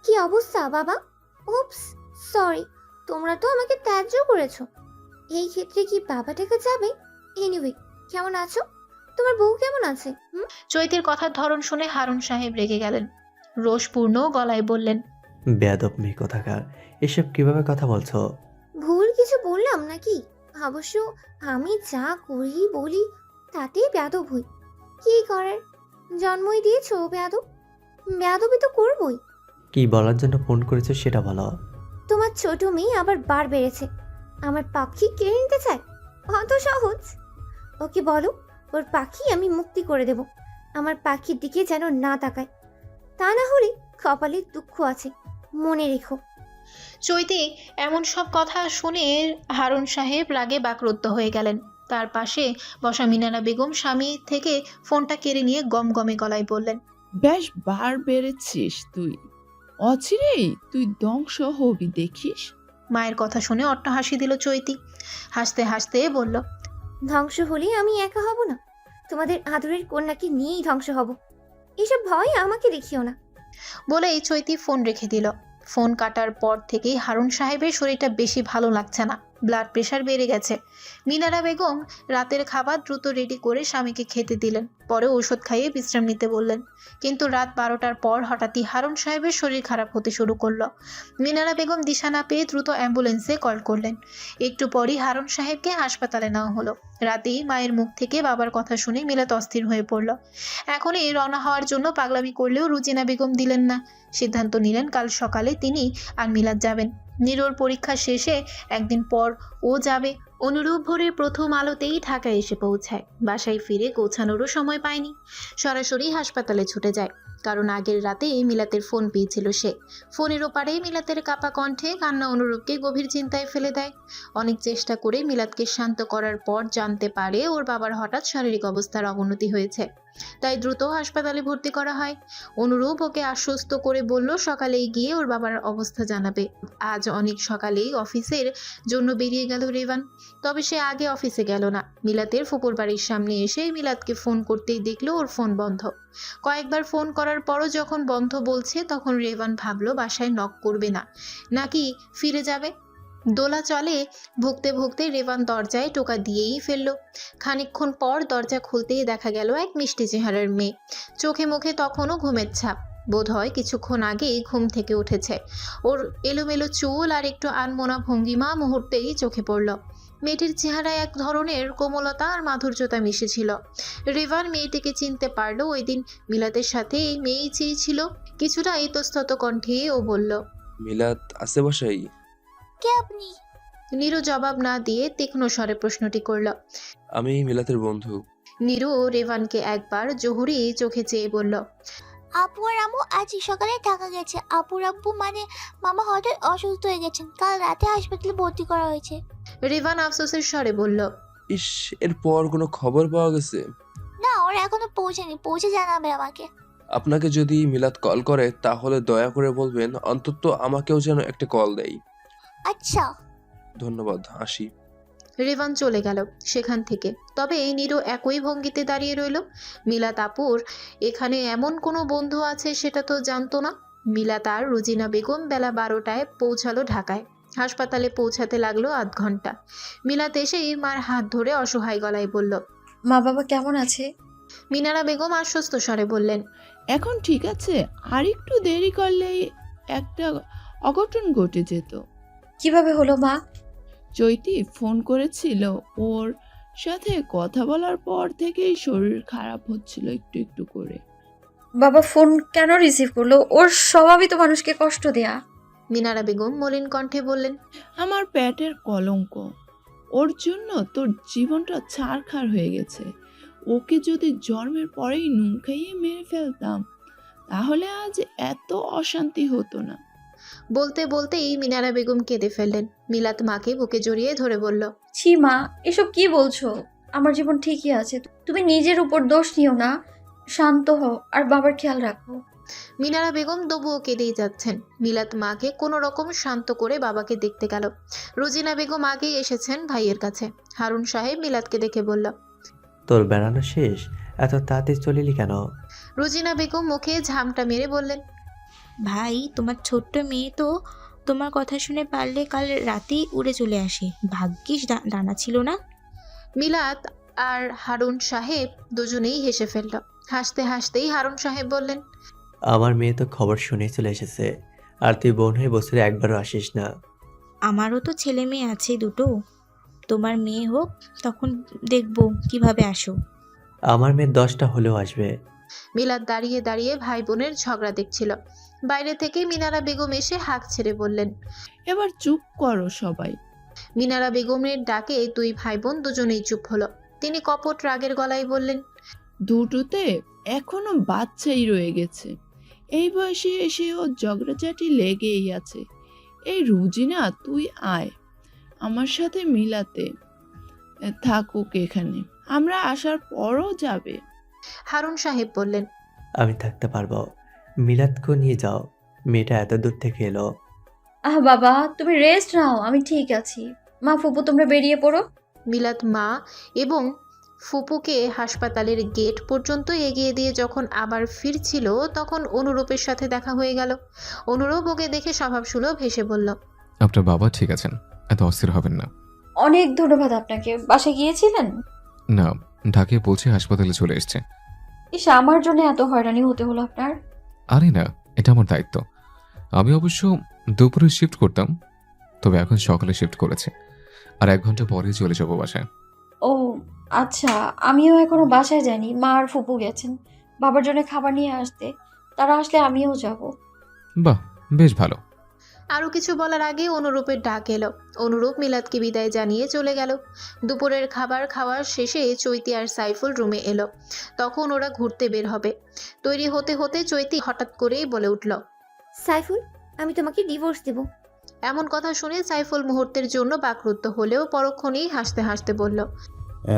কি অবস্থা বাবা? উপস, সরি, তোমরা তো আমাকে ত্যায্য করেছো। এই ক্ষেত্রে কি বাবা ডেকে যাবে? এনিওয়ে, কেমন আছো? তোমার বউ কেমন আছে? চৈতির কথার ধরন শুনে হারুন সাহেব রেগে গেলেন। রোষপূর্ণ গলায় বললেন, বেয়াদব মেয়ে কোথাকার, এসব কিভাবে কথা বলছো? ভুল কিছু বললাম নাকি? অবশ্য আমি যা করি বলি তাতেই বেয়াদব হই। কি করার, জন্মই দিয়েছো বেয়াদব, বেয়াদবি তো করবই। কি বলার জন্য ফোন করেছো সেটা বলো। তোমার ছোট মেয়ে আবার বার বেড়েছে, আমার পাখি কেড়ে নিতে চায়। অত সহজ? ওকে বলো ওর পাখি আমি মুক্তি করে দেব। আমার পাখির দিকে যেন না তাকায়, তা না হলে কপালে দুঃখ আছে, মনে রেখো। চৈতি এমন সব কথা শুনে হারুন সাহেব রাগে বাকরুদ্ধ হয়ে গেলেন। তার পাশে বসা মিনারা বেগম স্বামী থেকে ফোনটা কেড়ে নিয়ে গমগমে গলায় বললেন, বেশ বার বেড়েছিস তুই, অচিরেই তুই ধ্বংস হবি দেখিস। মায়ের কথা শুনে অট্টহাসি দিল চৈতি। হাসতে হাসতে বলল, ধ্বংস হলে আমি একা হব না, তোমাদের আদরের কন্যাকে নিয়েই ধ্বংস হব। এসব ভয় আমাকে দেখিও না। বলেই চৈতি ফোন রেখে দিল। ফোন কাটার পর থেকেই হারুন সাহেবের শরীরটা বেশি ভালো লাগছে না, ব্লাড প্রেশার বেড়ে গেছে। মিনারা বেগম রাতের খাবার দ্রুত রেডি করে স্বামীকে খেতে দিলেন, পরে ওষুধ খাইয়ে বিশ্রাম নিতে বললেন। কিন্তু রাত 12টার পর হঠাৎই হারুন সাহেবের শরীর খারাপ হতে শুরু করলো। মিনারা বেগম দিশা না পেয়ে দ্রুত অ্যাম্বুলেন্সে কল করলেন। একটু পরই হারুন সাহেবকে হাসপাতালে নেওয়া হলো। রাতেই মায়ের মুখ থেকে বাবার কথা শুনে মিলাত অস্থির হয়ে পড়ল। এখনই রওনা হওয়ার জন্য পাগলামি করলেও রুজিনা বেগম দিলেন না। সিদ্ধান্ত নিলেন কাল সকালে তিনি আর মিলাদ যাবেন। নীরোর পরীক্ষা শেষে একদিন পর ও যাবে। অনুরূপ ভোরের প্রথম আলোতেই ঢাকায় এসে পৌঁছায়। বাসায় ফিরে পৌঁছানোরও সময় পায়নি, সরাসরি হাসপাতালে ছুটে যায়। কারণ আগের রাতে মিলাতের ফোন পেয়েছিল সে। ফোনের ওপারে মিলাতের কাপা কণ্ঠে কান্না অনুরূপকে গভীর চিন্তায় ফেলে দেয়। অনেক চেষ্টা করে মিলাতকে শান্ত করার পর জানতে পারে ওর বাবার হঠাৎ শারীরিক অবস্থার অবনতি হয়েছে, তাই দ্রুত হাসপাতালে ভর্তি করা হয়। অনুরূপ ওকে আশ্বস্ত করে বলল সকালেই গিয়ে ওর বাবার অবস্থা জানাবে। আজ অনেক সকালেই অফিসের জন্য বেরিয়ে গেল রেভান। তবে সে আগে অফিসে গেল না। মিলাতের ফুপুর বাড়ির সামনে এসে মিলাতকে ফোন করতেই দেখলো ওর ফোন বন্ধ। কয়েকবার ফোন করার পরও যখন বন্ধ বলছে তখন রেভান ভাবলো বাসায় নক করবে না, নাকি ফিরে যাবে। দোলা চলে ভুগতে ভুগতে রেভান দরজায় টোকা দিয়েই ফেলল। খানিকক্ষণ পর দরজা খুলতেই দেখা গেল এক মিষ্টি চেহারার মেয়ে। চোখে মুখে তখনও ঘুমের ছাপ, বোধ হয় কিছুক্ষণ আগেই ঘুম থেকে উঠেছে। ওর এলোমেলো চুল আর একটু আনমনা ভঙ্গিমা মুহূর্তেই চোখে পড়ল। মেয়েটির চেহারায় এক ধরনের কোমলতা আর মাধুর্যতা মিশেছিল। রেভান মেয়েটিকে চিনতে পারল। ওই দিন মিলাতের সাথে এই মেয়েই চেয়েছিল। কিছুটা ইতস্তত কণ্ঠে ও বলল, মিলাত আছে বাসায়? কে আপনি? নীরু জবাব না দিয়ে তীক্ষ্ণ স্বরে প্রশ্নটি করল। আমি মিলাতের বন্ধু। নীরু রেভানকে একবার জহুরি চোখে চেয়ে বলল, আপু আর আম্মু আজ সকালে ঢাকা গেছে। আপুর আব্বু মানে মামা হঠাৎ অসুস্থ হয়ে গেছেন, কাল রাতে হাসপাতালে ভর্তি করা হয়েছে। রেভান আফসোসের স্বরে বলল, ইস, এরপর কোনো খবর পাওয়া গেছে? না, ওরা এখনো পৌঁছেনি, পৌঁছে জানাবে আমাকে। আপনাকে যদি মিলাত কল করে তাহলে দয়া করে বলবেন অন্তত আমাকেও যেন একটা কল দেয়। আচ্ছা, ধন্যবাদ, আসি। রেভান চলে গেল সেখান থেকে। তবে নীরু একই ভঙ্গিতে দাঁড়িয়ে রইল। মিলাত আপুর এখানে এমন কোনো বন্ধু আছে সেটা তো জানতো না। মিলাত আর রুজিনা বেগম বেলা 12টায় পৌঁছালো ঢাকায়। হাসপাতালে পৌঁছাতে লাগলো আধ ঘন্টা। মিলাত এসেই মার হাত ধরে অসহায় গলায় বলল, মা বাবা কেমন আছে? মিনারা বেগম আশ্বস্ত স্বরে বললেন, এখন ঠিক আছে, আর একটু দেরি করলেই একটা অঘটন ঘটে যেত। কিভাবে হলো মা? চৈতি ফোন করেছিল, ওর সাথে কথা বলার পর থেকেই শরীর খারাপ হচ্ছিল একটু একটু করে। বাবা ফোন কেন রিসিভ করলো? ওর স্বভাবই তো মানুষকে কষ্ট দেয়া। মিনারা বেগম মলিন কণ্ঠে বললেন, আমার পেটের কলঙ্ক, ওর জন্য তোর জীবনটা ছারখার হয়ে গেছে। ওকে যদি জন্মের পরেই নুন খাইয়ে মেরে ফেলতাম তাহলে আজ এত অশান্তি হতো না। বলতে বলতেই মিনারা বেগম কেঁদে ফেললেন। মিলাত মাকে বুকে জড়িয়ে ধরে বলল, ছি মা, এসব কি বলছো? আমার জীবন ঠিকই আছে, তুমি নিজের উপর দোষ নিও না। শান্ত হও আর বাবার খেয়াল রাখো। মিনারা বেগম তবুও কেঁদেই যাচ্ছেন। মিলাত মাকে কোনো রকম শান্ত করে বাবাকে দেখতে গেল। রোজিনা বেগম আগেই এসেছেন ভাইয়ের কাছে। হারুন সাহেব মিলাতকে দেখে বলল, তোর বেড়ানো শেষ? এত তাড়াতাড়ি চলিলি কেন? রোজিনা বেগম মুখে ঝামটা মেরে বললেন, ভাই, তোমার ছোট্ট মেয়ে তো তোমার কথা শুনে পারলে কাল রাতেই উড়ে চলে আসে। ভাগ্যিস ডানা ছিল না। মিলাত আর হারুন সাহেব দুজনেই হেসে ফেলল। হাসতে হাসতেই হারুন সাহেব বললেন, আমার মেয়ে তো খবর শুনেই চলে এসেছে, আর তুই বোন হয়ে বছরে একবারও আসিস না। আমারও তো ছেলে মেয়ে আছে দুটো। তোমার মেয়ে হোক, তখন দেখবো কিভাবে আসো। আমার মেয়ে 10টা হলেও আসবে। মিলাত দাঁড়িয়ে দাঁড়িয়ে ভাই বোনের ঝগড়া দেখছিল। বাইরে থেকে মিনারা বেগম এসে হাঁক ছেড়ে বললেন, এবার চুপ করো সবাই। মিনারা বেগমের ডাকে দুই ভাই বোন দুজনেই চুপ হলো। তিনি কপট রাগের গলায় বললেন, দুটোতে এখনো বাচ্চাই রয়ে গেছে। এই বয়সে এসেও ঝগড়াঝাটি লেগেই আছে। এই রুজিনা, তুই আয় আমার সাথে মিলাতে থাকুক এখানে, আমরা আসার পরও যাবে। হারুন সাহেব বললেন, আমি থাকতে পারবো। মিলাদকে নিয়ে যাও, মেয়েটা এত দূর থেকে এলো। বাবা তুমি রেস্ট নাও, আমি ঠিক আছি। মা ফুপু তোমরা বেরিয়ে পড়ো। মিলাত মা এবং ফুপুকে হাসপাতালের গেট পর্যন্ত এগিয়ে দিয়ে যখন আবার ফিরছিল, তখন অনুরূপের সাথে দেখা হয়ে গেল। অনুরূপ ওকে দেখে স্বভাবসুলভ হেসে বলল, আপনার বাবা ঠিক আছেন, এত অস্থির হবেন না। অনেক ধন্যবাদ আপনাকে। বাসায় গিয়েছিলেন? না, ঢাকায় পৌঁছে হাসপাতালে চলে এসছে। ইস, আমার জন্য এত হয়রানি হতে হলো আপনার। আরে না, এটা আমার দায়িত্ব। আমি অবশ্য দুপুরে শিফট করতাম, তবে এখন সকালে শিফট করেছে, আর 1 ঘন্টা পরেই চলে যাবো বাসায়। ও আচ্ছা, আমিও এখনো বাসায় যাইনি। মা আর ফুপু গেছেন বাবার জন্য খাবার নিয়ে আসতে। তারা আসলে আমিও যাব। বাহ, বেশ ভালো। আরও কিছু বলার আগে অনুরূপের ডাক এলো। অনুরূপ মিলাদকে বিদায় জানিয়ে চলে গেল। দুপুরের খাবার খাওয়ার শেষে চৈতি আর সাইফুল রুমে এলো। তখন ওরা ঘুরতে বের হবে। তৈরি হতে হতে চৈতি হঠাৎ করেই বলে উঠল, সাইফুল, আমি তোমাকে ডিভোর্স দেব। এমন কথা শুনে সাইফুল মুহূর্তের জন্য বাকরুদ্ধ হলেও পরক্ষণেই হাসতে হাসতে বলল,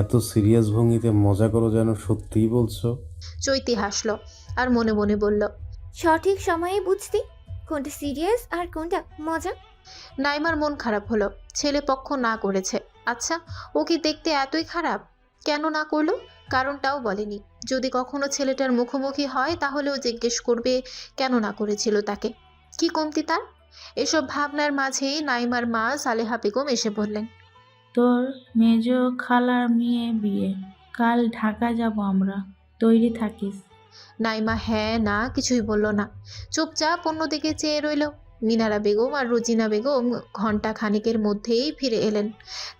এত সিরিয়াস ভঙ্গিতে মজা করো যেন সত্যিই বলছো। চৈতি হাসল আর মনে মনে বলল, সঠিক সময়ে বুঝতে কোনটা সিরিয়াস আর কোনটা মজা। নাইমার মন খারাপ হলো। ছেলে পক্ষ না করেছে। আচ্ছা, ও কি দেখতে এতই খারাপ? কেন না করলো কারণটাও বলেনি। যদি কখনো ছেলেটার মুখোমুখি হয় তাহলেও জিজ্ঞেস করবে কেন না করেছিল তাকে। কি কমতি তার? এসব ভাবনার মাঝেই নাইমার মা সালেহা বেগম এসে বললেন, তোর মেজ খালার মেয়ে বিয়ে, কাল ঢাকা যাব আমরা, তৈরি থাকিস। নাইমা হ্যাঁ না কিছুই বলল না, চুপচাপ অন্যদিকে চেয়ে রইল। মিনারা বেগম আর রোজিনা বেগম ঘন্টা খানিকের মধ্যেই ফিরে এলেন।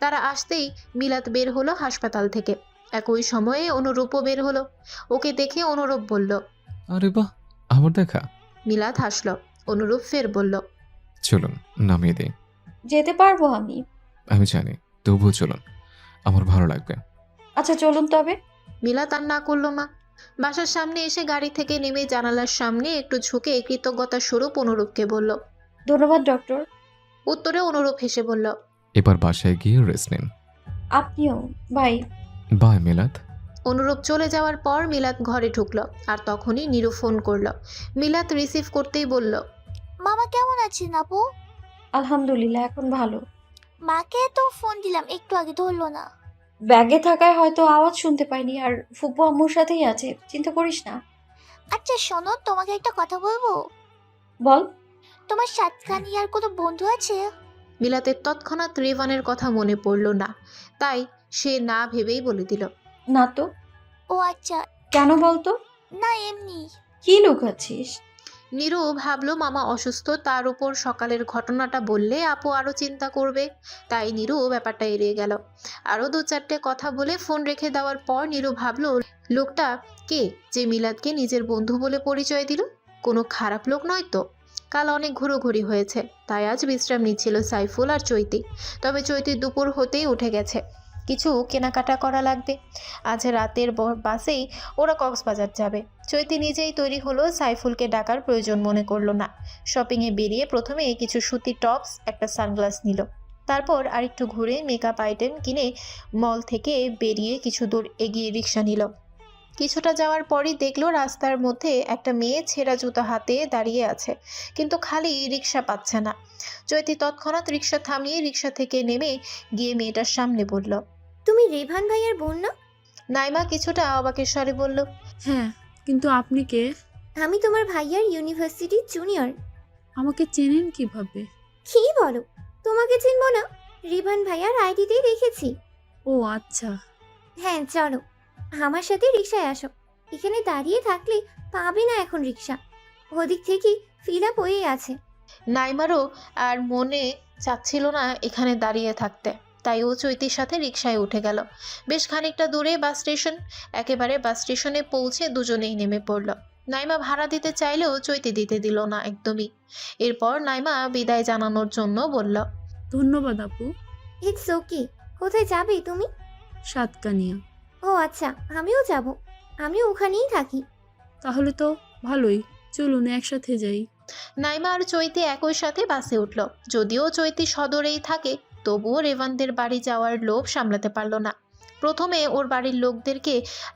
তারা আসতেই মিলাত বের হলো হাসপাতাল থেকে। একই সময়ে অনুরূপও বের হলো। ওকে দেখে অনুরূপ বলল, আরে বাহ, আবার দেখা। মিলাত হাসল। অনুরূপ ফের বলল, চলুন নামিয়ে দিই। যেতে পারবো আমি। আমি জানি, তবুও চলুন, আমার ভালো লাগবে। আচ্ছা চলুন তবে। মিলাত আর না করলো মা। বাসার সামনে এসে গাড়ি থেকে নেমে জানালার সামনে একটু ঝুঁকে কৃতজ্ঞতা স্বরূপ অনুরূপকে বলল, ধন্যবাদ ডক্টর। উত্তরে অনুরূপ হেসে বলল, এবার বাসায় গিয়ে রেস্ট নিন। আপনিও। বাই। বাই মিলাদ। অনুরূপ চলে যাওয়ার পর মিলাত ঘরে ঢুকলো। আর তখনই নীরু ফোন করলো। মিলাত রিসিভ করতেই বলল, মামা কেমন আছেন আপু? আলহামদুলিল্লাহ, এখন ভালো। মাকে তো ফোন দিলাম, একটু আগে ধরলো না। ব্যাগে থাকায় হয়তো আওয়াজ শুনতে পাইনি। আর ফুপু আম্মুর সাথেই আছে, চিন্তা করিস না। আচ্ছা শোনো, তোমাকে একটা কথা বলবো। বল। তোমার সাতখানি আর কোনো বন্ধু আছে? মিলাতের তৎক্ষণাৎ রেভানের কথা মনে পড়ল না, তাই সে না ভেবেই বলে দিল, না তো। ও আচ্ছা। কেন বলতো? না এমনি। কি লুকাচ্ছিস? নীরু ভাবলো মামা অসুস্থ, তার উপর সকালের ঘটনাটা বললে আপু আরও চিন্তা করবে, তাই নীরু ব্যাপারটা এড়িয়ে গেল। আরও 2-4টে কথা বলে ফোন রেখে দেওয়ার পর নীরু ভাবলো লোকটা কে যে মিলাদকে নিজের বন্ধু বলে পরিচয় দিল? কোনো খারাপ লোক নয় তো? কাল অনেক ঘোরাঘুরি হয়েছে, তাই আজ বিশ্রাম নিচ্ছিল সাইফুল আর চৈতি। তবে চৈতি দুপুর হতেই উঠে গেছে, কিছু কেনাকাটা করা লাগবে। আজ রাতের বাসেই ওরা কক্সবাজার যাবে। চৈতি নিজেই তৈরি হলো, সাইফুলকে ডাকার প্রয়োজন মনে করলো না। শপিংয়ে বেরিয়ে প্রথমে কিছু সুতির টপস, একটা সানগ্লাস নিল। তারপর আরেকটু ঘুরে মেকআপ আইটেম কিনে মল থেকে বেরিয়ে কিছু দূর এগিয়ে রিক্সা নিল। কিছুটা যাওয়ার পরই দেখলো রাস্তার মধ্যে একটা মেয়ে ছেঁড়া জুতো হাতে দাঁড়িয়ে আছে, কিন্তু খালি রিক্সা পাচ্ছে না। চৈতি তৎক্ষণাৎ রিক্সা থামিয়ে রিক্সা থেকে নেমে গিয়ে মেয়েটার সামনে বলল, তুমি রেভান ভাইয়ার বোন না? নাইমা কিছুটা অবাকের স্বরে বলল, হ্যাঁ, কিন্তু আপনি কে? আমি তোমার ভাইয়ার ইউনিভার্সিটির জুনিয়র। আমাকে চেনেন কিভাবে? কি বলো, তোমাকে চিনবো না? রেভান ভাইয়ার আইডিতেই দেখেছি। ও আচ্ছা। হ্যাঁ চলো, আমার সাথে রিক্সায় আসো। এখানে দাঁড়িয়ে থাকলে পাবে না এখন রিক্সা, ওদিক থেকে ফিল আপ হয়ে আছে। নাইমারও আর মনে চাচ্ছিল না এখানে দাঁড়িয়ে থাকতে, তাই ও চৈতির সাথে রিকশায় উঠে গেল। বেশ খানিকটা দূরে বাস স্টেশন। একেবারে বাস স্টেশনে পৌঁছে দুজনেই নেমে পড়ল। নাইমা ভাড়া দিতে চাইলেও চৈতি দিতে দিল না একদমই। এরপর নাইমা বিদায় জানানোর জন্য বলল, ধন্যবাদ আপু। It's okay. কোথায় যাবে তুমি? সাতকানিয়া। ও আচ্ছা, আমিও যাব। আমিও ওখানেই থাকি। তাহলে তো ভালোই, চলুন একসাথে যাই। নাইমা আর চৈতি একই সাথে বাসে উঠল। যদিও চৈতি সদরেই থাকে, তবুও রেভানদের বাড়ি যাওয়ার লোভ সামলাতে পারল না। প্রথমে ওর বাড়ির লোকদেরকে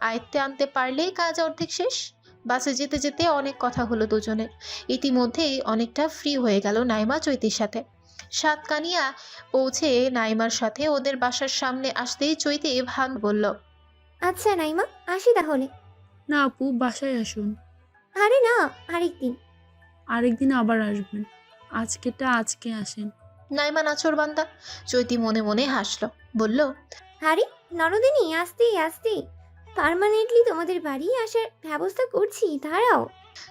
আয়ত্তে আনতে পারলেই কাজ অর্ধেক শেষ। বাসে যেতে যেতে অনেক কথা হলো দুজনের। ইতিমধ্যেই অনেকটা ফ্রি হয়ে গেল নাইমা চৈতির সাথে। সাতকানিয়া পৌঁছে নাইমার সাথে ওদের বাসার সামনে আসতেই চৈতি ভান বলল, আচ্ছা নাইমা, আসি তাহলে। না আপু, বাসায় আসুন। আরে না, আরেকদিন। আরেকদিন আবার আসবেন, আজকেটা আজকে আসেন। নাইমা নাছোড়বান্দা। চৈতি মনে মনে হাসলো, বলল, আরে নরদিনী, আসতে আসতে পার্মানেন্টলি তোমাদের বাড়ি আসার ব্যবস্থা করছি, দাঁড়াও।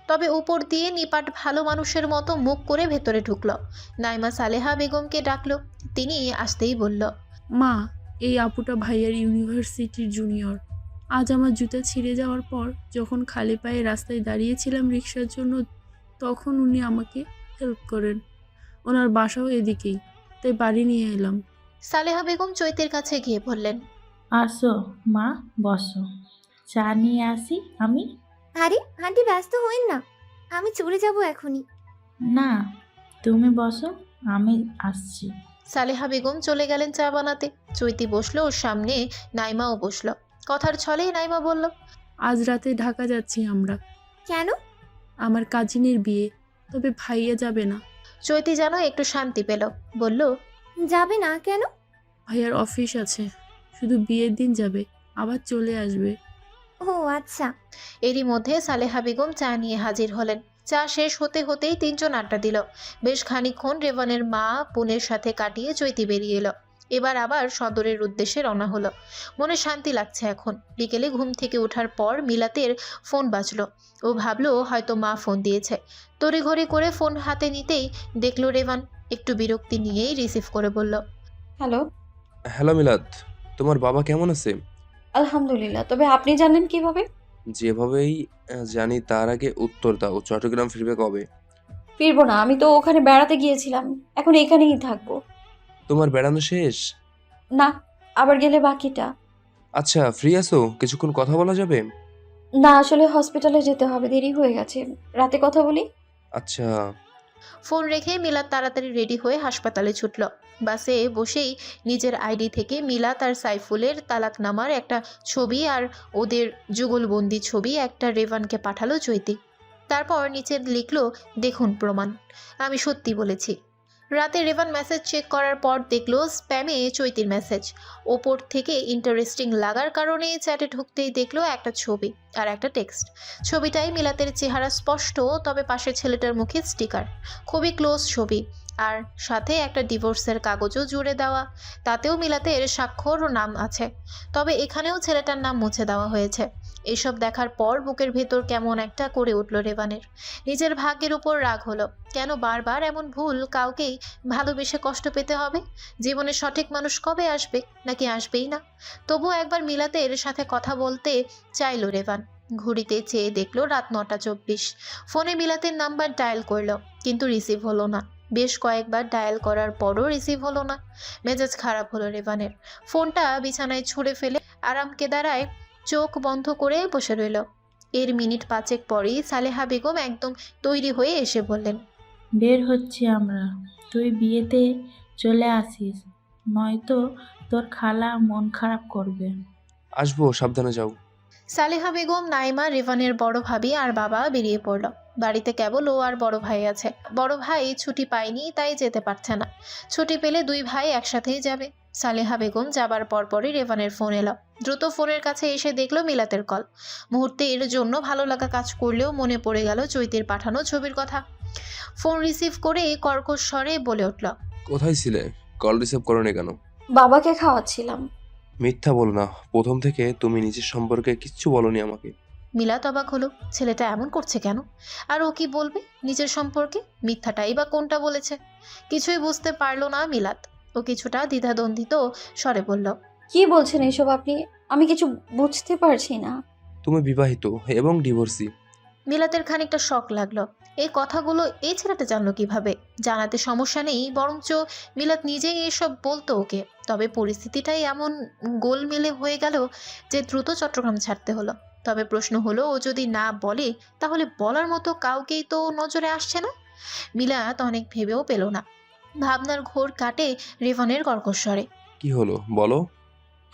তবে উপর দিয়ে নিপাট ভালো মানুষের মতো মুখ করে ভেতরে ঢুকলো। নাইমা সালেহা বেগমকে ডাকলো। তিনি আসতেই বলল, মা, এই আপুটা ভাইয়ার ইউনিভার্সিটির জুনিয়র। আজ আমার জুতা ছিঁড়ে যাওয়ার পর যখন খালি পায়ে রাস্তায় দাঁড়িয়েছিলাম রিক্সার জন্য, তখন উনি আমাকে হেল্প করেন। ওনার বাসাও এদিকেই, তাই বাড়ি নিয়ে এলাম। সালেহা বেগম চৈতের কাছে গিয়ে বললেন, আসো মা, বসো, চা নিয়ে আসি আমি। আরে আন্টি, ব্যস্ত হইন না, আমি চলে যাব এখনই। না, তুমি বসো, আমি আসছি। সালেহা বেগম চলে গেলেন চা বানাতে। চৈতি বসলো ওর সামনে, নাইমাও বসলো। কথার ছলেই নাইমা বলল, আজ রাতে ঢাকা যাচ্ছি আমরা। কেন? আমার কাজিনের বিয়ে, তবে ভাইয়া যাবে না। চৈতি যেন একটু শান্তি পেল, বলল, যাবে না কেন? ভাইয়ার অফিস আছে, শুধু বিয়ের দিন যাবে, আবার চলে আসবে। ও আচ্ছা। এরই মধ্যে সালেহা বেগম চা নিয়ে হাজির হলেন। চা শেষ হতে হতেই তিনজন আড্ডা দিল। বেশ খানিকক্ষণ রেভানের মা বোনের সাথে কাটিয়ে চৈতি বেরিয়ে এলো। এবার আবার সদরের উদ্দেশ্যে রওনা হলো। মনে শান্তি লাগছে এখন। বিকেলে ঘুম থেকে ওঠার পর মিলাতের ফোন বাজলো। ও ভাবলো হয়তো মা ফোন দিয়েছে। তড়িঘড়ি করে ফোন হাতে নিতেই দেখলো রেভান। একটু বিরক্তি নিয়েই রিসিভ করে বলল, হ্যালো। হ্যালো মিলাদ, তোমার বাবা কেমন আছে? আলহামদুলিল্লাহ। তবে আপনি জানেন কিভাবে? যেভাবেই জানি তার আগে উত্তর দাও, চট্টগ্রাম ফিরবে কবে? ফিরবো না, আমি তো ওখানে বেড়াতে গিয়েছিলাম, এখন এখানেই থাকবো। তোমার বেড়ানো শেষ? না, আবার গেলে বাকিটা। আচ্ছা, ফ্রি আছো? কিছুক্ষণ কথা বলা যাবে? না, আসলে হসপিটালে যেতে হবে, দেরি হয়ে গেছে, রাতে কথা বলি। আচ্ছা। ফোন রেখে মিলাত তাড়াতাড়ি রেডি হয়ে হাসপাতালে ছুটল। বাসে বসেই নিজের আইডি থেকে মিলাত আর সাইফুলের তালাকনামার একটা ছবি আর ওদের যুগলবন্দি ছবি একটা রেভানকে পাঠালো চৈতি। তারপর নিচে লিখলো, দেখুন প্রমাণ, আমি সত্যি বলেছি। রাতে রেভান মেসেজ চেক করার পর দেখলো স্প্যামে চৈতির মেসেজ। ওপর থেকে ইন্টারেস্টিং লাগার কারণে চ্যাটে ঢুকতেই দেখলো একটা ছবি আর একটা টেক্সট। ছবিটাই মিলাতের চেহারা স্পষ্ট, তবে পাশে ছেলেটার মুখে স্টিকার। খুবই ক্লোজ ছবি। আর সাথে একটা ডিভোর্সের কাগজও জুড়ে দেওয়া, তাতেও মিলাতের স্বাক্ষর ও নাম আছে। তবে এখানেও ছেলেটার নাম মুছে দেওয়া হয়েছে। এসব দেখার পর বুকের ভেতর কেমন একটা করে উঠল রেবানের। নিজের ভাগ্যের উপর রাগ হলো। কেন বারবার এমন ভুল কাউকেই ভালোবেসে কষ্ট পেতে হবে? জীবনে সঠিক মানুষ কবে আসবে, নাকি আসবেই না? তবুও একবার মিলাতের সাথে কথা বলতে চাইল রেবান। ঘড়িতে চেয়ে দেখলো রাত 9:24। ফোনে মিলাতের নাম্বার ডায়াল করলো, কিন্তু রিসিভ হলো না। বেশ কয়েকবার ডায়াল করার পরও রিসিভ হলো না। মেজাজ খারাপ হলো রেবানের। ফোনটা বিছানায় ছুঁড়ে ফেলে আরাম কেদারায় চোখ বন্ধ করে বসে রইল। এর মিনিট 5 পরেই সালেহা বেগম একদম তৈরি হয়ে এসে বললেন, বের হচ্ছি আমরা, তুই বিয়েতে চলে আসিস, নয়তো তোর খালা মন খারাপ করবে। আসবো, সাবধানে যাও। সালেহা বেগম, নাইমা, রেভানের বড় ভাবি আর বাবা বেরিয়ে পড়ল। বাড়িতে কেবল ও আর বড় ভাই আছে। বড় ভাই ছুটি পায়নি, তাই যেতে পারছে না। ছুটি পেলে 2 ভাই একসাথেই যাবে। সালেহা বেগম যাবার পরপরই রেভানের ফোন এলো। দ্রুত ফোনের কাছে এসে দেখলো মিলাতের কল। মুহূর্তে এর জন্য ভালো লাগা কাজ করলেও মনে পড়ে গেল চৈতির পাঠানো ছবির কথা। ফোন রিসিভ করে কর্কশ স্বরে বলে উঠল, কোথায় ছিলে? কল রিসিভ করোনি কেন? বাবাকে খাওয়াচ্ছিলাম। মিথ্যা বলো না, প্রথম থেকে তুমি নিজের সম্পর্কে কিচ্ছু বলনি আমাকে। মিলাত অবাক হলো। ছেলেটা এমন করছে কেন? আর ও কি বলবে নিজের সম্পর্কে? মিথ্যাটাই বা কোনটা বলেছে? কিছুই বুঝতে পারলো না মিলাত। ও কিছুটা দ্বিধাদ্বন্দ্বিত স্বরে বলল, কি বলছেন এসব আপনি? আমি কিছু বুঝতে পারছি না। তুমি বিবাহিত এবং ডিভোর্সি। মিলাতের খানিকটা শক লাগলো। এই কথাগুলো এই ছেলেটা জানলো কিভাবে? জানাতে সমস্যা নেই, বরঞ্চ মিলাত নিজেই এসব বলতো ওকে। তবে পরিস্থিতিটাই এমন গোলমেলে হয়ে গেল যে দ্রুত চট্টগ্রাম ছাড়তে হলো। তবে প্রশ্ন হলো, ও যদি না বলে তাহলে বলার মতো কাউকেই তো নজরে আসছে না। মিলাত অনেক ভেবেও পেল না। ভাবনার ঘোর কাটে রেভানের কর্কশ্বরে। কি হলো বলো?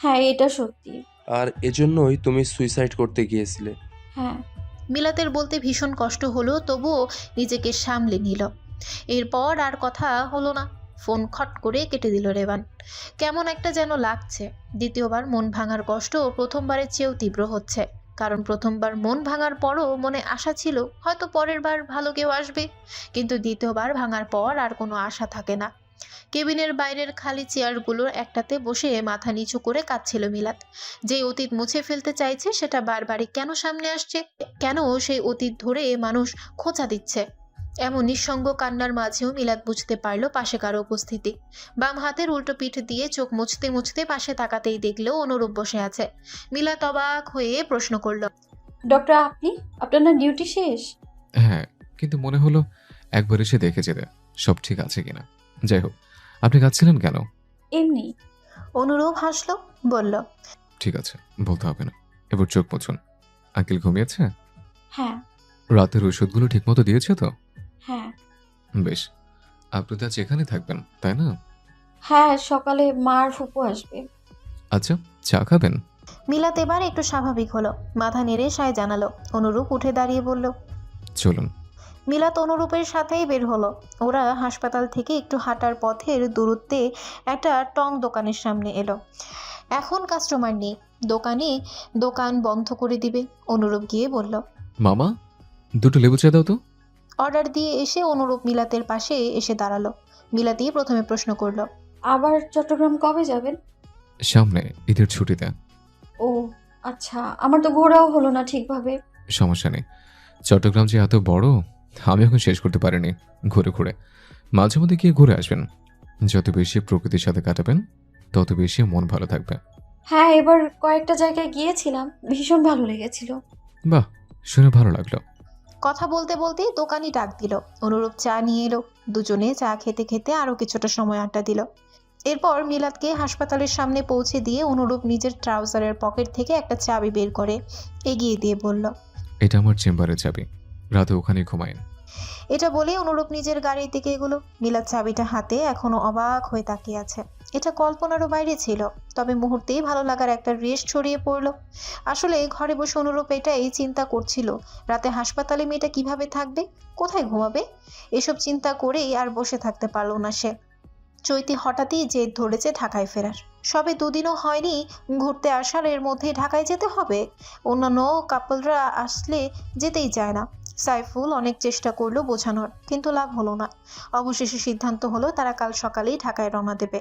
হ্যাঁ, এটা সত্যি। আর এজন্যই তুমি সুইসাইড করতে গিয়েছিলে? হ্যাঁ। মিলাতের বলতে ভীষণ কষ্ট হলো, তবুও নিজেকে সামলে নিল। এরপর আর কথা হলো না। ফোন খট করে কেটে দিল রেবান। কেমন একটা যেন লাগছে। দ্বিতীয়বার মন ভাঙার কষ্ট প্রথমবারের চেয়েও তীব্র হচ্ছে। কারণ প্রথমবার মন ভাঙার পরও মনে আশা ছিল হয়তো পরের বার ভালো কেউ আসবে, কিন্তু দ্বিতীয়বার ভাঙার পর আর কোনো আশা থাকে না। কেবিনের বাইরের খালি চেয়ারগুলোর একটাতে বসে মাথা নিচু করে কাঁদছিল মিলাত। যে অতীত মুছে ফেলতে চাইছে সেটা বারবারই কেন সামনে আসছে? কেন সেই অতীত ধরে মানুষ খোঁচা দিচ্ছে? এমন নিঃসঙ্গ কান্নার মাঝেও মিলাত বুঝতে পারল পাশে কারো উপস্থিতি। বাম হাতের উল্টো পিঠ দিয়ে চোখ মুছতে মুছতে পাশে তাকাতেই দেখলো অনুরূপ বসে আছে। মিলাত অবাক হয়ে প্রশ্ন করল, ডক্টর, আপনার না ডিউটি শেষ? হ্যাঁ, কিন্তু মনে হলো একবার এসে দেখে যেতে সব ঠিক আছে কিনা। যাই হোক, আপনি কাঁদছিলেন কেন? এমনি। অনুরূপ হাসলো, বলল, ঠিক আছে, বলতে হবে না। এবার চোখ মুছুন। আঙ্কেল ঘুমিয়েছে? হ্যাঁ। রাতের ওষুধগুলো ঠিকমতো দিয়েছে তো? হ্যাঁ। বেশ, আপনি তো আজ এখানে থাকবেন তাই না? হ্যাঁ, সকালে মা আর ফুপু আসবে। আচ্ছা, চা খাবেন? মিলাত এবার একটু স্বাভাবিক হলো। মাথা নেড়ে সায় জানালো। অনুরূপ উঠে দাঁড়িয়ে বলল, চলুন। মিলাত অনুরূপের সাথেই বের হলো। ওরা হাসপাতাল থেকে একটু হাঁটার পথের দূরত্বে একটা টং দোকানের সামনে এলো। এখন কাস্টমার নেই, দোকান বন্ধ করে দিবে। অনুরূপ গিয়ে বলল, মামা, দুটো লেবু চা দাও তো। অর্ডার দিয়ে এসে অনুরূপ মিলাতের পাশে এসে দাঁড়ালো। মিলাতই প্রথমে প্রশ্ন করলো, আবার চট্টগ্রাম কবে যাবেন? সামনে ঈদের ছুটিতে। ও আচ্ছা, আমার তো ঘোরাও হলো না ঠিকভাবে। সমস্যা নেই, চট্টগ্রাম যে এত বড় আমি এখন শেষ করতে পারিনি ঘুরে ঘুরে। মাঝে মধ্যে গিয়ে ঘুরে আসবেন। যত বেশি প্রকৃতির সাথে কাটাবেন তত বেশি মন ভালো থাকবে। হ্যাঁ, এবার কয়েকটা জায়গায় গিয়েছিলাম, ভীষণ ভালো লেগেছিল। বাহ, শুনে ভালো লাগলো। কথা বলতে বলতে দোকানি ডাক দিল। অনুরূপ চা নিয়ে এলো। দুজনে চা খেতে খেতে আরো কিছুটা সময় আড্ডা দিল। এরপর মিলাতকে হাসপাতালের সামনে পৌঁছে দিয়ে অনুরূপ নিজের ট্রাউজারের পকেট থেকে একটা চাবি বের করে এগিয়ে দিয়ে বলল, এটা আমার চেম্বারের চাবি, রাতে ওখানে ঘুমাইন। এটা বলে অনুরূপ নিজের গাড়ির দিকে এগোলো। মিলাত চাবিটা হাতে এখনো অবাক হয়ে তাকিয়ে আছে। এটা কল্পনারও বাইরে ছিল, তবে মুহূর্তেই ভালো লাগার একটা রেশ ছড়িয়ে পড়লো। আসলে ঘরে বসে অনুরূপ এটাই চিন্তা করছিল, রাতে হাসপাতালে মেয়েটা কিভাবে থাকবে, কোথায় ঘুমাবে। এসব চিন্তা করেই আর বসে থাকতে পারল না সে। চৈতি হঠাৎই জেদ ধরেছে ঢাকায় ফেরার। সবে 2 দিনও হয়নি ঘুরতে আসার, এর মধ্যে ঢাকায় যেতে হবে। অন্যান্য কাপলরা আসলে যেতেই চায় না, সাইফুল অনেক চেষ্টা করলো বোঝানোর, কিন্তু লাভ হলো না। অবশেষে সিদ্ধান্ত হলো তারা কাল সকালেই ঢাকায় রওনা দেবে।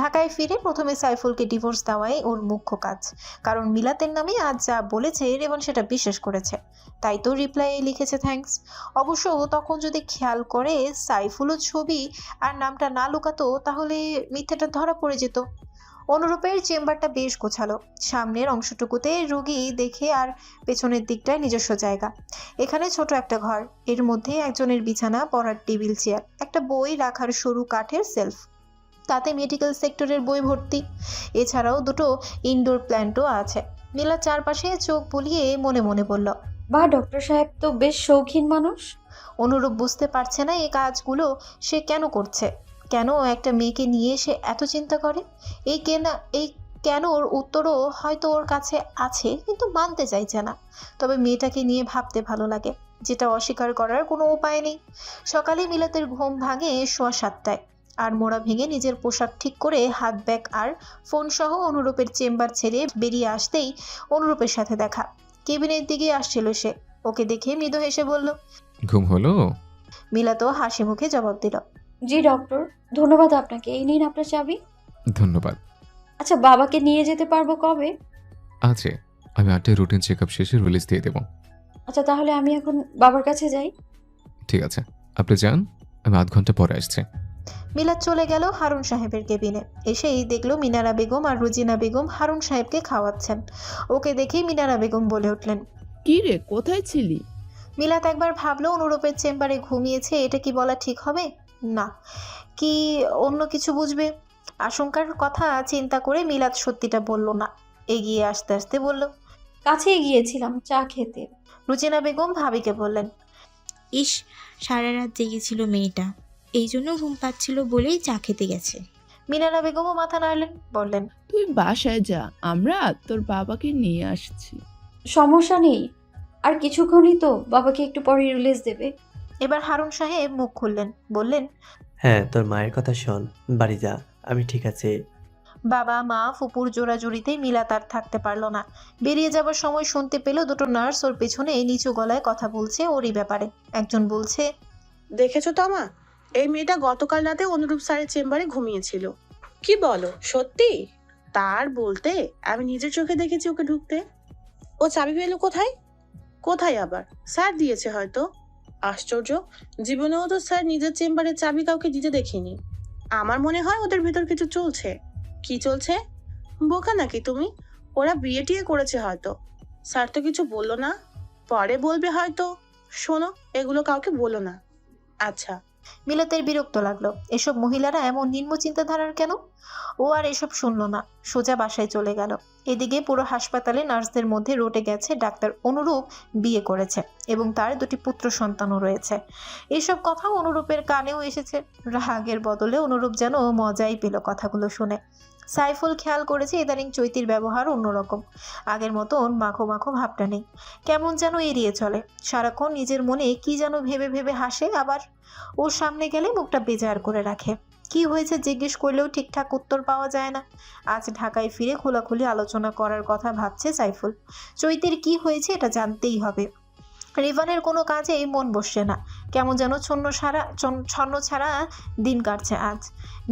ঢাকায় ফিরে প্রথমে সাইফুলকে ডিভোর্স দেওয়াই ওর মুখ্য কাজ, কারণ মিলাতের নামে আজ যা বলেছে রেবন সেটা বিশ্বাস করেছে, তাই তো রিপ্লাইয়ে লিখেছে থ্যাঙ্কস। অবশ্য তখন যদি খেয়াল করে সাইফুলও ছবি আর নামটা না লুকাতো তাহলে মিথ্যাটা ধরা পড়ে যেত। অনুরূপের চেম্বারটা বেশ গোছালো, সামনের অংশটুকুতে রোগী দেখে আর পেছনের দিকটায় নিজস্ব জায়গা। এখানে ছোট একটা ঘর, এর মধ্যে একজনের বিছানা, পড়ার টেবিল, চেয়ার, একটা বই রাখার সরু কাঠের সেলফ, তাতে মেডিকেল সেক্টরের বই ভর্তি। এছাড়াও দুটো ইনডোর প্ল্যান্টও আছে। নীলা চারপাশে চোখ বুলিয়ে মনে মনে বলল, বা ডক্টর সাহেব তো বেশ শৌখিন মানুষ। অনুরূপ বুঝতে পারছে না এই কাজগুলো সে কেন করছে, কেন একটা মেয়েকে নিয়ে সে এত চিন্তা করে। এই কেন ওর উত্তরও হয়তো ওর কাছে আছে, কিন্তু মানতে চাইছে না। তবে মেয়েটাকে নিয়ে ভাবতে ভালো লাগে, যেটা অস্বীকার করার কোনো উপায় নেই। সকালে মিলাতের ঘুম ভাঙে 7:15, আর মোড়া ভেঙে নিজের পোশাক ঠিক করে হাত ব্যাগ আর ফোন সহ অনুরূপের চেম্বার ছেড়ে বেরিয়ে আসতেই অনুরূপের সাথে দেখা। কেবিনের দিকে আসছিল সে, ওকে দেখে মৃদু হেসে বলল, ঘুম হলো? মিলাতও হাসি মুখে জবাব দিল, জি ডক্টর, ধন্যবাদ আপনাকে। এই নিন আপনার চাবি। ধন্যবাদ। আচ্ছা, বাবাকে নিয়ে যেতে পারবো কবে? আছে, আমি 8টায় রুটিন চেক আপ শেষে রিলিজ দিয়ে দেবো। আচ্ছা, তাহলে আমি এখন বাবার কাছে যাই। ঠিক আছে, আপনি যান, আমি আধ ঘন্টা পরে আসছি। মিলাত চলে গেল হারুন সাহেবের কেবিনে। এসেই দেখলো মিনারা বেগম আর রুজিনা বেগম হারুন সাহেবকে খাওয়াচ্ছেন। ওকে দেখেই মিনারা বেগম বলে উঠলেন, কি রে, কোথায় ছিলি? মিলাত একবার ভাবলো অনুরূপের চেম্বারে ঘুমিয়েছে, এটা কি বলা ঠিক হবে? না, কি অন্য কিছু বুঝবে? আশঙ্কার কথা চিন্তা করে মিলাত সত্যিটা বলল না, এগিয়ে আসতে আসতে বলল, কাছেই গিয়েছিলাম চা খেতে। রুজিনা বেগম ভাবিকে বললেন, ইস, সারা রাত জেগেছিল মেয়েটা, এই জন্য ঘুম পাচ্ছিল বলেই চা খেতে গেছে। মিনারা বেগমও মাথা নাড়লেন, বললেন, তুই বাসায় যা, আমরা তোর বাবাকে নিয়ে আসছি। সমস্যা নেই, আর কিছুক্ষণই তো, বাবাকে একটু পরে রিলিজ দেবে। এবার হারুন সাহেব মুখ খুললেন, বললেন, হ্যাঁ, তোর মায়ের কথা শোন, বাড়ি যা, আমি ঠিক আছি। বাবা মা ফুপুর জোড়াজুড়িতেই মিলাত আর থাকতে পারলো না। বেরিয়ে যাবার সময় শুনতে পেল দুটো নার্স ওর পেছনে নিচু গলায় কথা বলছে ওরই ব্যাপারে। একজন বলছে, দেখেছো তমা, এই মেয়েটা গতকাল রাতে অনুরূপ স্যারের চেম্বারে ঘুমিয়েছিল। কি বলো, সত্যি? তার বলতে আমি নিজের চোখে দেখেছি ওকে ঢুকতে। ও চাবি পেলো কোথায়? কোথায় আবার? স্যার দিয়েছে হয়তো। আশ্চর্য, জীবনেও তো স্যার নিজের চেম্বারের চাবি কাউকে দিতে দেখিনি। আমার মনে হয় ওদের ভেতর কিছু চলছে। কি চলছে? বোকা নাকি তুমি? ওরা বিয়ে টিয়ে করেছে হয়তো। স্যার তো কিছু বললো না, পরে বলবে হয়তো। শোনো, এগুলো কাউকে বলো না। আচ্ছা। মিলাতের বিরক্ত লাগলো, এসব মহিলারা এমন নিম্ন চিন্তাধারার কেন। ও আর এসব শুনলো না, সোজা বাসায় চলে গেল। এদিকে পুরো হাসপাতালে নার্সদের মধ্যে রটে গেছে ডাক্তার অনুরূপ বিয়ে করেছে এবং তার 2টি পুত্র সন্তানও রয়েছে। এসব কথা অনুরূপের কানেও এসেছে। রাগের বদলে অনুরূপ যেন মজাই পেল কথাগুলো শুনে। সাইফুল খেয়াল করেছে ইদানিং চৈতির ব্যবহার অন্যরকম, আগের মতন মাখো মাখো ভাবটা নেই, কেমন যেন এড়িয়ে চলে। সারাক্ষণ নিজের মনে কি যেন ভেবে ভেবে হাসে, আবার ওর সামনে গেলে মুখটা বেজার করে রাখে। কি হয়েছে জিজ্ঞেস করলেও ঠিকঠাক উত্তর পাওয়া যায় না। আজ ঢাকায় ফিরে খোলাখুলি আলোচনা করার কথা ভাবছে সাইফুল। চৈতির কি হয়েছে এটা জানতেই হবে। রিভানের কোনো কাজেই মন বসছে না, কেমন যেন ছন্ন ছাড়া দিন কাটছে আজ।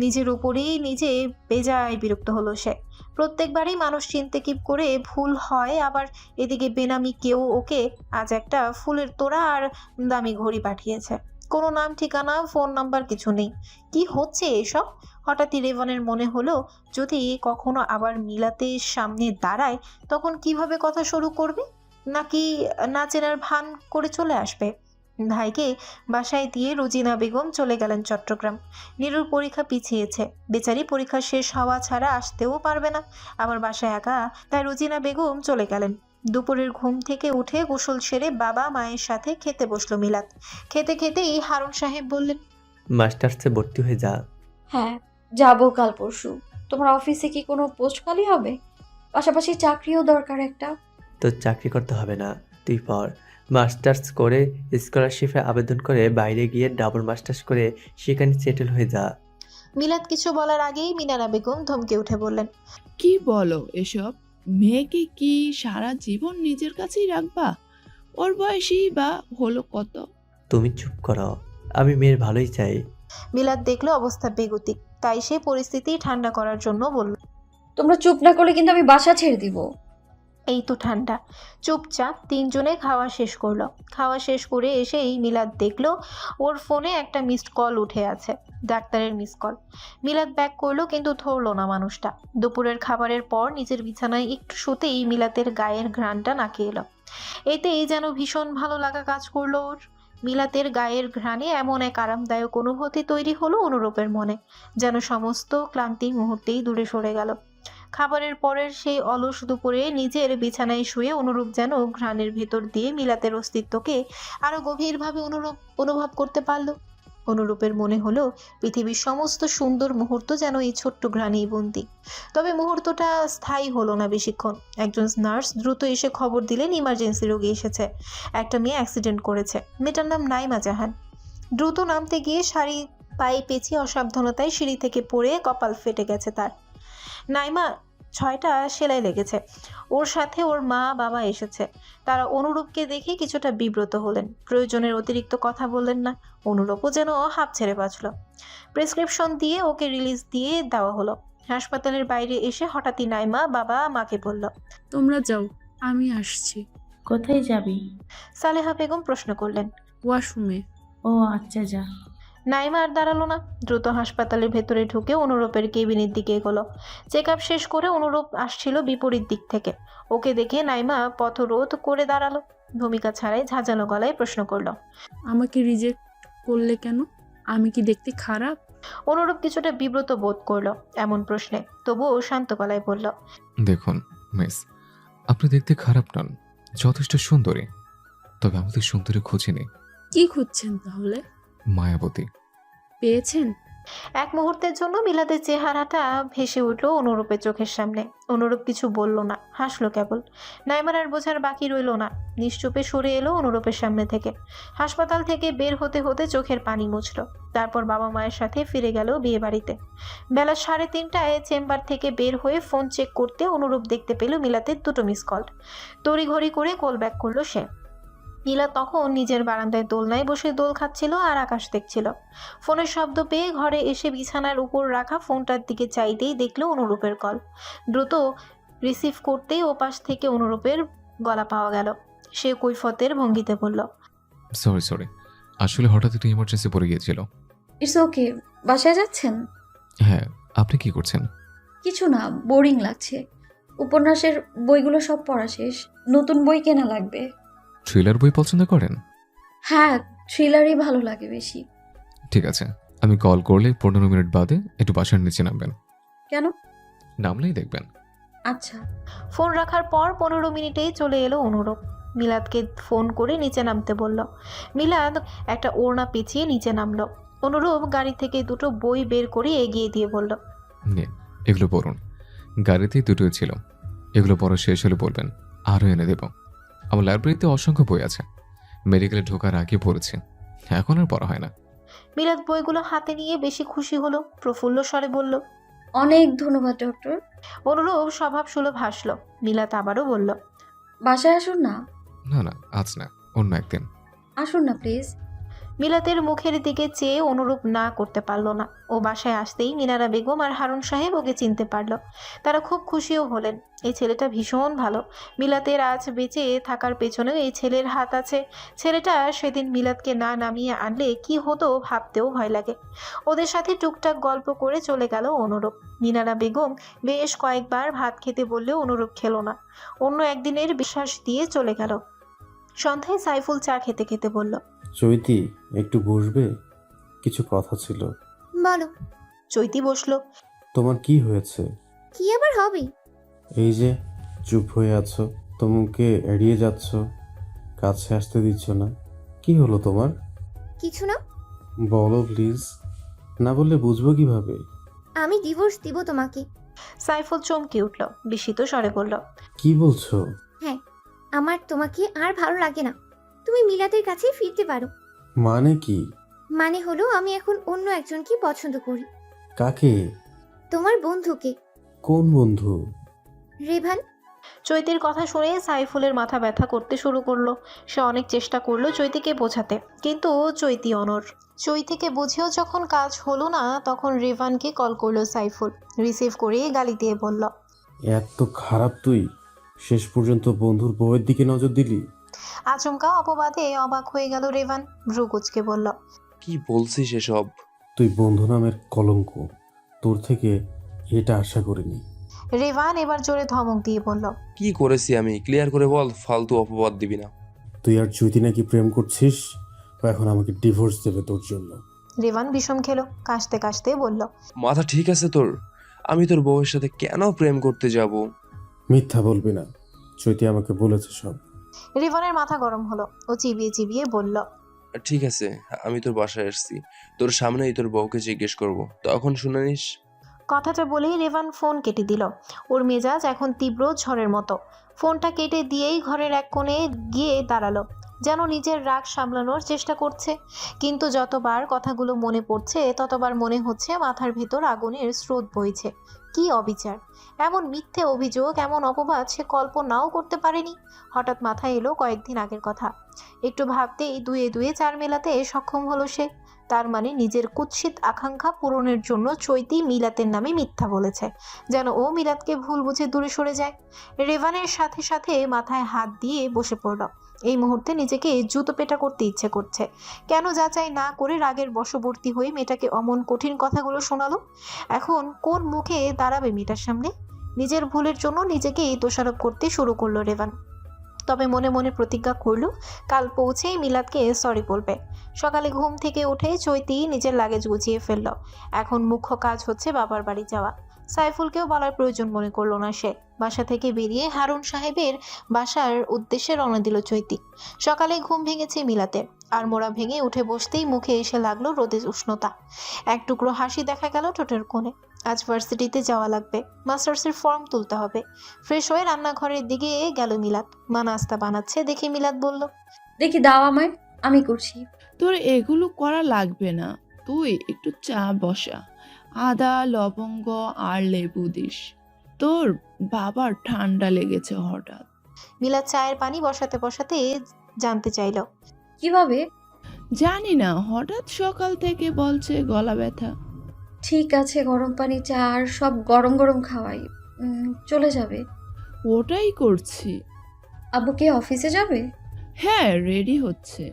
নিজের উপরেই নিজে বেজায় বিরক্ত হলো সে। প্রত্যেকবারই মানুষ চিনতে কি করে ভুল হয়, আবার এদিকে বেনামি কেউ ওকে আজ একটা ফুলের তোড়া আর দামি ঘড়ি পাঠিয়েছে। কোনো নাম ঠিকানা ফোন নাম্বার কিছু নেই। কি হচ্ছে এসব? হঠাৎই রেভানের মনে হলো, যদি কখনো আবার মিলাতের সামনে দাঁড়ায় তখন কিভাবে কথা শুরু করবে, নাকি না চেনার ভান করে চলে আসবে। ভাইকে বাসায় দিয়ে রুজিনা বেগম চলে গেলেন চট্টগ্রাম। নীরুর পরীক্ষা পিছিয়েছে, বেচারি পরীক্ষা শেষ হওয়া ছাড়া আসতেও পারবে না, আবার বাসায় একা, তাই রুজিনা বেগম চলে গেলেন। দুপুরের ঘুম থেকে উঠে গোসল সেরে বাবা মায়ের সাথে খেতে বসলো মিলাত। খেতে খেতেই হারুন সাহেব বললেন, মাস্টার্সে ভর্তি হয়ে যা। হ্যাঁ, যাবো কাল পরশু। তোমার অফিসে কি কোনো পোস্ট খালি হবে? পাশাপাশি চাকরিও দরকার একটা। তোর চাকরি করতে হবে না, তুই পর মাস্টার্স করে স্কলারশিপে আবেদন করে বাইরে গিয়ে ডাবল মাস্টার্স করে সেখানে সেটেল হয়ে যা। মিলাত কিছু বলার আগেই মিনারা বেগম ধমকে উঠে বললেন, কি বলো এসব? মেয়েকে কি সারা জীবন নিজের কাছেই রাখবা? ওর বয়সই বা হলো কত? তুমি চুপ করো, আমি মেয়ের ভালোই চাই। মিলাদ দেখলো অবস্থা বেগতিক, তাই সে পরিস্থিতি ঠান্ডা করার জন্য বলল, তোমরা চুপ না করলে কিন্তু আমি বাসা ছেড়ে দিব। এই তো ঠান্ডা। চুপচাপ তিনজনে খাওয়া শেষ করলো। খাওয়া শেষ করে এসেই মিলাদ দেখলো ওর ফোনে একটা মিসড কল উঠে আছে, ডাক্তারের মিস কল। মিলাদ ব্যাক করলো কিন্তু ধরলো না মানুষটা। দুপুরের খাবারের পর নিজের বিছানায় একটু শুতেই মিলাতের গায়ের ঘ্রাণটা নাকে এলো। এতেই যেন ভীষণ ভালো লাগা কাজ করলো ওর। মিলাতের গায়ের ঘ্রাণে এমন এক আরামদায়ক অনুভূতি তৈরি হলো অনুরূপের মনে, যেন সমস্ত ক্লান্তি মুহূর্তেই দূরে সরে গেল। খাবারের পরের সেই অলস দুপুরে নিজের বিছানায় শুয়ে অনুরূপ যেন ঘ্রাণের ভেতর দিয়ে মিলাতের অস্তিত্বকে আরো গভীরভাবে অনুভব করতে পারল। অনুরূপের মনে হলো পৃথিবীর সমস্ত সুন্দর মুহূর্ত যেন এই ছোট্ট ঘ্রাণেই বন্দী। তবে মুহূর্তটা স্থায়ী হলো না বেশিক্ষণ। একজন নার্স দ্রুত এসে খবর দিলেন ইমার্জেন্সি রোগী এসেছে, একটা মেয়ে অ্যাক্সিডেন্ট করেছে। মেয়েটার নাম নাইমা জাহান। দ্রুত নামতে গিয়ে শাড়ি পায়ে পেঁচিয়ে অসাবধানতায় সিঁড়ি থেকে পড়ে কপাল ফেটে গেছে তার। নাইমা 6টা সেলাই লেগেছে। ওর সাথে ওর মা বাবা এসেছে। তারা অনুরূপকে দেখে কিছুটা বিব্রত হলেন। প্রয়োজনের অতিরিক্ত কথা বললেন না। অনুরূপও যেন হাঁপ ছেড়ে বাঁচল। প্রেসক্রিপশন দিয়ে ওকে রিলিজ দিয়ে দেওয়া হলো। হাসপাতালের বাইরে এসে হঠাৎই নাইমা বাবা মাকে বলল, তোমরা যাও, আমি আসছি। কোথায় যাবি? সালেহা বেগম প্রশ্ন করলেন। ওয়াশরুমে। ও আচ্ছা, যা। নাইমা আর দাঁড়ালো না, দ্রুত হাসপাতালের ভেতরে ঢুকে অনুরূপের কেবিনের দিকে এগোলো। চেক আপ শেষ করে অনুরূপ আসছিল বিপরীত দিক থেকে। ওকে দেখে নাইমা পথরোধ করে দাঁড়ালো। ভূমিকা ছাড়াই ঝাঁঝালো গলায় প্রশ্ন করলো, আমাকে রিজেক্ট করলে কেন? আমি কি দেখতে খারাপ? অনুরূপ কিছুটা বিব্রত বোধ করলো এমন প্রশ্নে, তবুও শান্ত গলায় বলল, দেখুন মিস, আপনি দেখতে খারাপ নন, যথেষ্ট সুন্দরী। তবে আমাদের সুন্দরী খুঁজিনি। কি খুঁজছেন তাহলে? মায়াবতী। পেয়েছেন? এক মুহূর্তের জন্য মিলাদের চেহারাটা ভেসে উঠল অনুরূপের চোখের সামনে। অনুরূপ কিছু বলল না, হাসলো কেবল। নাইমার আর বোঝার বাকি রইল না, নিশ্চুপে সরে এলো অনুরূপের সামনে থেকে। হাসপাতাল থেকে বের হতে হতে চোখের পানি মুছল। তারপর বাবা মায়ের সাথে ফিরে গেল বিয়ে বাড়িতে। বেলা 3:30টায় চেম্বার থেকে বের হয়ে ফোন চেক করতে অনুরূপ দেখতে পেল মিলাতের 2টো মিস কল। তড়িঘড়ি করে কল ব্যাক করলো সে। নীলা তখন নিজের বারান্দায় দোলনায় বসে দোল খাচ্ছিল আর আকাশ দেখছিল। ফোনের শব্দ পেয়ে ঘরে এসে বিছানার উপর রাখা ফোনটার দিকে চাইতেই দেখলো অনুরূপের কল। দ্রুত রিসিভ করতেই ওপাশ থেকে অনুরূপের গলা পাওয়া গেল। সে কৈফতের ভঙ্গিতে বলল, সরি, আসলে হঠাৎ একটু ইমার্জেন্সি পড়ে গিয়েছিল। It's okay. বাসায় যাচ্ছেন? হ্যাঁ, আপনি কি করছেন? কিছু না, বোরিং লাগছে। উপন্যাসের বইগুলো সব পড়া শেষ, নতুন বই কেনা লাগবে। থ্রিলার বই পছন্দ করেন? হ্যাঁ, থ্রিলারই ভালো লাগে বেশি। ঠিক আছে, আমি কল করলে 15 মিনিট বাদে একটু বাসার নিচে নামবেন। কেন? নামলেই দেখবেন। আচ্ছা। ফোন রাখার পর 15 মিনিটেই চলে এলো অনুরূপ। মিলাদকে ফোন করে নিচে নামতে বলল। মিলাদ একটা ওড়না পেঁচিয়ে নিচে নামলো। অনুরূপ গাড়ি থেকে 2টো বই বের করে এগিয়ে দিয়ে বলল, নিন, এগুলো পড়ুন। গাড়িতেই দুটোই ছিল, এগুলো পড়া শেষ হলে বলবেন, আরও এনে দেব। আমার লাইব্রেরিতে অসংখ্য বই আছে, মেডিকেলে ঢোকার আগে পড়েছি, এখন আর পড়া হয় না। মিলাদ বইগুলো হাতে নিয়ে বেশি খুশি হলো, প্রফুল্ল স্বরে বলল, অনেক ধন্যবাদ ডক্টর। অনুরূপ স্বভাব সুলভ হাসল। মিলাদ আবারও বলল, বাসায় আসুন না। না, আজ না, অন্য একদিন। আসুন না প্লিজ। মিলাতের মুখের দিকে চেয়ে অনুরূপ না করতে পারল না। ও বাসায় আসতেই মিনারা বেগম আর হারুন সাহেব ওকে চিনতে পারল। তারা খুব খুশিও হলেন। এই ছেলেটা ভীষণ ভালো। মিলাতের আজ বেঁচে থাকার পেছনেও এই ছেলের হাত আছে। ছেলেটা সেদিন মিলাতকে না নামিয়ে আনলে কি হতো ভাবতেও ভয় লাগে। ওদের সাথে টুকটাক গল্প করে চলে গেল অনুরূপ। মিনারা বেগম বেশ কয়েকবার ভাত খেতে বললেও অনুরূপ খেলো না। অন্য একদিনের বিশ্বাস দিয়ে চলে গেল। সন্ধ্যায় সাইফুল চা খেতে খেতে বলল, চৈতি, একটু বসবে? কিছু কথা ছিল। বলো। চৈতি বসলো। তোমার কি হয়েছে? কি আবার হবে? এই যে চুপ হয়ে আছো, তোমাকে এড়িয়ে যাচ্ছ, কাছে আসতে দিচ্ছ না, কি হলো তোমার? কিছু না। বলো প্লিজ, না বললে বুঝবো কিভাবে? আমি ডিভোর্স দিব তোমাকে। সাইফুল চমকে উঠল, বিস্মিত স্বরে বলল, কি বলছো? হ্যাঁ, আমার তোমাকে আর ভালো লাগে না। তুমি মিলাদের কাছে ফিরতে পারো। মানে কি? মানে হলো আমি এখন অন্য একজনকে পছন্দ করি। কাকে? তোমার বন্ধুকে। কোন বন্ধু? রেভান। চৈতির কথা শুনে সাইফুলের মাথা ব্যথা করতে শুরু করলো। সে অনেক চেষ্টা করলো চৈতিকে বোঝাতে, কিন্তু চৈতি অনড়। চৈতিকে বুঝেও যখন কাজ হলো না, তখন রেভানকে কল করলো সাইফুল। রিসিভ করে গালি দিয়ে বলল, এত খারাপ তুই, শেষ পর্যন্ত বন্ধুর বউয়ের দিকে নজর দিলি। আচমকা অপবাদে অবাক হয়ে গেল রেভান। ভ্রু কুঁচকে বলল, কি বলছিস এসব? তুই বন্ধু নামের কলঙ্ক, তোর থেকে এটা আশা করিনি। রেভান এবার জোরে ধমক দিয়ে বলল, কি করেছি আমি? ক্লিয়ার করে বল, ফালতু অপবাদ দিবি না। তুই আর চৈতি নাকি প্রেম করছিস, ও এখন আমাকে ডিভোর্স দেবে তোর জন্য। রেভান বিষম খেলো, কাশতে কাশতে বলল, মাথা ঠিক আছে তোর? আমি তোর বউয়ের সাথে কেন প্রেম করতে যাব? মিথ্যা বলবি না, চৈতি আমাকে বলেছে সব। রেভানের মাথা গরম হলো। ও চিবিয়ে চিবিয়ে বলল, ঠিক আছে, আমি তোর বাসায় আসছি, তোর সামনেই তোর বউকে জিজ্ঞেস করব, তখন শুনে নিস। কথাটা বলেই রেভান ফোন কেটে দিল। ওর মেজাজ এখন তীব্র ঝড়ের মতো। ফোনটা কেটে দিয়েই ঘরের এক কোণে গিয়ে দাঁড়ালো, যেন নিজের রাগ সামলানোর চেষ্টা করছে। কিন্তু যতবার কথাগুলো মনে পড়ছে, ততবার মনে হচ্ছে মাথার ভেতর আগুনের স্রোত বইছে। কি অবিচার! এমন মিথ্যে অভিযোগ, এমন অপবাদ সে কল্পনাও করতে পারেনি। হঠাৎ মাথায় এলো কয়েকদিন আগের কথা। একটু ভাবতেই দুয়ে দুয়ে চার মেলাতে সক্ষম হলো সে। তার মানে নিজের কুৎসিত আকাঙ্ক্ষা পূরণের জন্য চৈতি মিলাতের নামে মিথ্যা বলেছে, যেন ও মিলাতকে ভুল বুঝে দূরে সরে যায়। রেভানের সাথে সাথে মাথায় হাত দিয়ে বসে পড়ল। এই মুহূর্তে নিজেকে জুতো পেটা করতে ইচ্ছে করছে। কেন যাচাই না করে রাগের বশবর্তী হয়ে মেয়েটাকে অমন কঠিন কথাগুলো শোনালো? এখন কোন মুখে দাঁড়াবে মেয়েটার সামনে? নিজের ভুলের জন্য নিজেকেই দোষারোপ করতে শুরু করলো রেভান। তবে মনে মনে প্রতিজ্ঞা করল, কাল পৌঁছেই মিলাদকে সরি বলবে। সকালে ঘুম থেকে উঠে চৈতি নিজের লাগেজ গুছিয়ে ফেলল। এখন মুখ্য কাজ হচ্ছে বাবার বাড়ি যাওয়া। সাইফুলকেও বলার প্রয়োজন মনে করলো না সে। বাসা থেকে বেরিয়ে হারুন সাহেবের বাসার উদ্দেশ্যে রওনা দিল চৈতি। সকালে ঘুম ভেঙেছে মিলাতের, আর মোড়া ভেঙে উঠে বসতেই মুখে এসে লাগলো রোদের উষ্ণতা। এক টুকরো হাসি দেখা গেল ঠোঁটের কোণে। আজ ভার্সিটিতে যাওয়া লাগবে, মাস্টার্সের ফর্ম তুলতে হবে। ফ্রেশ হয়ে রান্নাঘরের দিকে গেল মিলাত। মা নাস্তা বানাচ্ছে দেখে মিলাত বলল, দেখি দাও আমায়, আমি করছি। তোর এগুলো করা লাগবে না, তুই একটু চা বসা, আদা লবঙ্গ আর লেবু দিস। তোর বাবার ঠান্ডা লেগেছে হঠাৎ। মিলাত চায়ের পানি বসাতে বসাতে জানতে চাইল, কিভাবে? জানি না, হঠাৎ সকাল থেকে বলছে গলা ব্যথা। ঠিক আছে, গরম পানি চা আর সব গরম গরম খাওয়াই। চলে যাবে? ওটাই করছি। আব্বু কি অফিসে যাবে? হ্যাঁ, রেডি হচ্ছে।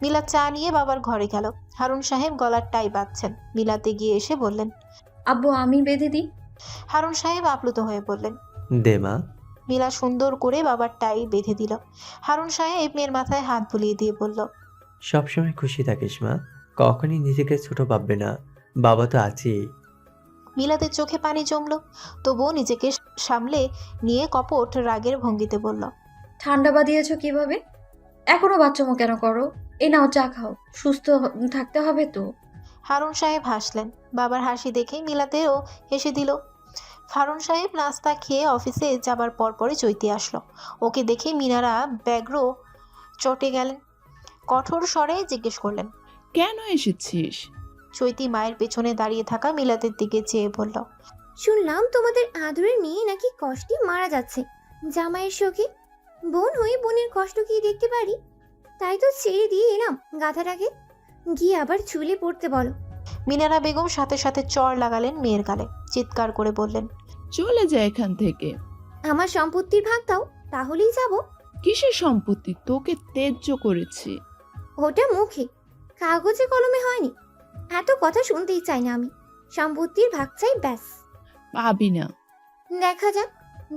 মিলাত চা নিয়ে বাবার ঘরে গেল। হারুন সাহেব গলার টাই বাঁধছেন। মিলাতে গিয়ে এসে বললেন, আব্বু আমি বেঁধে দিই। হারুন সাহেব আপ্লুত হয়ে বললেন, দে মা। মিলা সুন্দর করে বাবার টাই বেঁধে দিল। হারুন সাহেব মেয়ের মাথায় হাত বুলিয়ে দিয়ে বলল, সবসময় খুশি থাকিস মা, কখনই নিজেকে ছোট ভাববে না, বাবা তো আছেই। মিলাতের চোখে পানি জমলো, তবুও নিজেকে সামলে নিয়ে কপট রাগের ভঙ্গিতে বলল, ঠান্ডা বাদিয়েছ কিভাবে? এখনো বাচ্চামো কেন করো? এই নাও চা খাও, সুস্থ থাকতে হবে তো। হারুন সাহেব হাসলেন। বাবার হাসি দেখে মিলাতেও হেসে দিল। হারুন সাহেব নাস্তা খেয়ে অফিসে যাবার পরপরই চৈতি আসলো। ওকে দেখে মিনারা ব্যগ্র চটে গেলেন। কঠোর স্বরে জিজ্ঞেস করলেন, কেন এসেছিস? চৈতি মায়ের পেছনে দাঁড়িয়ে থাকা মিলাতের দিকে চেয়ে বলল, শুনলাম তোমাদের আদরের মেয়ে নাকি কষ্টে মারা যাচ্ছে। জামাইয়ের শোকে বোন হয়ে বোনের কষ্ট কি দেখতে পারি? তাই তো ছেড়ে দিয়ে এলাম গাধাটাকে। গিয়ে আবার চুলে পড়তে বলো। মিনারা বেগম সাথে সাথে চড় লাগালেন মেয়ের গালে। চিৎকার করে বললেন, চলে যা এখান থেকে। আমার সম্পত্তির ভাগ দাও, তাহলেই যাব। কিসের সম্পত্তি? তোকে ত্যায্য করেছি। ওটা মুখে, কাগজে কলমে হয়নি। এত কথা শুনতেই চাই না আমি। সম্পত্তির ভাগ চাই, ব্যাস। পাবি না। দেখা যাক,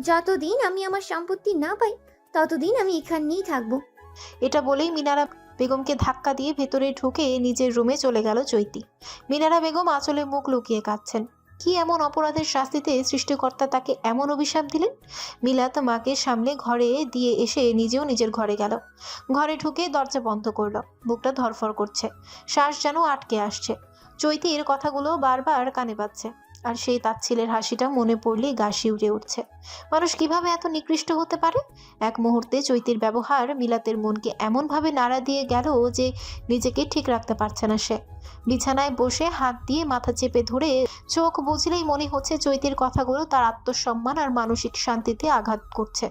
যতদিন আমি আমার সম্পত্তি না পাই ততদিন আমি এখানেই থাকবো। এটা বলেই মিনারা বেগমকে ধাক্কা দিয়ে ভেতরে ঢুকে নিজের রুমে চলে গেল চৈতি। মিনারা বেগম আঁচলে মুখ লুকিয়ে কাঁদছেন। কি এমন অপরাধের শাস্তিতে সৃষ্টিকর্তা তাকে এমন অভিশাপ দিলেন? মিলাত মাকে সামলে ঘরে দিয়ে এসে নিজেও নিজের ঘরে গেল। ঘরে ঢুকে দরজা বন্ধ করলো। বুকটা ধরফর করছে, শ্বাস যেন আটকে আসছে। চৈতির কথাগুলো বারবার কানে বাজছে। আর সেই তাচ্ছিলের হাসিটা মনে পড়লেই গা শিউরে উঠছে। মানুষ কিভাবে এত নিকৃষ্ট হতে পারে? এক মুহূর্তে চৈতির ব্যবহার মিলাতের মনকে এমনভাবে নাড়া দিয়ে গেল যে নিজেকে ঠিক রাখতে পারছে না সে। বিছানায় বসে হাত দিয়ে মাথা চেপে ধরে চোখ বুঝলেই মনে হচ্ছে চৈতির কথাগুলো তার আত্মসম্মান আর মানসিক শান্তিতে আঘাত করছে।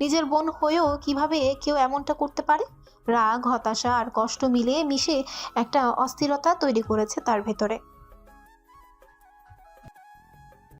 নিজের বোন হয়েও কিভাবে কেউ এমনটা করতে পারে? রাগ, হতাশা আর কষ্ট মিলে মিশে একটা অস্থিরতা তৈরি করেছে তার ভেতরে।